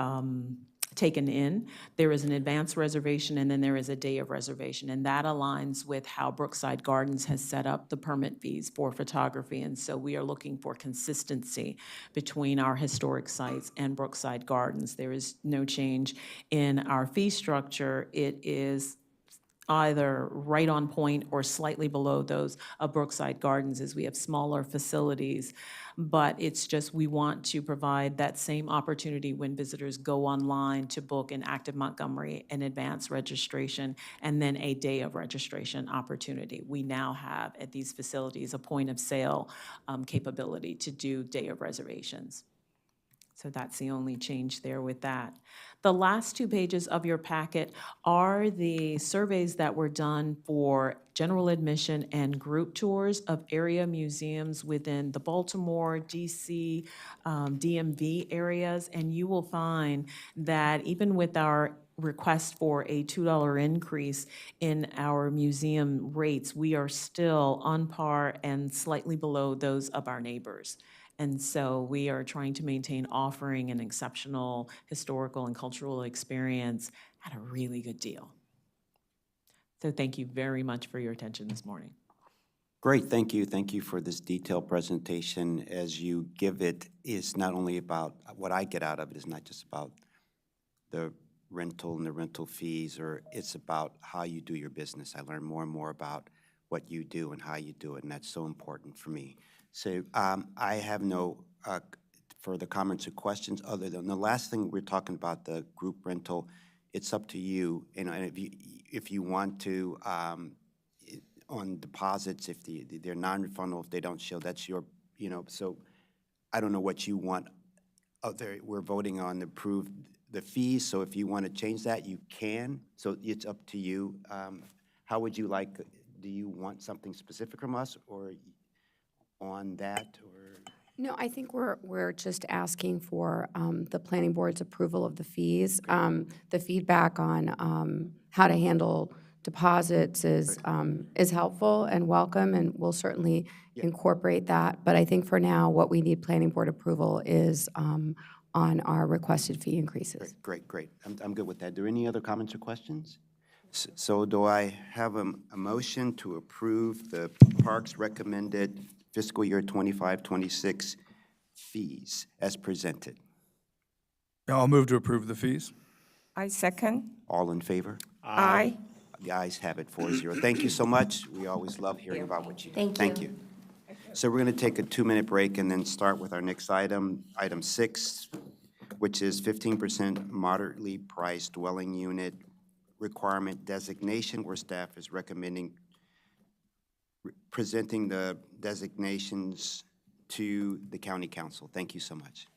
taken in. There is an advance reservation and then there is a day of reservation, and that aligns with how Brookside Gardens has set up the permit fees for photography. And so we are looking for consistency between our historic sites and Brookside Gardens. There is no change in our fee structure. It is either right on point or slightly below those of Brookside Gardens, as we have smaller facilities. But it's just we want to provide that same opportunity when visitors go online to book an Active Montgomery, an advance registration, and then a day of registration opportunity. We now have at these facilities a point of sale capability to do day of reservations. So that's the only change there with that. The last 2 pages of your packet are the surveys that were done for general admission and group tours of area museums within the Baltimore, DC, DMV areas. And you will find that even with our request for a $2 increase in our museum rates, we are still on par and slightly below those of our neighbors. And so we are trying to maintain offering an exceptional historical and cultural experience at a really good deal. So thank you very much for your attention this morning. Great, thank you. Thank you for this detailed presentation. As you give it, is not only about what I get out of it, is not just about the rental and the rental fees, or it's about how you do your business. I learn more and more about what you do and how you do it, and that's so important for me. So I have no further comments or questions other than the last thing we're talking about, the group rental. It's up to you, and if you want to, on deposits, if they're non-refundable, if they don't show, that's your, so I don't know what you want. We're voting on to approve the fees, so if you want to change that, you can. So it's up to you. How would you like, do you want something specific from us, or on that, or? No, I think we're just asking for the planning board's approval of the fees, the feedback on how to handle deposits is helpful and welcome, and we'll certainly incorporate that. But I think for now, what we need planning board approval is on our requested fee increases. Great. I'm good with that. Are there any other comments or questions? So do I have a motion to approve the parks recommended fiscal year 25-26 fees as presented? I'll move to approve the fees. I second. All in favor? Aye. The ayes have it 4-0. Thank you so much. We always love hearing about what you do. Thank you. So we're going to take a 2-minute break and then start with our next item, item 6, which is 15% moderately priced dwelling unit requirement designation, where staff is recommending presenting the designations to the county council. Thank you so much.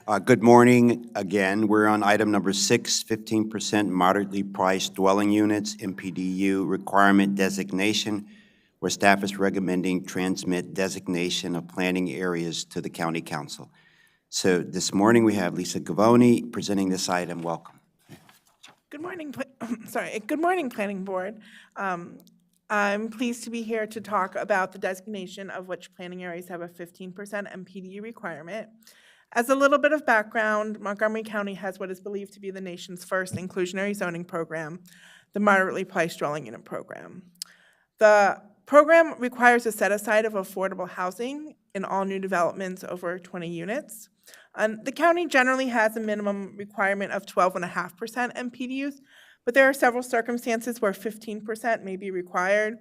Good morning again. We're on item number 6, 15% moderately priced dwelling units, MPDU requirement designation, where staff is recommending transmit designation of planning areas to the county council. So this morning, we have Lisa Gavoni presenting this item. Welcome. Good morning, Good morning, Planning Board. I'm pleased to be here to talk about the designation of which planning areas have a 15% MPDU requirement. As a little bit of background, Montgomery County has what is believed to be the nation's first inclusionary zoning program, the Moderately Priced Dwelling Unit Program. The program requires a set-aside of affordable housing in all new developments over 20 units. The county generally has a minimum requirement of 12.5% MPDUs, but there are several circumstances where 15% may be required.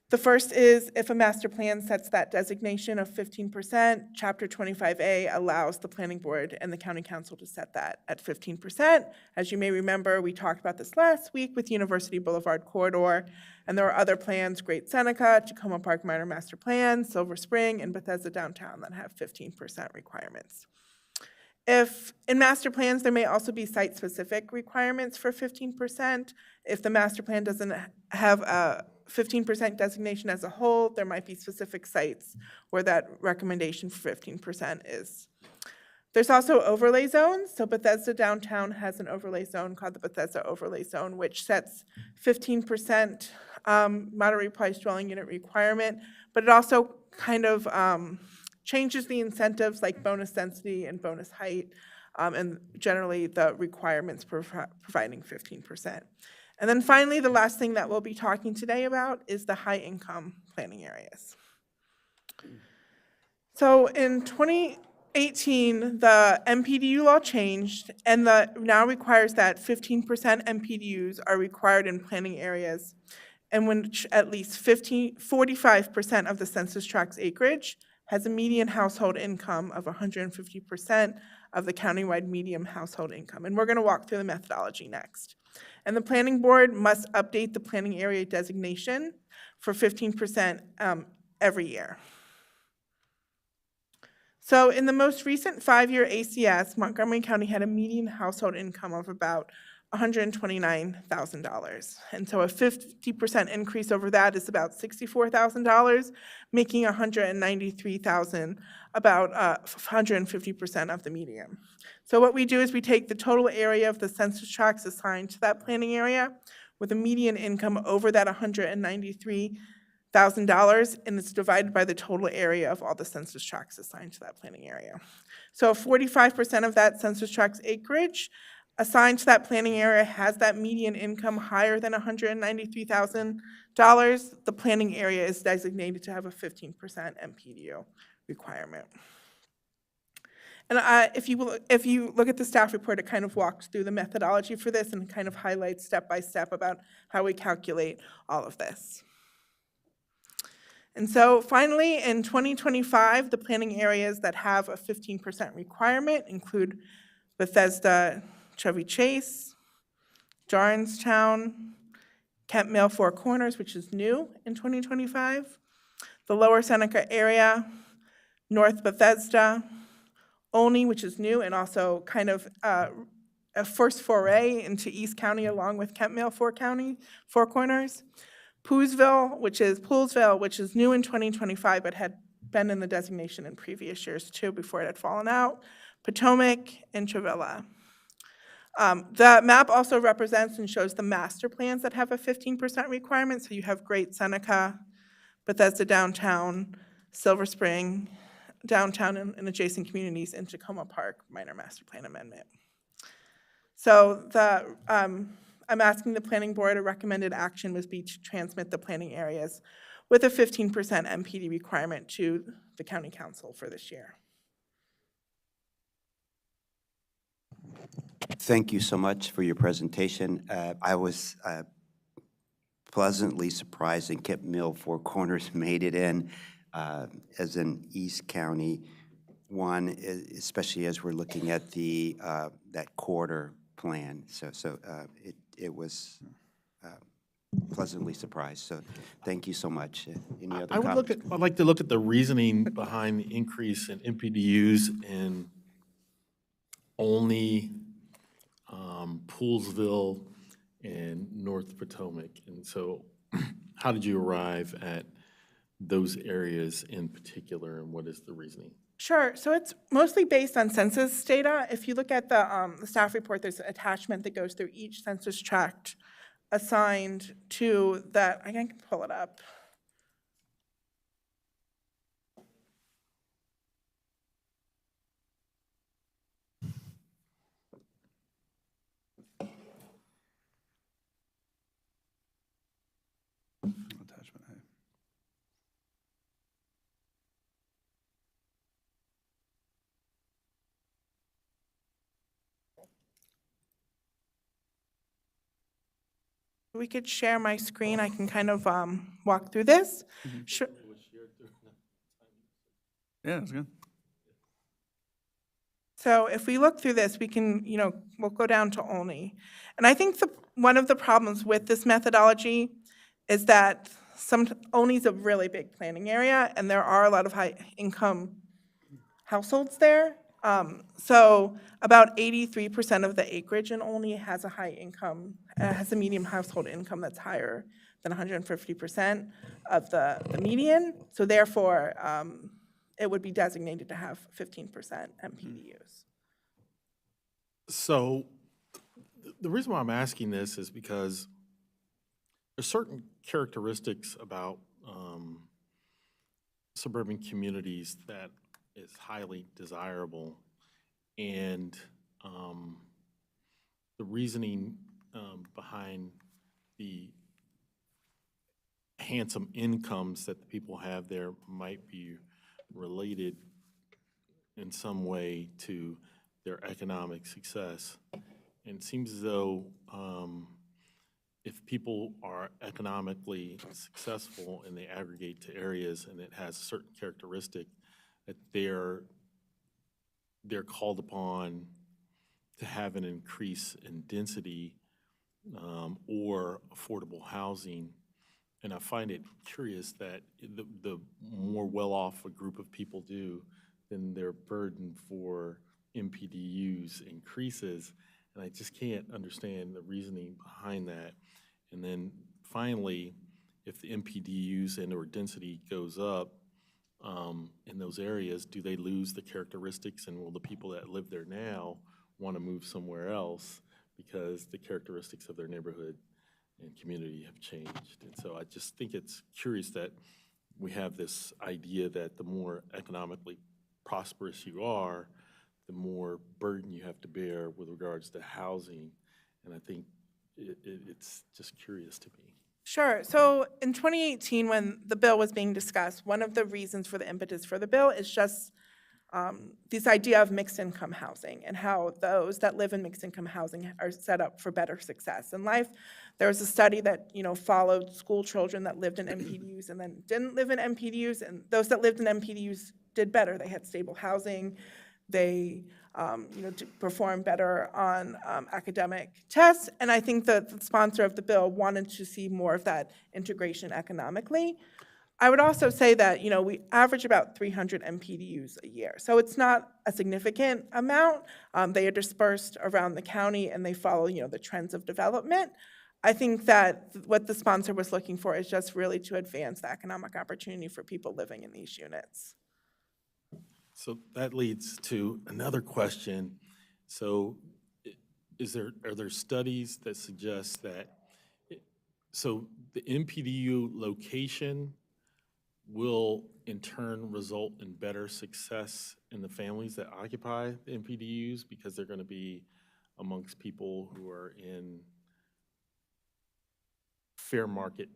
The first is if a master plan sets that designation of 15%, Chapter 25A allows the planning board and the county council to set that at 15%. As you may remember, we talked about this last week with University Boulevard Corridor, and there are other plans, Great Seneca, Tacoma Park Minor Master Plan, Silver Spring, and Bethesda Downtown that have 15% requirements. If in master plans, there may also be site-specific requirements for 15%. If the master plan doesn't have a 15% designation as a whole, there might be specific sites where that recommendation for 15% is. There's also overlay zones. So Bethesda Downtown has an overlay zone called the Bethesda Overlay Zone, which sets 15% moderately priced dwelling unit requirement, but it also kind of changes the incentives like bonus density and bonus height, and generally the requirements providing 15%. And then finally, the last thing that we'll be talking today about is the high income planning areas. So in 2018, the MPDU law changed and now requires that 15% MPDUs are required in planning areas in which at least 45% of the census tract's acreage has a median household income of 150% of the countywide median household income. And we're going to walk through the methodology next. And the planning board must update the planning area designation for 15% every year. So in the most recent 5-year ACS, Montgomery County had a median household income of about $129,000. And so a 50% increase over that is about $64,000, making $193,000 about 150% of the median. So what we do is we take the total area of the census tracts assigned to that planning area with a median income over that $193,000, and it's divided by the total area of all the census tracts assigned to that planning area. So 45% of that census tract's acreage assigned to that planning area has that median income higher than $193,000, the planning area is designated to have a 15% MPDU requirement. And if you look at the staff report, it kind of walks through the methodology for this and kind of highlights step by step about how we calculate all of this. And so finally, in 2025, the planning areas that have a 15% requirement include Bethesda, Chevy Chase, Jarnstown, Kent Mill Four Corners, which is new in 2025, the Lower Seneca area, North Bethesda, Olney, which is new and also kind of a first foray into East County along with Kent Mill Four Corners, Poolsville, which is new in 2025 but had been in the designation in previous years too before it had fallen out, Potomac, and Travilla. The map also represents and shows the master plans that have a 15% requirement. So you have Great Seneca, Bethesda Downtown, Silver Spring, Downtown and adjacent communities, in Tacoma Park Minor Master Plan Amendment. So I'm asking the planning board, a recommended action would be to transmit the planning areas with a 15% MPD requirement to the county council for this year. Thank you so much for your presentation. I was pleasantly surprised that Kent Mill Four Corners made it in as an East County one, especially as we're looking at the that quarter plan. So it was pleasantly surprised. So thank you so much. Any other comments? I'd like to look at the reasoning behind the increase in MPDUs in Olney, Poolsville, and North Potomac. And so how did you arrive at those areas in particular, and what is the reasoning? Sure. So it's mostly based on census data. If you look at the staff report, there's an attachment that goes through each census tract assigned to that. I can pull it up. Attachment A. We could share my screen. I can kind of walk through this. Sure. Yeah, it's good. So if we look through this, we can, we'll go down to Olney. And I think one of the problems with this methodology is that Olney's a really big planning area, and there are a lot of high-income households there. So about 83% of the acreage in Olney has a high income, has a median household income that's higher than 150% of the median. So therefore, it would be designated to have 15% MPDUs. So the reason why I'm asking this is because there's certain characteristics about suburban communities that is highly desirable, and the reasoning behind the handsome incomes that the people have there might be related in some way to their economic success. And it seems as though if people are economically successful and they aggregate to areas and it has a certain characteristic, that they're called upon to have an increase in density or affordable housing. And I find it curious that the more well-off a group of people do, then their burden for MPDUs increases. And I just can't understand the reasoning behind that. And then finally, if the MPDUs and or density goes up in those areas, do they lose the characteristics, and will the people that live there now want to move somewhere else because the characteristics of their neighborhood and community have changed? And so I just think it's curious that we have this idea that the more economically prosperous you are, the more burden you have to bear with regards to housing. And I think it's just curious to me. Sure. So in 2018, when the bill was being discussed, one of the reasons for the impetus for the bill is just this idea of mixed income housing and how those that live in mixed income housing are set up for better success in life. There was a study that followed school children that lived in MPDUs and then didn't live in MPDUs, and those that lived in MPDUs did better. They had stable housing. They performed better on academic tests, and I think that the sponsor of the bill wanted to see more of that integration economically. I would also say that, we average about 300 MPDUs a year, so it's not a significant amount. They are dispersed around the county, and they follow, the trends of development. I think that what the sponsor was looking for is just really to advance the economic opportunity for people living in these units. So that leads to another question. So are there studies that suggest that, so the MPDU location will in turn result in better success in the families that occupy the MPDUs because they're going to be amongst people who are in fair market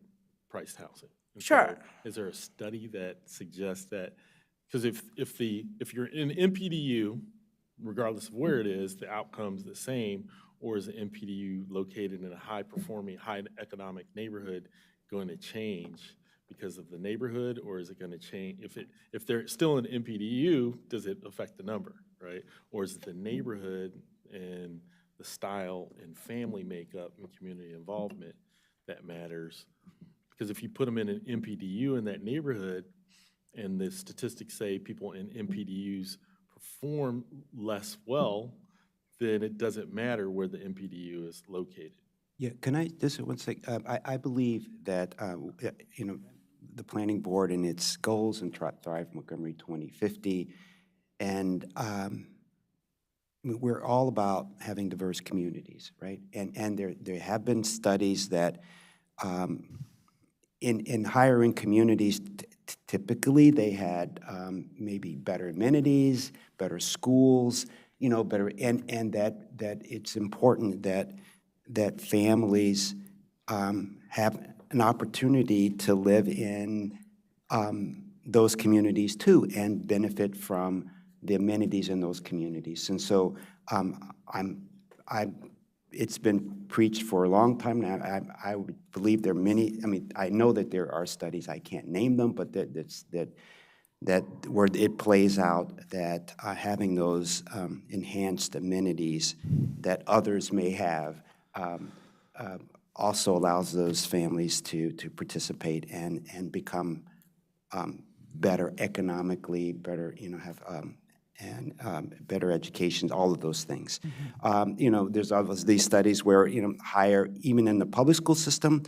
priced housing? And Sure. So is there a study that suggests that? Because if you're in MPDU, regardless of where it is, the outcome's the same, or is the MPDU located in a high-performing, high economic neighborhood going to change because of the neighborhood, or is it going to change? If they're still in MPDU, does it affect the number, right? Or is it the neighborhood and the style and family makeup and community involvement that matters? Because if you put them in an MPDU in that neighborhood, and the statistics say people in MPDUs perform less well, then it doesn't matter where the MPDU is located. Yeah, can I, this one sec, I believe that, you know, the planning board and its goals and Thrive Montgomery 2050, and we're all about having diverse communities, right? And there have been studies that in higher-end communities, typically they had maybe better amenities, better schools, you know, better, and that it's important that families have an opportunity to live in those communities too and benefit from the amenities in those communities. And so it's been preached for a long time now. I would believe there are many, I mean, I know that there are studies, I can't name them, but that where it plays out that having those enhanced amenities that others may have also allows those families to participate and become better economically, better, you know, have better education, all of those things. You know, there's obviously these studies where, you know, higher, even in the public school system,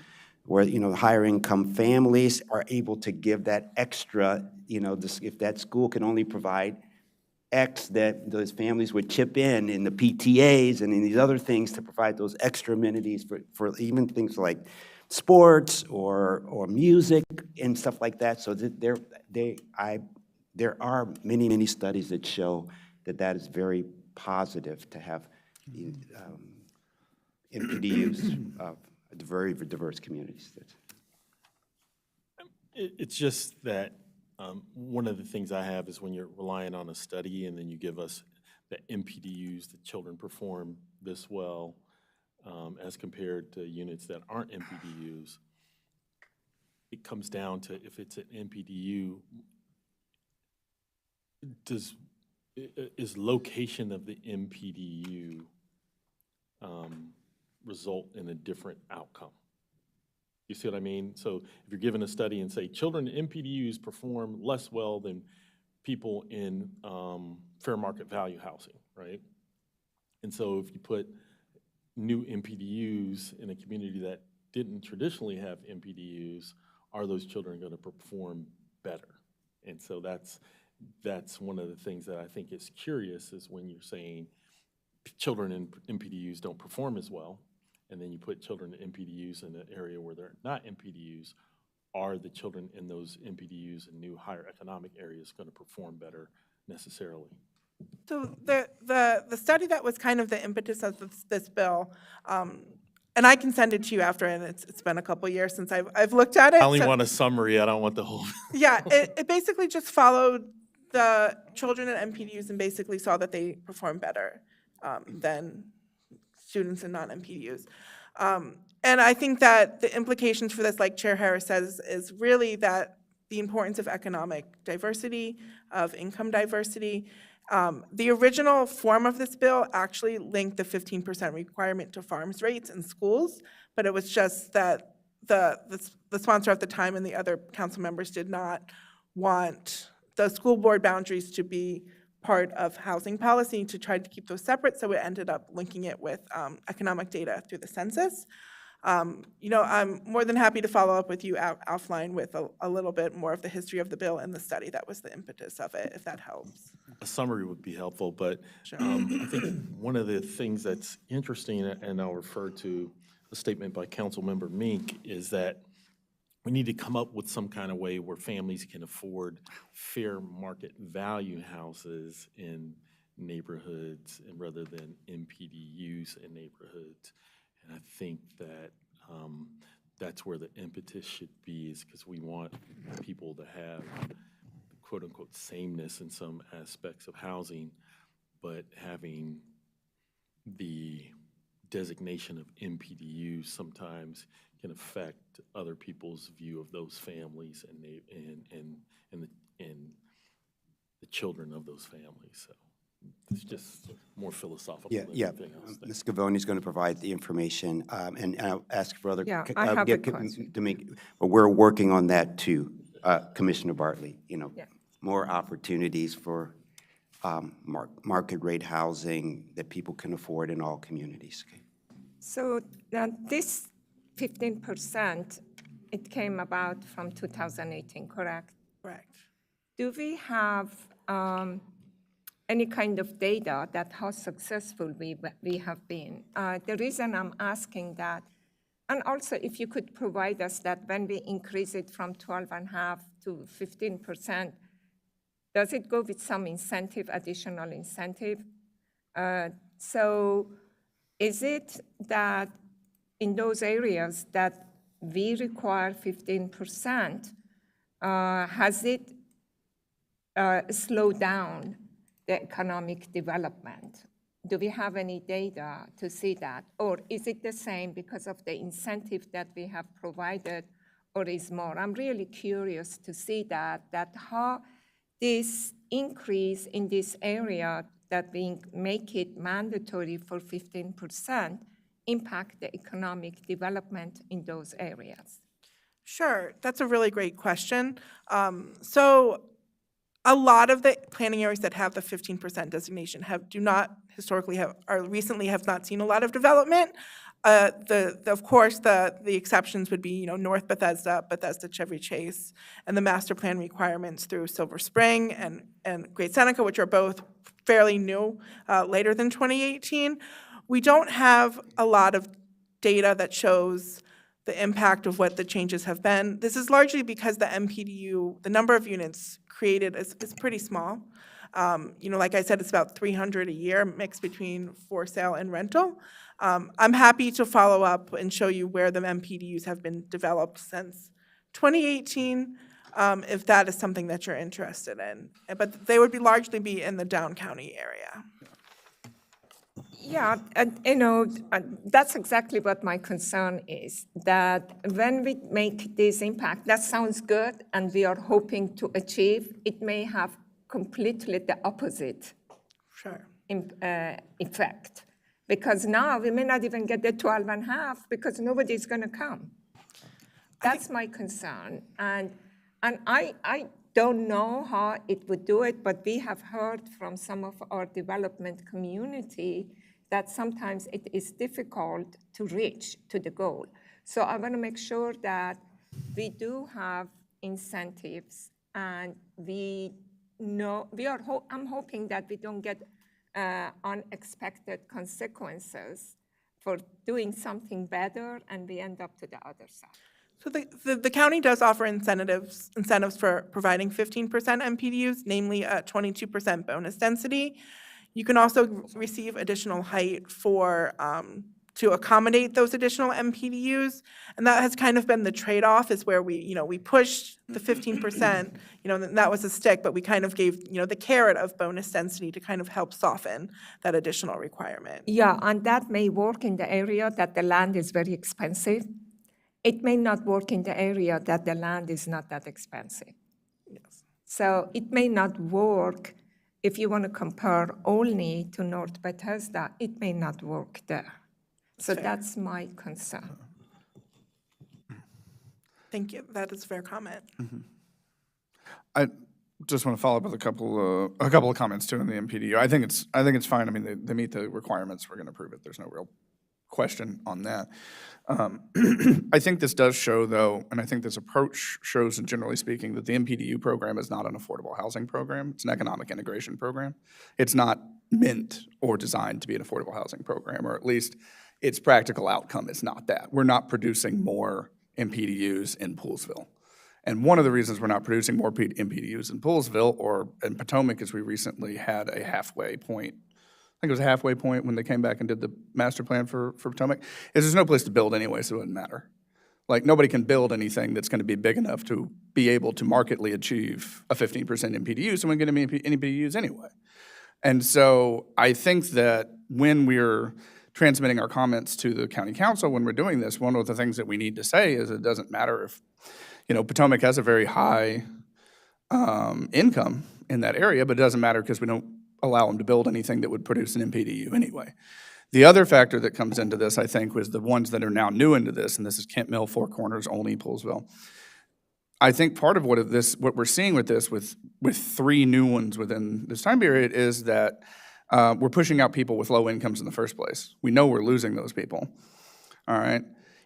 where, you know, higher income families are able to give that extra, you know, this, if that school can only provide X, that those families would chip in the PTAs and in these other things to provide those extra amenities for even things like sports or music and stuff like that. So that there are many, many studies that show that that is very positive to have MPDUs of very diverse communities. It's just that one of the things I have is when you're relying on a study and then you give us the MPDUs, the children perform this well as compared to units that aren't MPDUs, it comes down to if it's an MPDU, is location of the MPDU result in a different outcome? You see what I mean? So if you're given a study and say children in MPDUs perform less well than people in fair market value housing, right? And so if you put new MPDUs in a community that didn't traditionally have MPDUs, are those children going to perform better? And so that's one of the things that I think is curious is when you're saying children in MPDUs don't perform as well, and then you put children in MPDUs in an area where they're not MPDUs, are the children in those MPDUs in new higher economic areas going to perform better necessarily? So the study that was kind of the impetus of this bill, and I can send it to you after, and it's been a couple years since I've looked at it. I only want a summary. I don't want the whole. Yeah, it basically just followed the children at MPDUs and basically saw that they perform better than students in non-MPDUs. And I think that the implications for this, like Chair Harris says, is really that the importance of economic diversity, of income diversity. The original form of this bill actually linked the 15% requirement to farms rates in schools, but it was just that the sponsor at the time and the other council members did not want the school board boundaries to be part of housing policy, to try to keep those separate, so it ended up linking it with economic data through the census. You know, I'm more than happy to follow up with you offline with a little bit more of the history of the bill and the study that was the impetus of it, if that helps. A summary would be helpful, but Sure. I think one of the things that's interesting, and I'll refer to a statement by Councilmember Mink, is that we need to come up with some kind of way where families can afford fair market value houses in neighborhoods and rather than MPDUs in neighborhoods. And I think that that's where the impetus should be, is because we want people to have quote-unquote sameness in some aspects of housing, but having the designation of MPDU sometimes can affect other people's view of those families and the children of those families. So it's just more philosophical than anything else. Ms. Scavone is going to provide the information, and I'll ask for other. Yeah, I have a question. But we're working on that too, Commissioner Bartley, you know, more opportunities for market rate housing that people can afford in all communities. Okay. So this 15%, it came about from 2018, correct? Correct. Do we have any kind of data that how successful we have been? The reason I'm asking that, and also if you could provide us that when we increase it from 12.5 to 15%, does it go with some incentive, additional incentive? So is it that in those areas that we require 15%, has it slowed down the economic development? Do we have any data to see that? Or is it the same because of the incentive that we have provided, or is more? I'm really curious to see that how this increase in this area that we make it mandatory for 15% impact the economic development in those areas? Sure, that's a really great question. So a lot of the planning areas that have the 15% designation recently have not seen a lot of development. Of course, the exceptions would be, North Bethesda, Chevy Chase, and the master plan requirements through Silver Spring and Great Seneca, which are both fairly new, later than 2018. We don't have a lot of data that shows the impact of what the changes have been. This is largely because the MPDU, the number of units created is pretty small. Like I said, it's about 300 a year mixed between for sale and rental. I'm happy to follow up and show you where the MPDUs have been developed since 2018, if that is something that you're interested in. But they would largely be in the Down County area. Yeah, that's exactly what my concern is, that when we make this impact, that sounds good, and we are hoping to achieve, it may have completely the opposite effect. Because now we may not even get the 12.5 because nobody's going to come. That's my concern. And I don't know how it would do it, but we have heard from some of our development community that sometimes it is difficult to reach to the goal. So I want to make sure that we do have incentives, and I'm hoping that we don't get unexpected consequences for doing something better and we end up to the other side. So the county does offer incentives for providing 15% MPDUs, namely a 22% bonus density. You can also receive additional height to accommodate those additional MPDUs, and that has kind of been the trade-off, is where we pushed the 15%, and that was a stick, but we kind of gave, the carrot of bonus density to kind of help soften that additional requirement. Yeah, and that may work in the area that the land is very expensive. It may not work in the area that the land is not that expensive. Yes. So it may not work if you want to compare only to North Bethesda, it may not work there. So that's my concern. Thank you. That is a fair comment. Mm-hmm. I just want to follow up with a couple of comments too in the MPDU. I think it's fine. I mean, they meet the requirements. We're going to approve it. There's no real question on that. I think this does show, though, and I think this approach shows, generally speaking, that the MPDU program is not an affordable housing program. It's an economic integration program. It's not meant or designed to be an affordable housing program, or at least its practical outcome is not that. We're not producing more MPDUs in Poolesville. And one of the reasons we're not producing more MPDUs in Poolesville or in Potomac is we recently had a halfway point. I think it was a halfway point when they came back and did the master plan for Potomac, is there's no place to build anyway, so it doesn't matter. Like, nobody can build anything that's going to be big enough to be able to markedly achieve a 15% MPDU, so we can get MPDUs anyway. And so I think that when we're transmitting our comments to the county council, when we're doing this, one of the things that we need to say is it doesn't matter if, Potomac has a very high income in that area, but it doesn't matter because we don't allow them to build anything that would produce an MPDU anyway. The other factor that comes into this, I think, was the ones that are now new into this, and this is Kent Mill, Four Corners, Olney, Poolesville. I think part of what we're seeing with this, with 3 new ones within this time period, is that we're pushing out people with low incomes in the first place. We know we're losing those people, all right?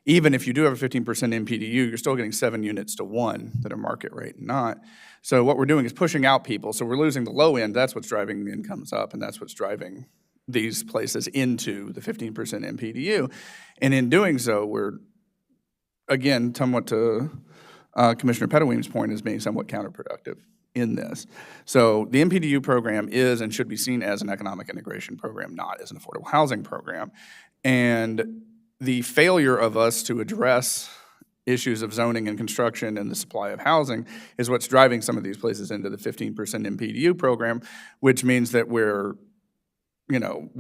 Even if you do have a 15% MPDU, you're still getting 7 units to 1 that are market rate and not. So what we're doing is pushing out people. So we're losing the low end. That's what's driving the incomes up, and that's what's driving these places into the 15% MPDU. And in doing so, we're, again, somewhat to Commissioner Pettaweem's point, is being somewhat counterproductive in this. So the MPDU program is and should be seen as an economic integration program, not as an affordable housing program. And the failure of us to address issues of zoning and construction and the supply of housing is what's driving some of these places into the 15% MPDU program, which means that we're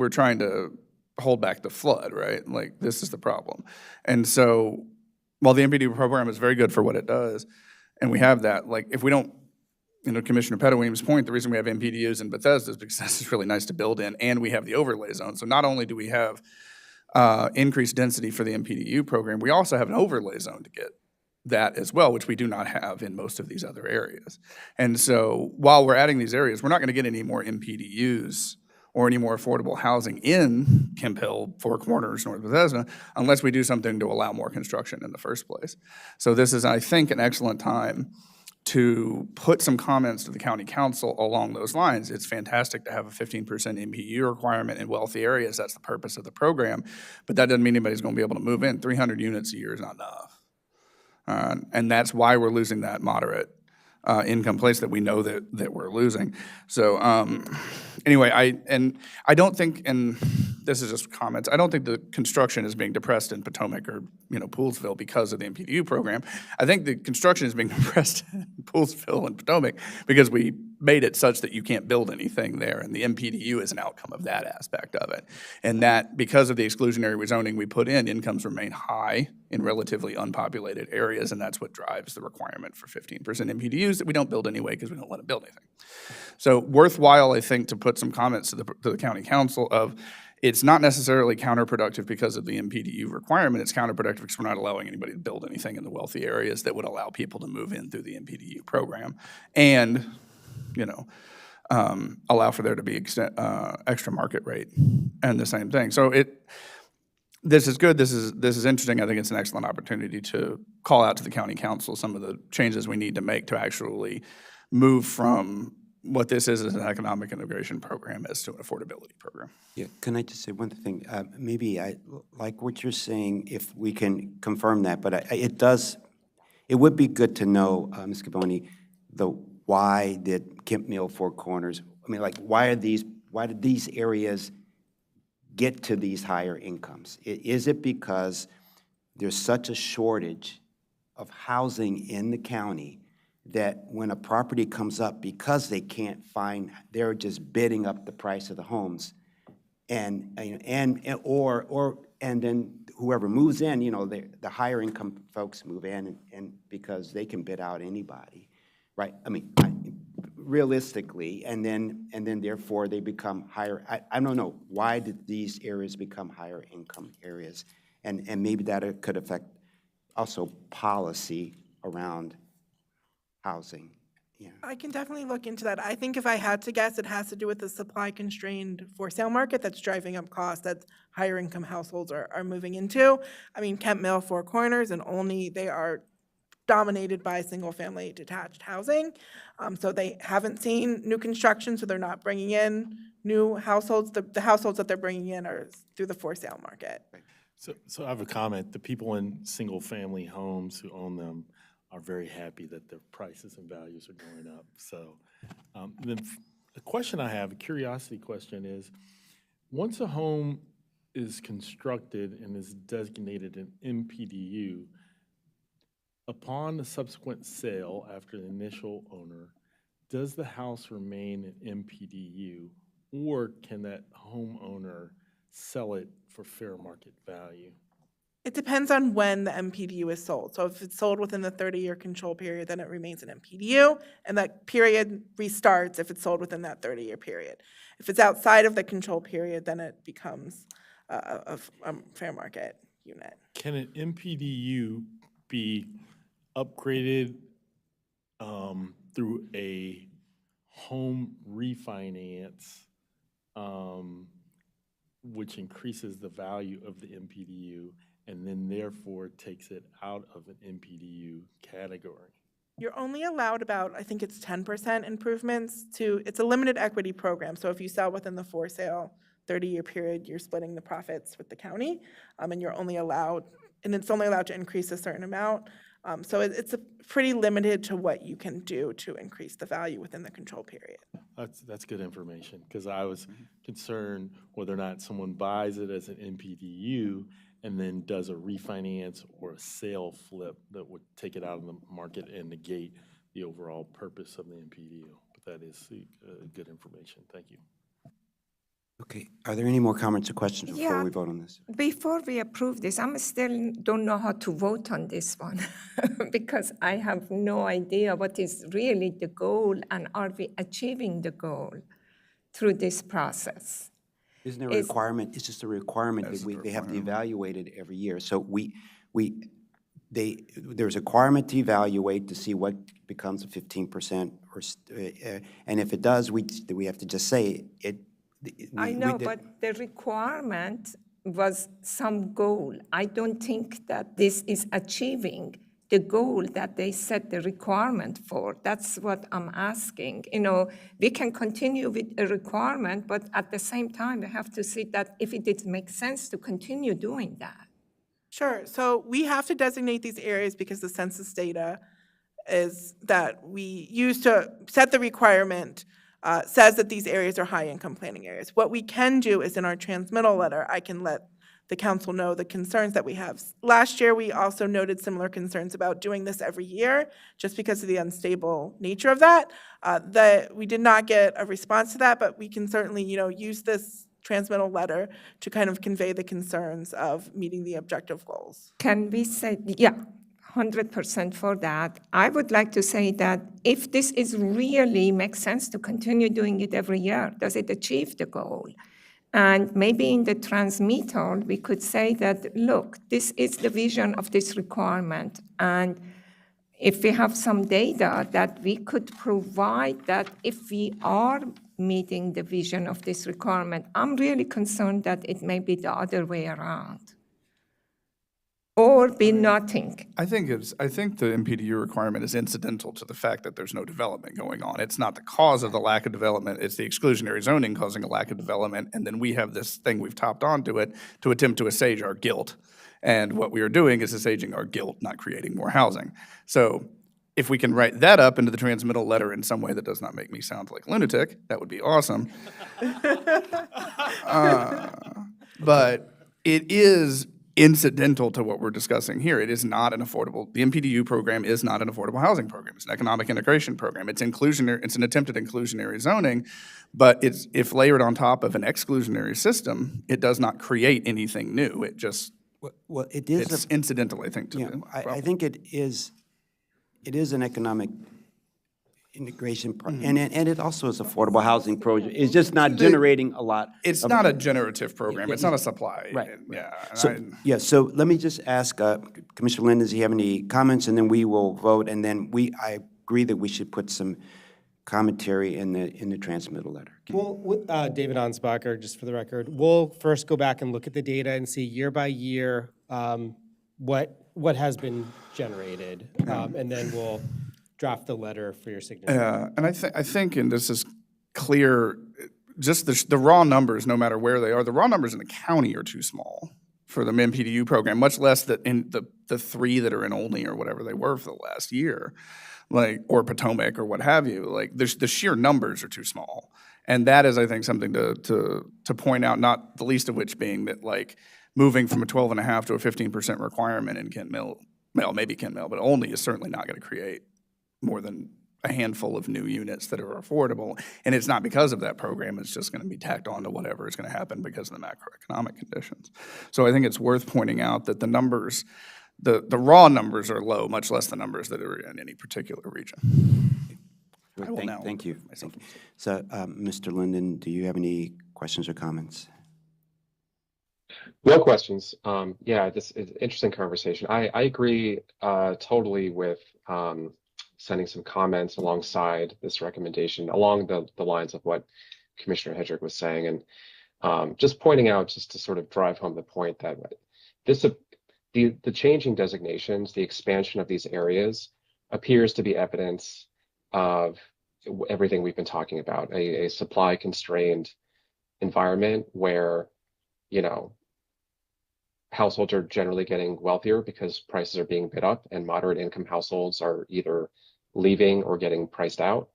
trying to hold back the flood, right? Like, this is the problem. And so while the MPDU program is very good for what it does, and we have that, like, if we don't, Commissioner Pettaweem's point, the reason we have MPDUs in Bethesda is because it's really nice to build in, and we have the overlay zone. So not only do we have increased density for the MPDU program, we also have an overlay zone to get that as well, which we do not have in most of these other areas. And so while we're adding these areas, we're not going to get any more MPDUs or any more affordable housing in Kemp Hill, Four Corners, North Bethesda, unless we do something to allow more construction in the first place. So this is, I think, an excellent time to put some comments to the county council along those lines. It's fantastic to have a 15% MPU requirement in wealthy areas. That's the purpose of the program. But that doesn't mean anybody's going to be able to move in. 300 units a year is not enough. And that's why we're losing that moderate income place that we know that we're losing. So anyway, I don't think, and this is just comments, I don't think the construction is being depressed in Potomac or Poolsville because of the MPDU program. I think the construction is being depressed in Poolsville and Potomac because we made it such that you can't build anything there, and the MPDU is an outcome of that aspect of it. And that, because of the exclusionary rezoning we put in, incomes remain high in relatively unpopulated areas, and that's what drives the requirement for 15% MPDUs that we don't build anyway because we don't let them build anything. So worthwhile, I think, to put some comments to the county council of, it's not necessarily counterproductive because of the MPDU requirement. It's counterproductive because we're not allowing anybody to build anything in the wealthy areas that would allow people to move in through the MPDU program, and allow for there to be extra market rate and the same thing. So this is good. This is interesting. I think it's an excellent opportunity to call out to the county council some of the changes we need to make to actually move from what this is as an economic integration program as to an affordability program. Yeah, can I just say one thing? Maybe I like what you're saying, if we can confirm that, but it would be good to know, Ms. Caboni, why did Kemp Mill, Four Corners, why did these areas get to these higher incomes? Is it because there's such a shortage of housing in the county that when a property comes up, because they can't find, they're just bidding up the price of the homes, and then whoever moves in, the higher income folks move in, and because they can bid out anybody, right? Realistically, and then therefore they become higher. I don't know, why did these areas become higher income areas? And maybe that could affect also policy around housing. Yeah. I can definitely look into that. I think if I had to guess, it has to do with the supply constrained for sale market that's driving up costs that higher income households are moving into. Kemp Mill, Four Corners, and Olney, they are dominated by single family detached housing. So they haven't seen new construction, so they're not bringing in new households. The households that they're bringing in are through the for sale market. So I have a comment. The people in single family homes who own them are very happy that their prices and values are going up. So then the question I have, a curiosity question is, once a home is constructed and is designated an MPDU, upon the subsequent sale after the initial owner, does the house remain an MPDU, or can that homeowner sell it for fair market value? It depends on when the MPDU is sold. So if it's sold within the 30-year control period, then it remains an MPDU, and that period restarts if it's sold within that 30-year period. If it's outside of the control period, then it becomes a fair market unit. Can an MPDU be upgraded through a home refinance, which increases the value of the MPDU and then therefore takes it out of an MPDU category. You're only allowed about, I think it's 10% improvements to, it's a limited equity program. So if you sell within the for sale 30-year period, you're splitting the profits with the county. And you're only allowed, and it's only allowed to increase a certain amount. So it's pretty limited to what you can do to increase the value within the control period. That's good information, because I was concerned whether or not someone buys it as an MPDU and then does a refinance or a sale flip that would take it out of the market and negate the overall purpose of the MPDU. But that is good information. Thank you. Okay, are there any more comments or questions before Yeah. we vote on this? Before we approve this, I'm still don't know how to vote on this one because I have no idea what is really the goal and are we achieving the goal through this process. Isn't there a requirement? It's just a requirement that they have to evaluate it every year. So there's a requirement to evaluate to see what becomes a 15% and if it does, we have to just say it. I know, but the requirement was some goal. I don't think that this is achieving the goal that they set the requirement for. That's what I'm asking. You know, we can continue with a requirement, but at the same time, we have to see that if it did make sense to continue doing that. Sure. So we have to designate these areas because the census data is that we use to set the requirement says that these areas are high-income planning areas. What we can do is in our transmittal letter, I can let the council know the concerns that we have. Last year, we also noted similar concerns about doing this every year, just because of the unstable nature of that. That we did not get a response to that, but we can certainly, use this transmittal letter to kind of convey the concerns of meeting the objective goals. Can we say, yeah, 100% for that. I would like to say that if this is really makes sense to continue doing it every year, does it achieve the goal? And maybe in the transmittal, we could say that, look, this is the vision of this requirement. And if we have some data that we could provide that if we are meeting the vision of this requirement, I'm really concerned that it may be the other way around. Or be nothing. I think the MPDU requirement is incidental to the fact that there's no development going on. It's not the cause of the lack of development, it's the exclusionary zoning causing a lack of development, and then we have this thing we've topped onto it to attempt to assuage our guilt. And what we are doing is assuaging our guilt, not creating more housing. So if we can write that up into the transmittal letter in some way that does not make me sound like a lunatic, that would be awesome. But it is incidental to what we're discussing here. It is not the MPDU program is not an affordable housing program. It's an economic integration program. It's inclusionary, it's an attempt at inclusionary zoning, but if layered on top of an exclusionary system, it does not create anything new. It just, it's incidental, I think, to the I problem. think it is an economic integration, and it also is affordable housing project. It's just not generating a lot. It's not a generative program. It's not a supply. Right. Yeah. So let me just ask Commissioner Lynn, does he have any comments? And then we will vote, and then I agree that we should put some commentary in the transmittal letter. Well, David Ansbacher, just for the record, we'll first go back and look at the data and see year by year what has been generated, and then we'll draft the letter for your signature. Yeah, and I think, and this is clear, just the raw numbers, no matter where they are, the raw numbers in the county are too small for the MPDU program, much less in the three that are in Olney or whatever they were for the last year, or Potomac or what have you. The sheer numbers are too small. And that is, I think, something to point out, not the least of which being that, moving from a 12.5 to a 15% requirement in Kent Mill, well, maybe Kent Mill, but Olney is certainly not going to create more than a handful of new units that are affordable. And it's not because of that program, it's just going to be tacked on to whatever is going to happen because of the macroeconomic conditions. So I think it's worth pointing out that the numbers, the raw numbers are low, much less the numbers that are in any particular region. Thank you. So, Mr. Linden, do you have any questions or comments? No questions. Yeah, this is an interesting conversation. I agree totally with sending some comments alongside this recommendation, along the lines of what Commissioner Hedrick was saying, and just pointing out, just to sort of drive home the point that this the changing designations, the expansion of these areas appears to be evidence of everything we've been talking about, a supply constrained environment where, you know, households are generally getting wealthier because prices are being bid up, and moderate income households are either leaving or getting priced out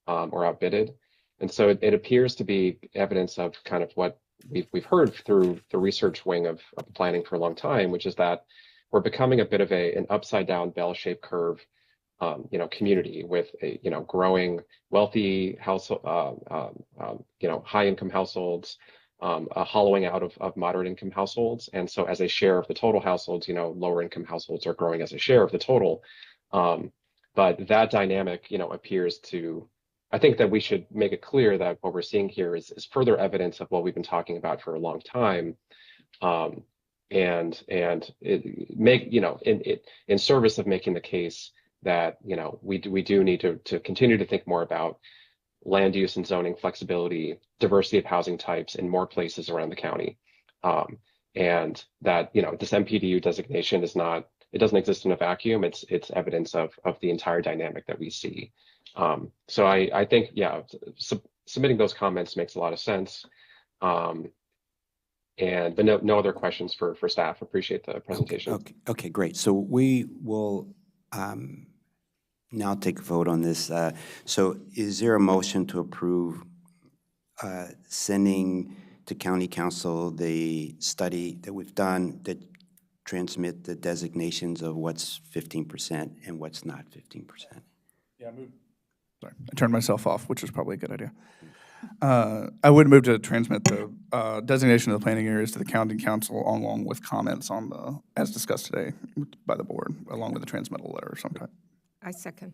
or outbidded. And so it appears to be evidence of kind of what we've heard through the research wing of planning for a long time, which is that we're becoming a bit of an upside down bell-shaped curve, you know, community with a, you know, growing wealthy household, you know, high income households, a hollowing out of moderate income households. And so as a share of the total households, you know, lower income households are growing as a share of the total. But that dynamic, you know, appears to, I think that we should make it clear that what we're seeing here is further evidence of what we've been talking about for a long time. And it make, you know, in service of making the case that, you know, we do need to continue to think more about land use and zoning flexibility, diversity of housing types in more places around the county. And that, you know, this MPDU designation is not, it doesn't exist in a vacuum. It's evidence of the entire dynamic that we see. So I think, yeah, submitting those comments makes a lot of sense. But no other questions for staff. Appreciate the presentation. Okay, great. So we will now take a vote on this. So is there a motion to approve sending to County Council the study that we've done that transmit the designations of what's 15% and what's not 15%? Yeah, sorry, I turned myself off, which is probably a good idea. I would move to transmit the designation of the planning areas to the county council along with comments on the, as discussed today by the board, along with a transmittal letter sometime. I second.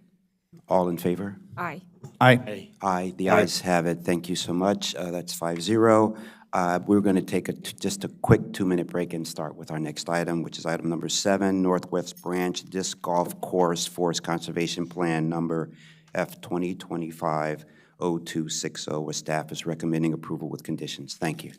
All in favor? Aye. Aye. Aye. The ayes have it. Thank you so much. That's 5-0. We're going to take just a quick 2-minute break and start with our next item, which is item number 7, Northwest Branch Disc Golf Course Forest Conservation Plan number F 2025-0260, where staff is recommending approval with conditions. Thank you.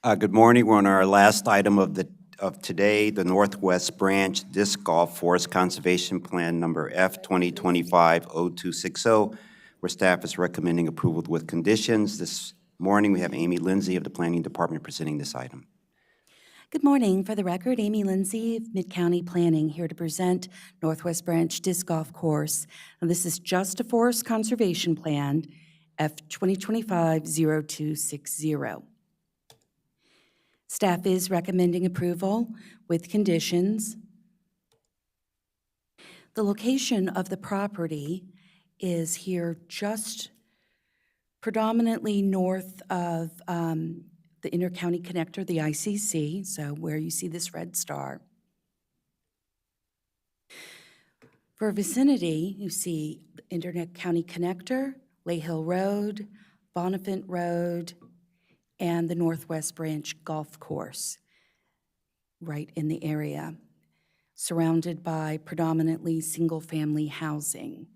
Good morning. We're on our last item of today, the Northwest Branch Disc Golf Forest Conservation Plan Number F 2025-0260, where staff is recommending approval with conditions. This morning, we have Amy Lindsay of the Planning Department presenting this item. Good morning. For the record, Amy Lindsay of Mid-County Planning, here to present Northwest Branch Disc Golf Course. Now, this is just a forest conservation plan, F 2025-0260. Staff is recommending approval with conditions. The location of the property is here just predominantly north of the Intercounty Connector, the ICC, so where you see this red star. For vicinity, you see the Intercounty Connector, Lay Hill Road, Bonifant Road, and the Northwest Branch Golf Course right in the area, surrounded by predominantly single-family housing,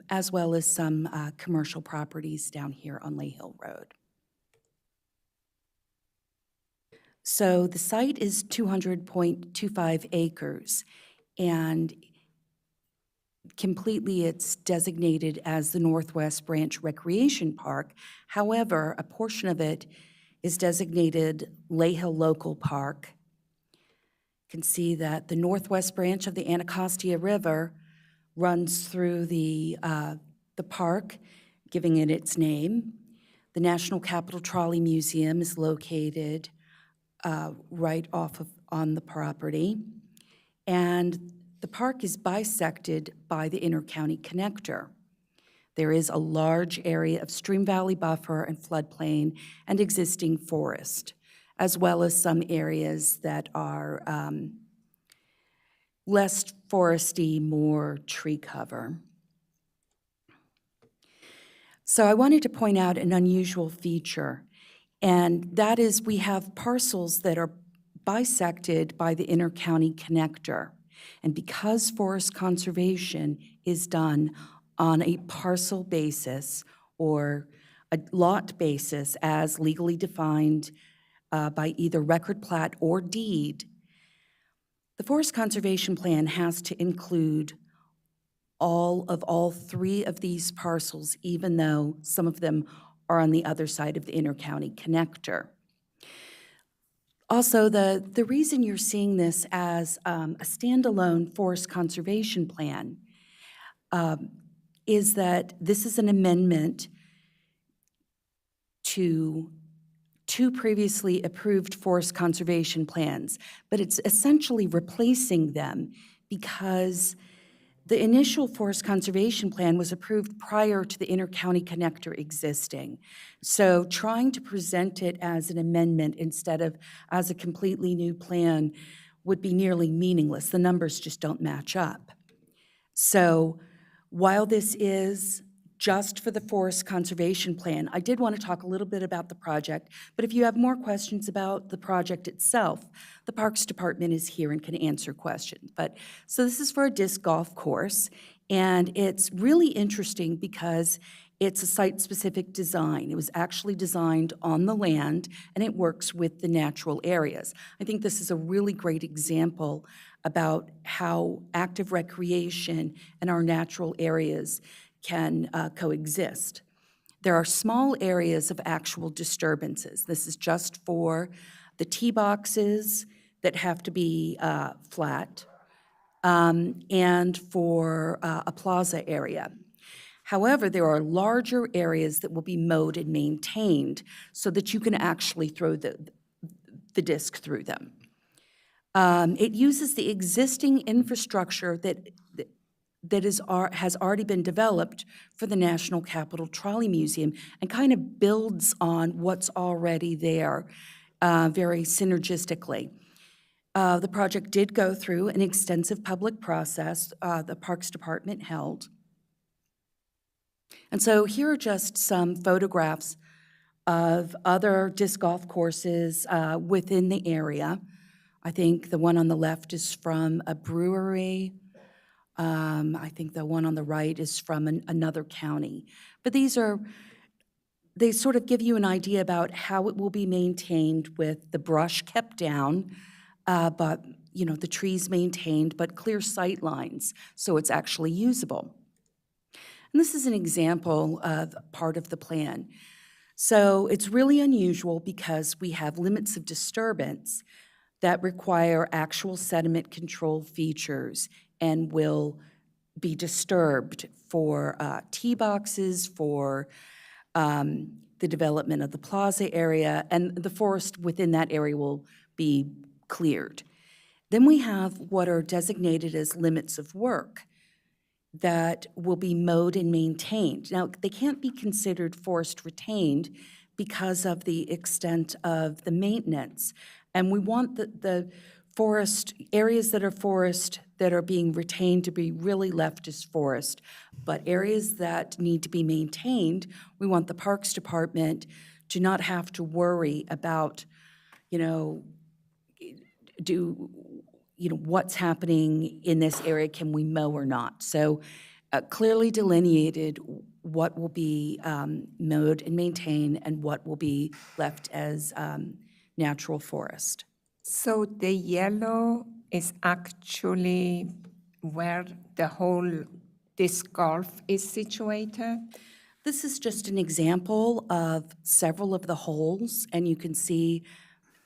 as well as some commercial properties down here on Lay Hill Road. So the site is 200.25 acres, and completely it's designated as the Northwest Branch Recreation Park. However, a portion of it is designated Lay Hill Local Park. You can see that the Northwest Branch of the Anacostia River runs through the park, giving it its name. The National Capital Trolley Museum is located right on the property. And the park is bisected by the Intercounty Connector. There is a large area of stream valley buffer and floodplain and existing forest, as well as some areas that are less foresty, more tree cover. So I wanted to point out an unusual feature, and that is we have parcels that are bisected by the Intercounty Connector. And because forest conservation is done on a parcel basis or a lot basis as legally defined by either record plat or deed, the forest conservation plan has to include all three of these parcels, even though some of them are on the other side of the Intercounty Connector. Also, the reason you're seeing this as a standalone forest conservation plan is that this is an amendment to two previously approved forest conservation plans, but it's essentially replacing them because the initial forest conservation plan was approved prior to the Intercounty Connector existing. So trying to present it as an amendment instead of as a completely new plan would be nearly meaningless. The numbers just don't match up. So while this is just for the forest conservation plan, I did want to talk a little bit about the project, but if you have more questions about the project itself, the Parks Department is here and can answer questions. So this is for a disc golf course, and it's really interesting because it's a site-specific design. It was actually designed on the land, and it works with the natural areas. I think this is a really great example about how active recreation and our natural areas can coexist. There are small areas of actual disturbances. This is just for the tee boxes that have to be flat and for a plaza area. However, there are larger areas that will be mowed and maintained so that you can actually throw the disc through them. It uses the existing infrastructure that has already been developed for the National Capital Trolley Museum and kind of builds on what's already there very synergistically. The project did go through an extensive public process the Parks Department held. And so here are just some photographs of other disc golf courses within the area. I think the one on the left is from a brewery. I think the one on the right is from another county. But these are they sort of give you an idea about how it will be maintained with the brush kept down, but, you know, the trees maintained, but clear sight lines, so it's actually usable. And this is an example of part of the plan. So it's really unusual because we have limits of disturbance that require actual sediment control features and will be disturbed for tee boxes, for the development of the plaza area, and the forest within that area will be cleared. Then we have what are designated as limits of work that will be mowed and maintained. Now, they can't be considered forest retained because of the extent of the maintenance. And we want the forest, areas that are being retained to be really left as forest. But areas that need to be maintained, we want the Parks Department to not have to worry about, what's happening in this area, can we mow or not? So clearly delineated what will be mowed and maintained and what will be left as natural forest. So the yellow is actually where the whole disc golf is situated? This is just an example of several of the holes, and you can see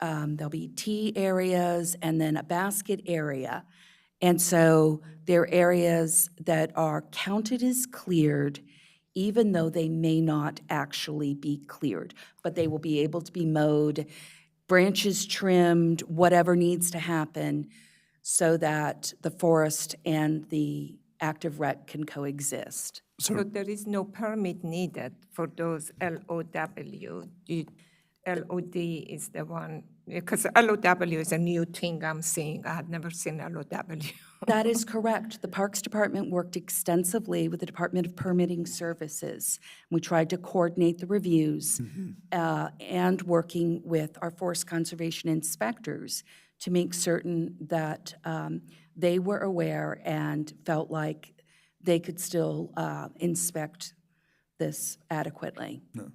there'll be tee areas and then a basket area. And so there are areas that are counted as cleared, even though they may not actually be cleared, but they will be able to be mowed, branches trimmed, whatever needs to happen so that the forest and the active rec can coexist. So there is no permit needed for those LOW. LOD is the one, because LOW is a new thing I'm seeing. I had never seen LOW. That is correct. The Parks Department worked extensively with the Department of Permitting Services. We tried to coordinate the reviews and working with our forest conservation inspectors to make certain that they were aware and felt like they could still inspect this adequately. No.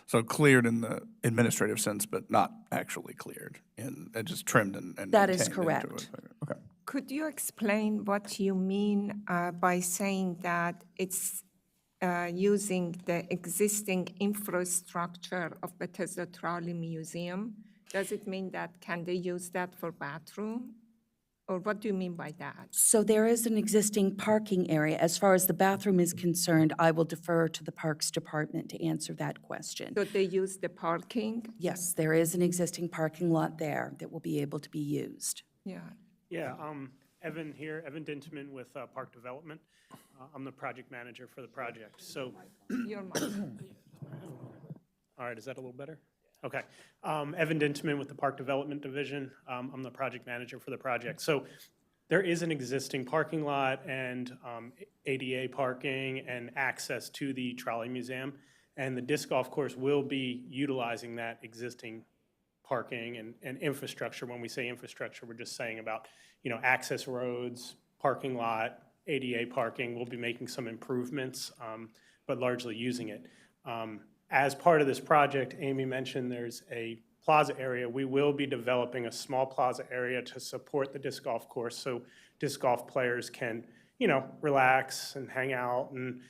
So cleared in the administrative sense, but not actually cleared, and just trimmed and That is maintained into correct. it. Okay. Could you explain what you mean by saying that it's using the existing infrastructure of Bethesda Trolley Museum? Does it mean that can they use that for bathroom? Or what do you mean by that? So there is an existing parking area. As far as the bathroom is concerned, I will defer to the Parks Department to answer that question. So they use the parking? Yes, there is an existing parking lot there that will be able to be used. Yeah. Yeah, Evan here, Evan Dinteman with Park Development. I'm the project manager for the project. So, Your mic. all right, is that a little better? Okay. Evan Dinteman with the Park Development Division. I'm the project manager for the project. So there is an existing parking lot and ADA parking and access to the Trolley Museum. And the disc golf course will be utilizing that existing parking and infrastructure. When we say infrastructure, we're just saying about, access roads, parking lot, ADA parking. We'll be making some improvements, but largely using it. As part of this project, Amy mentioned there's a plaza area. We will be developing a small plaza area to support the disc golf course so disc golf players can, relax and hang out and,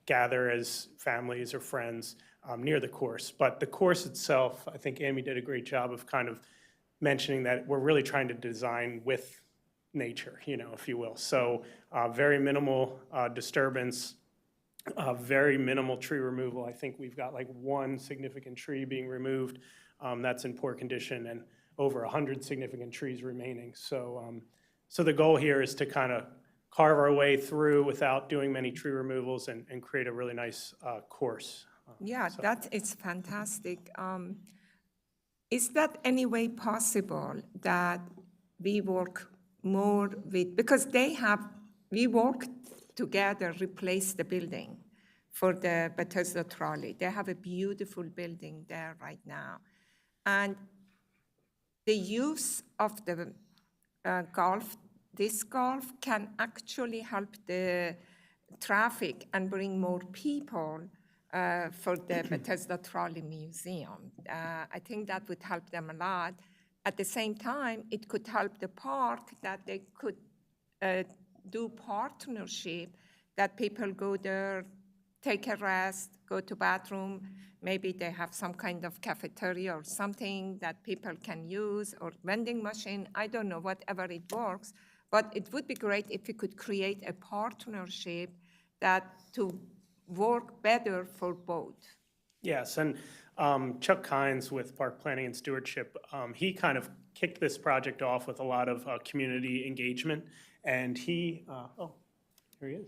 gather as families or friends near the course. But the course itself, I think Amy did a great job of kind of mentioning that we're really trying to design with nature, if you will. So very minimal disturbance. Very minimal tree removal. I think we've got like one significant tree being removed that's in poor condition and over 100 significant trees remaining. So, so the goal here is to kind of carve our way through without doing many tree removals and create a really nice course. Yeah, that is fantastic. Is that any way possible that we work more with, because we worked together, replace the building for the Bethesda Trolley. They have a beautiful building there right now. And the use of the disc golf can actually help the traffic and bring more people for the Bethesda Trolley Museum. I think that would help them a lot. At the same time, it could help the park that they could do partnership, that people go there, take a rest, go to bathroom. Maybe they have some kind of cafeteria or something that people can use, or vending machine. I don't know, whatever it works. But it would be great if we could create a partnership that to work better for both. Yes, and Chuck Kynes with Park Planning and Stewardship, he kind of kicked this project off with a lot of community engagement, and he, here he is.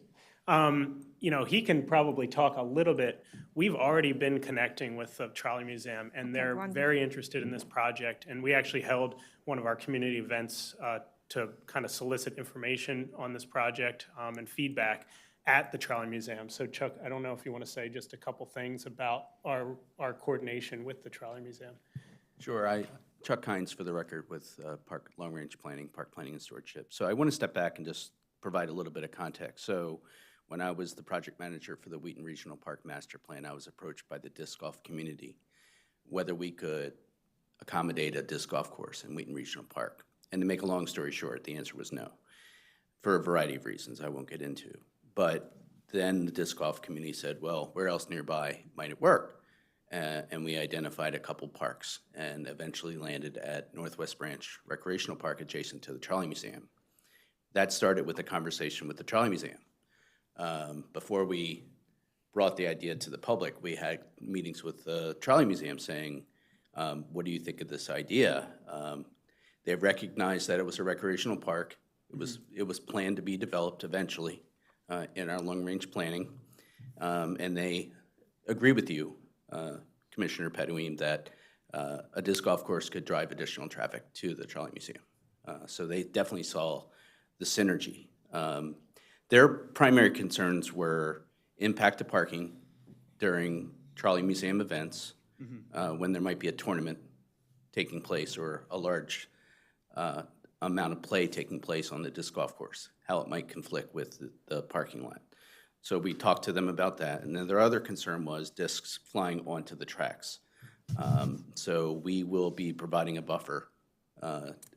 You know, he can probably talk a little bit. We've already been connecting with the Trolley Museum, and they're very interested in this project, and we actually held one of our community events to kind of solicit information on this project and feedback at the Trolley Museum. So Chuck, I don't know if you want to say just a couple things about our coordination with the Trolley Museum. Sure. Chuck Kynes, for the record, with Park Long Range Planning, Park Planning and Stewardship. So I want to step back and just provide a little bit of context. So when I was the project manager for the Wheaton Regional Park Master Plan, I was approached by the disc golf community whether we could accommodate a disc golf course in Wheaton Regional Park. And to make a long story short, the answer was no, for a variety of reasons I won't get into. But then the disc golf community said, well, where else nearby might it work? And we identified a couple parks and eventually landed at Northwest Branch Recreational Park adjacent to the Trolley Museum. That started with a conversation with the Trolley Museum. Before we brought the idea to the public, we had meetings with the Trolley Museum saying, what do you think of this idea? They recognized that it was a recreational park. It was planned to be developed eventually in our long-range planning, and they agree with you, Commissioner Pedouin, that a disc golf course could drive additional traffic to the Trolley Museum. So they definitely saw the synergy. Their primary concerns were impact to parking during Trolley Museum events, when there might be a tournament taking place or a large amount of play taking place on the disc golf course, how it might conflict with the parking lot. So we talked to them about that. And then their other concern was discs flying onto the tracks. So we will be providing a buffer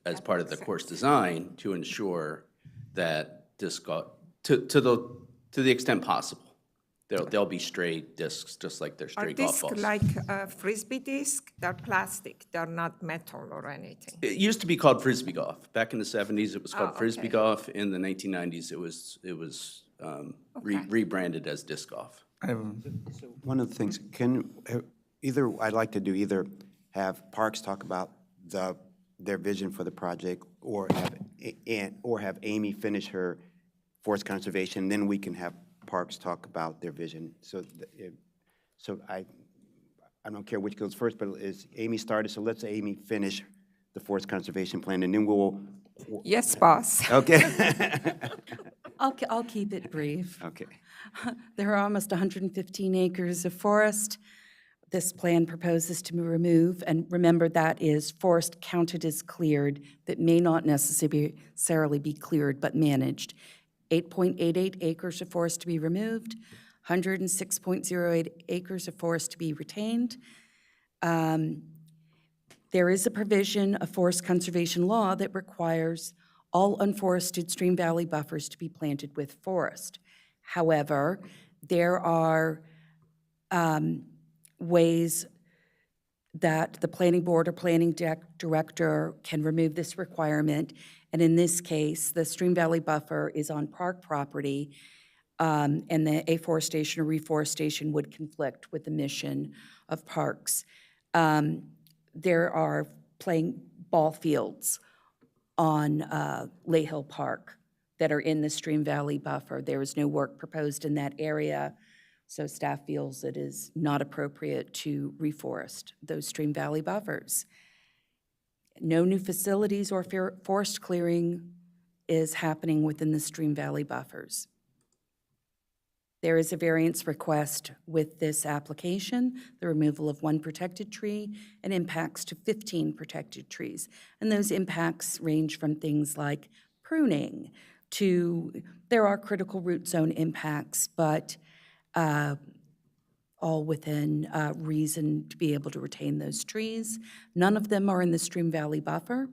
as part of the course design to ensure that disc golf, to the extent possible, there'll be stray discs, just like there's stray golf balls. Are discs like Frisbee disc? They're plastic, they're not metal or anything. It used to be called Frisbee golf. Back in the 70s, it was called Frisbee golf. In the 1990s, it was rebranded as disc golf. One of the things, I'd like to either have parks talk about their vision for the project, or have Amy finish her forest conservation, then we can have parks talk about their vision. So I don't care which goes first, but is Amy started, so let's Amy finish the forest conservation plan, and then we'll. Yes, boss. Okay. I'll keep it brief. Okay. There are almost 115 acres of forest. This plan proposes to remove, and remember that is forest counted as cleared that may not necessarily be cleared but managed. 8.88 acres of forest to be removed, 106.08 acres of forest to be retained. There is a provision of forest conservation law that requires all unforested stream valley buffers to be planted with forest. However, there are ways that the planning board or planning director can remove this requirement. And in this case, the stream valley buffer is on park property, and the afforestation or reforestation would conflict with the mission of parks. There are playing ball fields on Lay Hill Park that are in the stream valley buffer. There is no work proposed in that area, so staff feels it is not appropriate to reforest those stream valley buffers. No new facilities or forest clearing is happening within the stream valley buffers. There is a variance request with this application, the removal of 1 protected tree and impacts to 15 protected trees. And those impacts range from things like pruning to, there are critical root zone impacts, but all within reason to be able to retain those trees. None of them are in the Stream Valley buffer,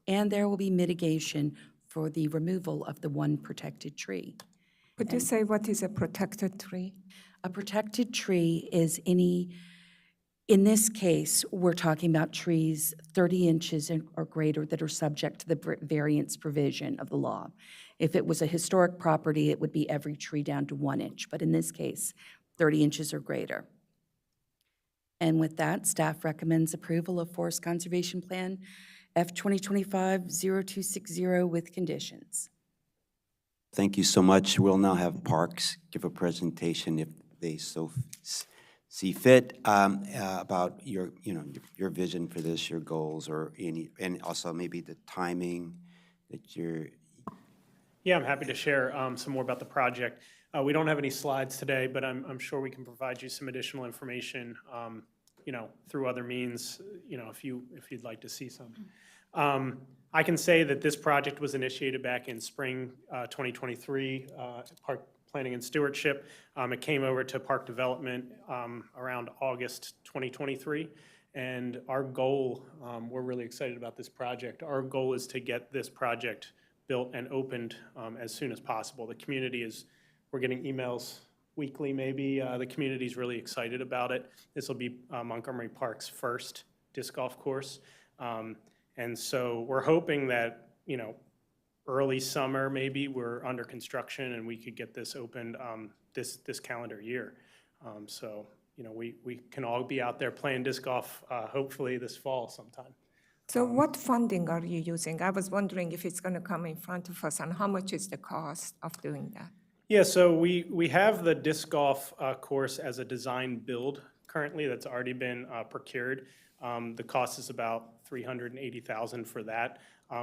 and there will be mitigation for the removal of the one protected tree. Could you say what is a protected tree? A protected tree is any, in this case, we're talking about trees 30 inches or greater that are subject to the variance provision of the law. If it was a historic property, it would be every tree down to 1 inch, but in this case, 30 inches or greater. And with that, staff recommends approval of Forest Conservation Plan F 2025-0260 with conditions. Thank you so much. We'll now have Parks give a presentation if they so see fit about your vision for this, your goals, or and also maybe the timing that you're. Yeah, I'm happy to share some more about the project. We don't have any slides today, but I'm sure we can provide you some additional information, through other means, if you'd like to see some. I can say that this project was initiated back in spring 2023, Park Planning and Stewardship. It came over to Park Development around August 2023. And our goal, we're really excited about this project. Our goal is to get this project built and opened as soon as possible. The community we're getting emails weekly maybe. The community's really excited about it. This will be Montgomery Park's first disc golf course. And so we're hoping that, early summer maybe, we're under construction and we could get this opened this calendar year. So, we can all be out there playing disc golf hopefully this fall sometime. So what funding are you using? I was wondering if it's going to come in front of us and how much is the cost of doing that? Yeah, so we have the disc golf course as a design build currently that's already been procured. The cost is about $380,000 for that.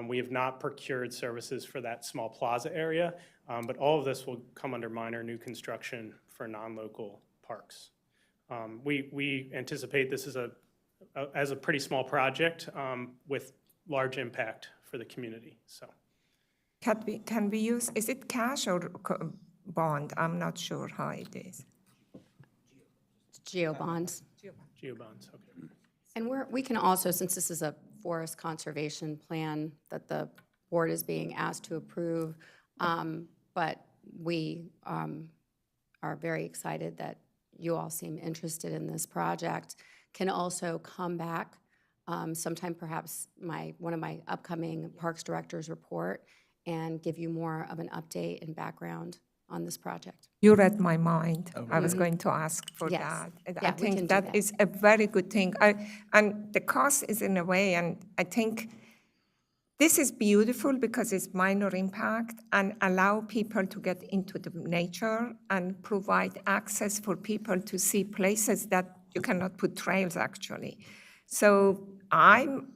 We have not procured services for that small plaza area, but all of this will come under minor new construction for non-local parks. We anticipate this is as a pretty small project with large impact for the community. So, Can we use? Is it cash or bond? I'm not sure how it is. Geo bonds. Geo bonds. Okay. And we can also, since this is a forest conservation plan that the board is being asked to approve, but we are very excited that you all seem interested in this project, can also come back sometime, perhaps one of my upcoming Parks Directors report, and give you more of an update and background on this project. You read my mind. I was going to ask for that. Yeah, I think that is a very good thing. And the cost is in a way, and I think this is beautiful because it's minor impact and allow people to get into the nature and provide access for people to see places that you cannot put trails actually. So I'm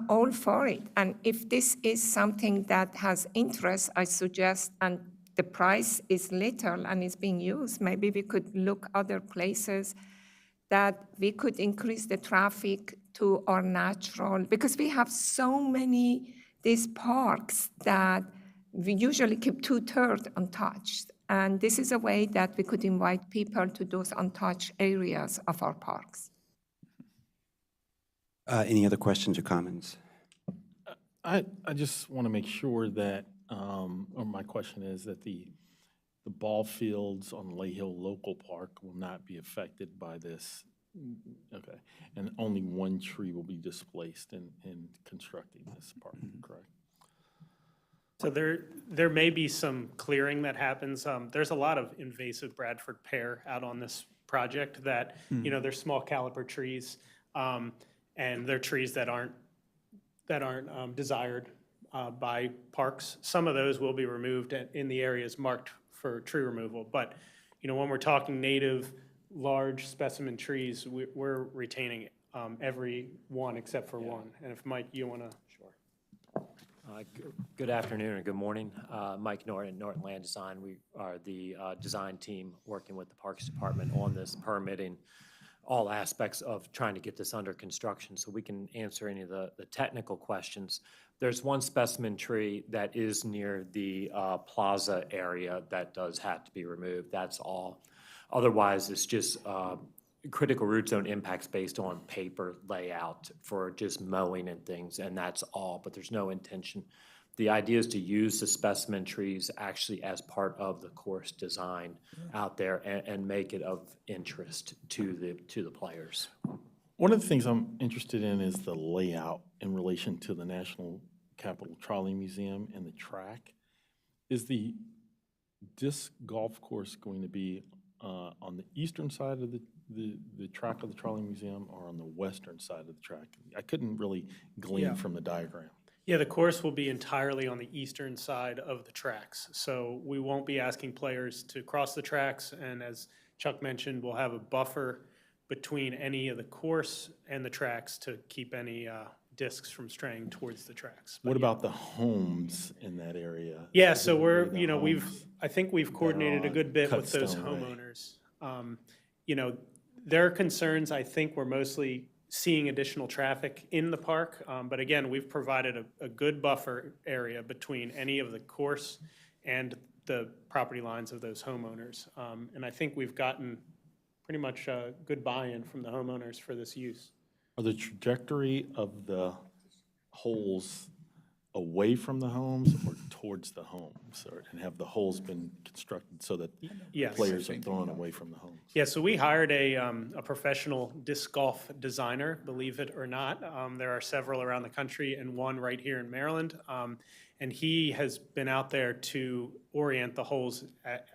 all for it. And if this is something that has interest, I suggest, and the price is little and is being used, maybe we could look other places that we could increase the traffic to our natural, because we have so many these parks that we usually keep 2/3 untouched. And this is a way that we could invite people to those untouched areas of our parks. Any other questions or comments? I just want to make sure that, or my question is that the ball fields on Lay Hill Local Park will not be affected by this. Okay, and only one tree will be displaced in constructing this park, correct? So there may be some clearing that happens. There's a lot of invasive Bradford pear out on this project that, they're small caliber trees, and they're trees that aren't desired by parks. Some of those will be removed in the areas marked for tree removal. But, when we're talking native, large specimen trees, we're retaining every one except for one. And if Mike, you want to. Sure. Good afternoon or good morning. Mike Norton, Norton Land Design. We are the design team working with the Parks Department on this permitting, all aspects of trying to get this under construction so we can answer any of the technical questions. There's one specimen tree that is near the plaza area that does have to be removed. That's all. Otherwise, it's just critical root zone impacts based on paper layout for just mowing and things, and that's all, but there's no intention. The idea is to use the specimen trees actually as part of the course design out there and make it of interest to the players. One of the things I'm interested in is the layout in relation to the National Capital Trolley Museum and the track. Is the disc golf course going to be on the eastern side of the track of the Trolley Museum or on the western side of the track? I couldn't really glean from the diagram. Yeah, the course will be entirely on the eastern side of the tracks. So we won't be asking players to cross the tracks. And as Chuck mentioned, we'll have a buffer between any of the course and the tracks to keep any discs from straying towards the tracks. What about the homes in that area? Yeah, so Are we're, the I think we've coordinated a good bit with those Cutstone Way? homeowners. Their concerns, I think, were mostly seeing additional traffic in the park. But again, we've provided a good buffer area between any of the course and the property lines of those homeowners. And I think we've gotten pretty much good buy-in from the homeowners for this use. Are the trajectory of the holes away from the homes or towards the homes? And have the holes been constructed so that Yes. players are thrown away from the homes? Yeah, so we hired a professional disc golf designer, believe it or not. There are several around the country and one right here in Maryland. And he has been out there to orient the holes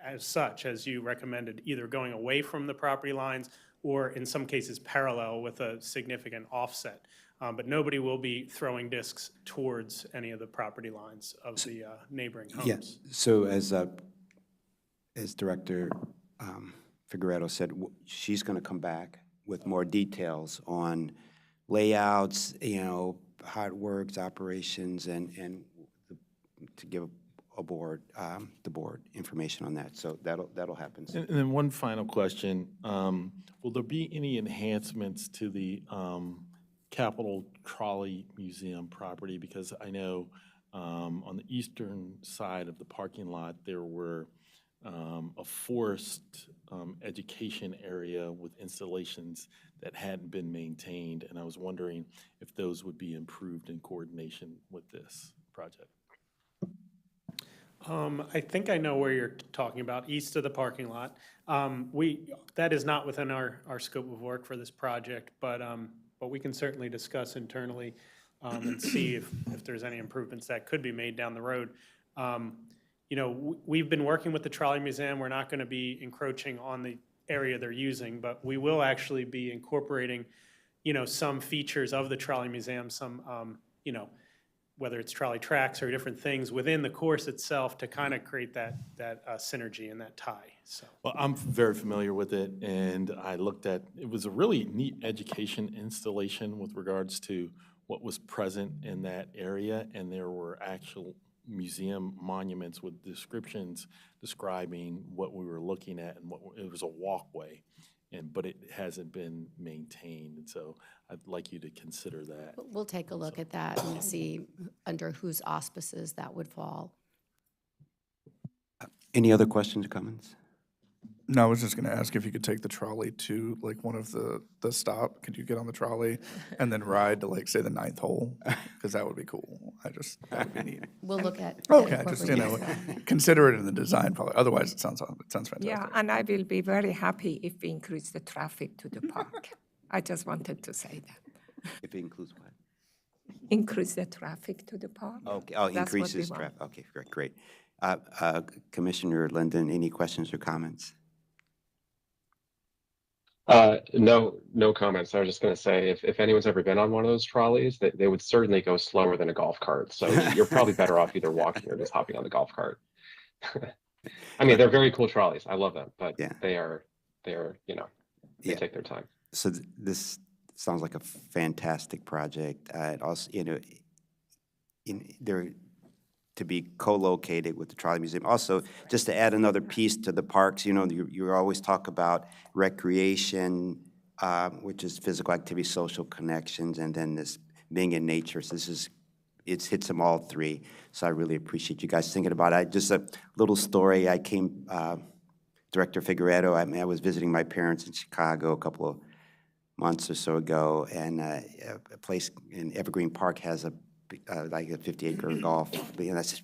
as such, as you recommended, either going away from the property lines or in some cases parallel with a significant offset. But nobody will be throwing discs towards any of the property lines of the neighboring homes. Yes, so as Director Figueredo said, she's going to come back with more details on layouts, how it works, operations, and to give the board information on that. So that'll happen soon. And then one final question. Will there be any enhancements to the Capitol Trolley Museum property? Because I know on the eastern side of the parking lot, there were a forest education area with installations that hadn't been maintained, and I was wondering if those would be improved in coordination with this project. I think I know where you're talking about, east of the parking lot. That is not within our scope of work for this project, but we can certainly discuss internally and see if there's any improvements that could be made down the road. We've been working with the Trolley Museum. We're not going to be encroaching on the area they're using, but we will actually be incorporating, some features of the Trolley Museum, some, whether it's trolley tracks or different things within the course itself to kind of create that synergy and that tie. So. Well, I'm very familiar with it, and I looked at, it was a really neat education installation with regards to what was present in that area, and there were actual museum monuments with descriptions describing what we were looking at, and it was a walkway, but it hasn't been maintained, and so I'd like you to consider that. We'll take a look at that and see under whose auspices that would fall. Any other questions or comments? No, I was just going to ask if you could take the trolley to like one of the stop. Could you get on the trolley and then ride to like say the 9th hole? Because that would be cool. That would be neat. We'll look at. Okay, just consider it in the design probably. Otherwise, it sounds fantastic. Yeah, and I will be very happy if we increase the traffic to the park. I just wanted to say that. If it includes what? Increase the traffic to the park. Okay, That's what increases we want. traffic. Okay, great. Commissioner Linden, any questions or comments? No comments. I was just going to say, if anyone's ever been on one of those trolleys, they would certainly go slower than a golf cart. So you're probably better off either walking or just hopping on the golf cart. I mean, they're very cool trolleys. I love them, but Yeah. they take their time. So this sounds like a fantastic project. It also, to be co-located with the Trolley Museum. Also, just to add another piece to the parks, you always talk about recreation, which is physical activity, social connections, and then this being in nature. So it hits them all three. So I really appreciate you guys thinking about it. Just a little story. I came Director Figueredo, I was visiting my parents in Chicago a couple of months or so ago, and a place in Evergreen Park has like a 50-acre golf. And I said,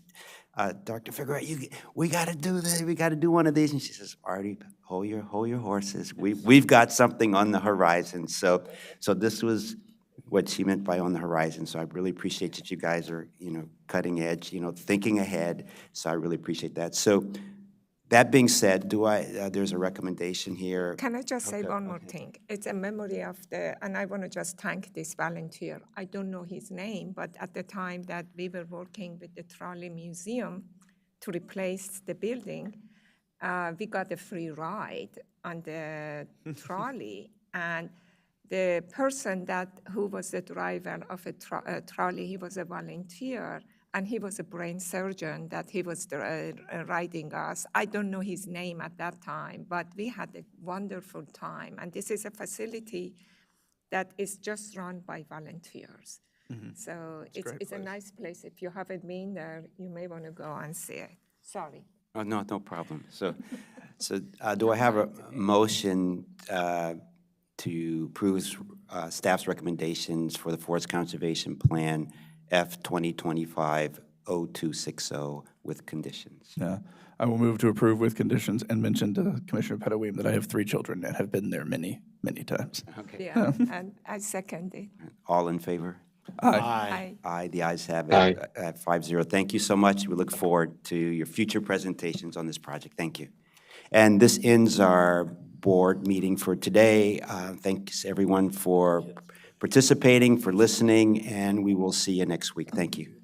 Dr. Figueredo, we got to do this. We got to do one of these. And she says, Artie, hold your horses. We've got something on the horizon. So this was what she meant by on the horizon. So I really appreciate that you guys are, cutting edge, thinking ahead. So I really appreciate that. So that being said, there's a recommendation here. Can I just say Okay, one more thing? It's a memory of and I want to just thank this volunteer. I don't know his name, but at the time that we were working with the Trolley Museum to replace the building, we got a free ride on the trolley, and the person who was the driver of a trolley, he was a volunteer, and he was a brain surgeon that he was riding us. I don't know his name at that time, but we had a wonderful time. And this is a facility that is just run by volunteers. So it's a nice place. If you haven't been there, you may want to go and see it. Sorry. Oh, no problem. So do I have a motion to approve staff's recommendations for the Forest Conservation Plan F 2025-0260 with conditions? Yeah, I will move to approve with conditions and mention to Commissioner Pettawee that I have 3 children and have been there many, many times. Okay. Yeah, and I second it. All in favor? Aye. Aye, the ayes have Aye. it at 5-0. Thank you so much. We look forward to your future presentations on this project. Thank you. And this ends our board meeting for today. Thanks, everyone, for participating, for listening, and we will see you next week. Thank you.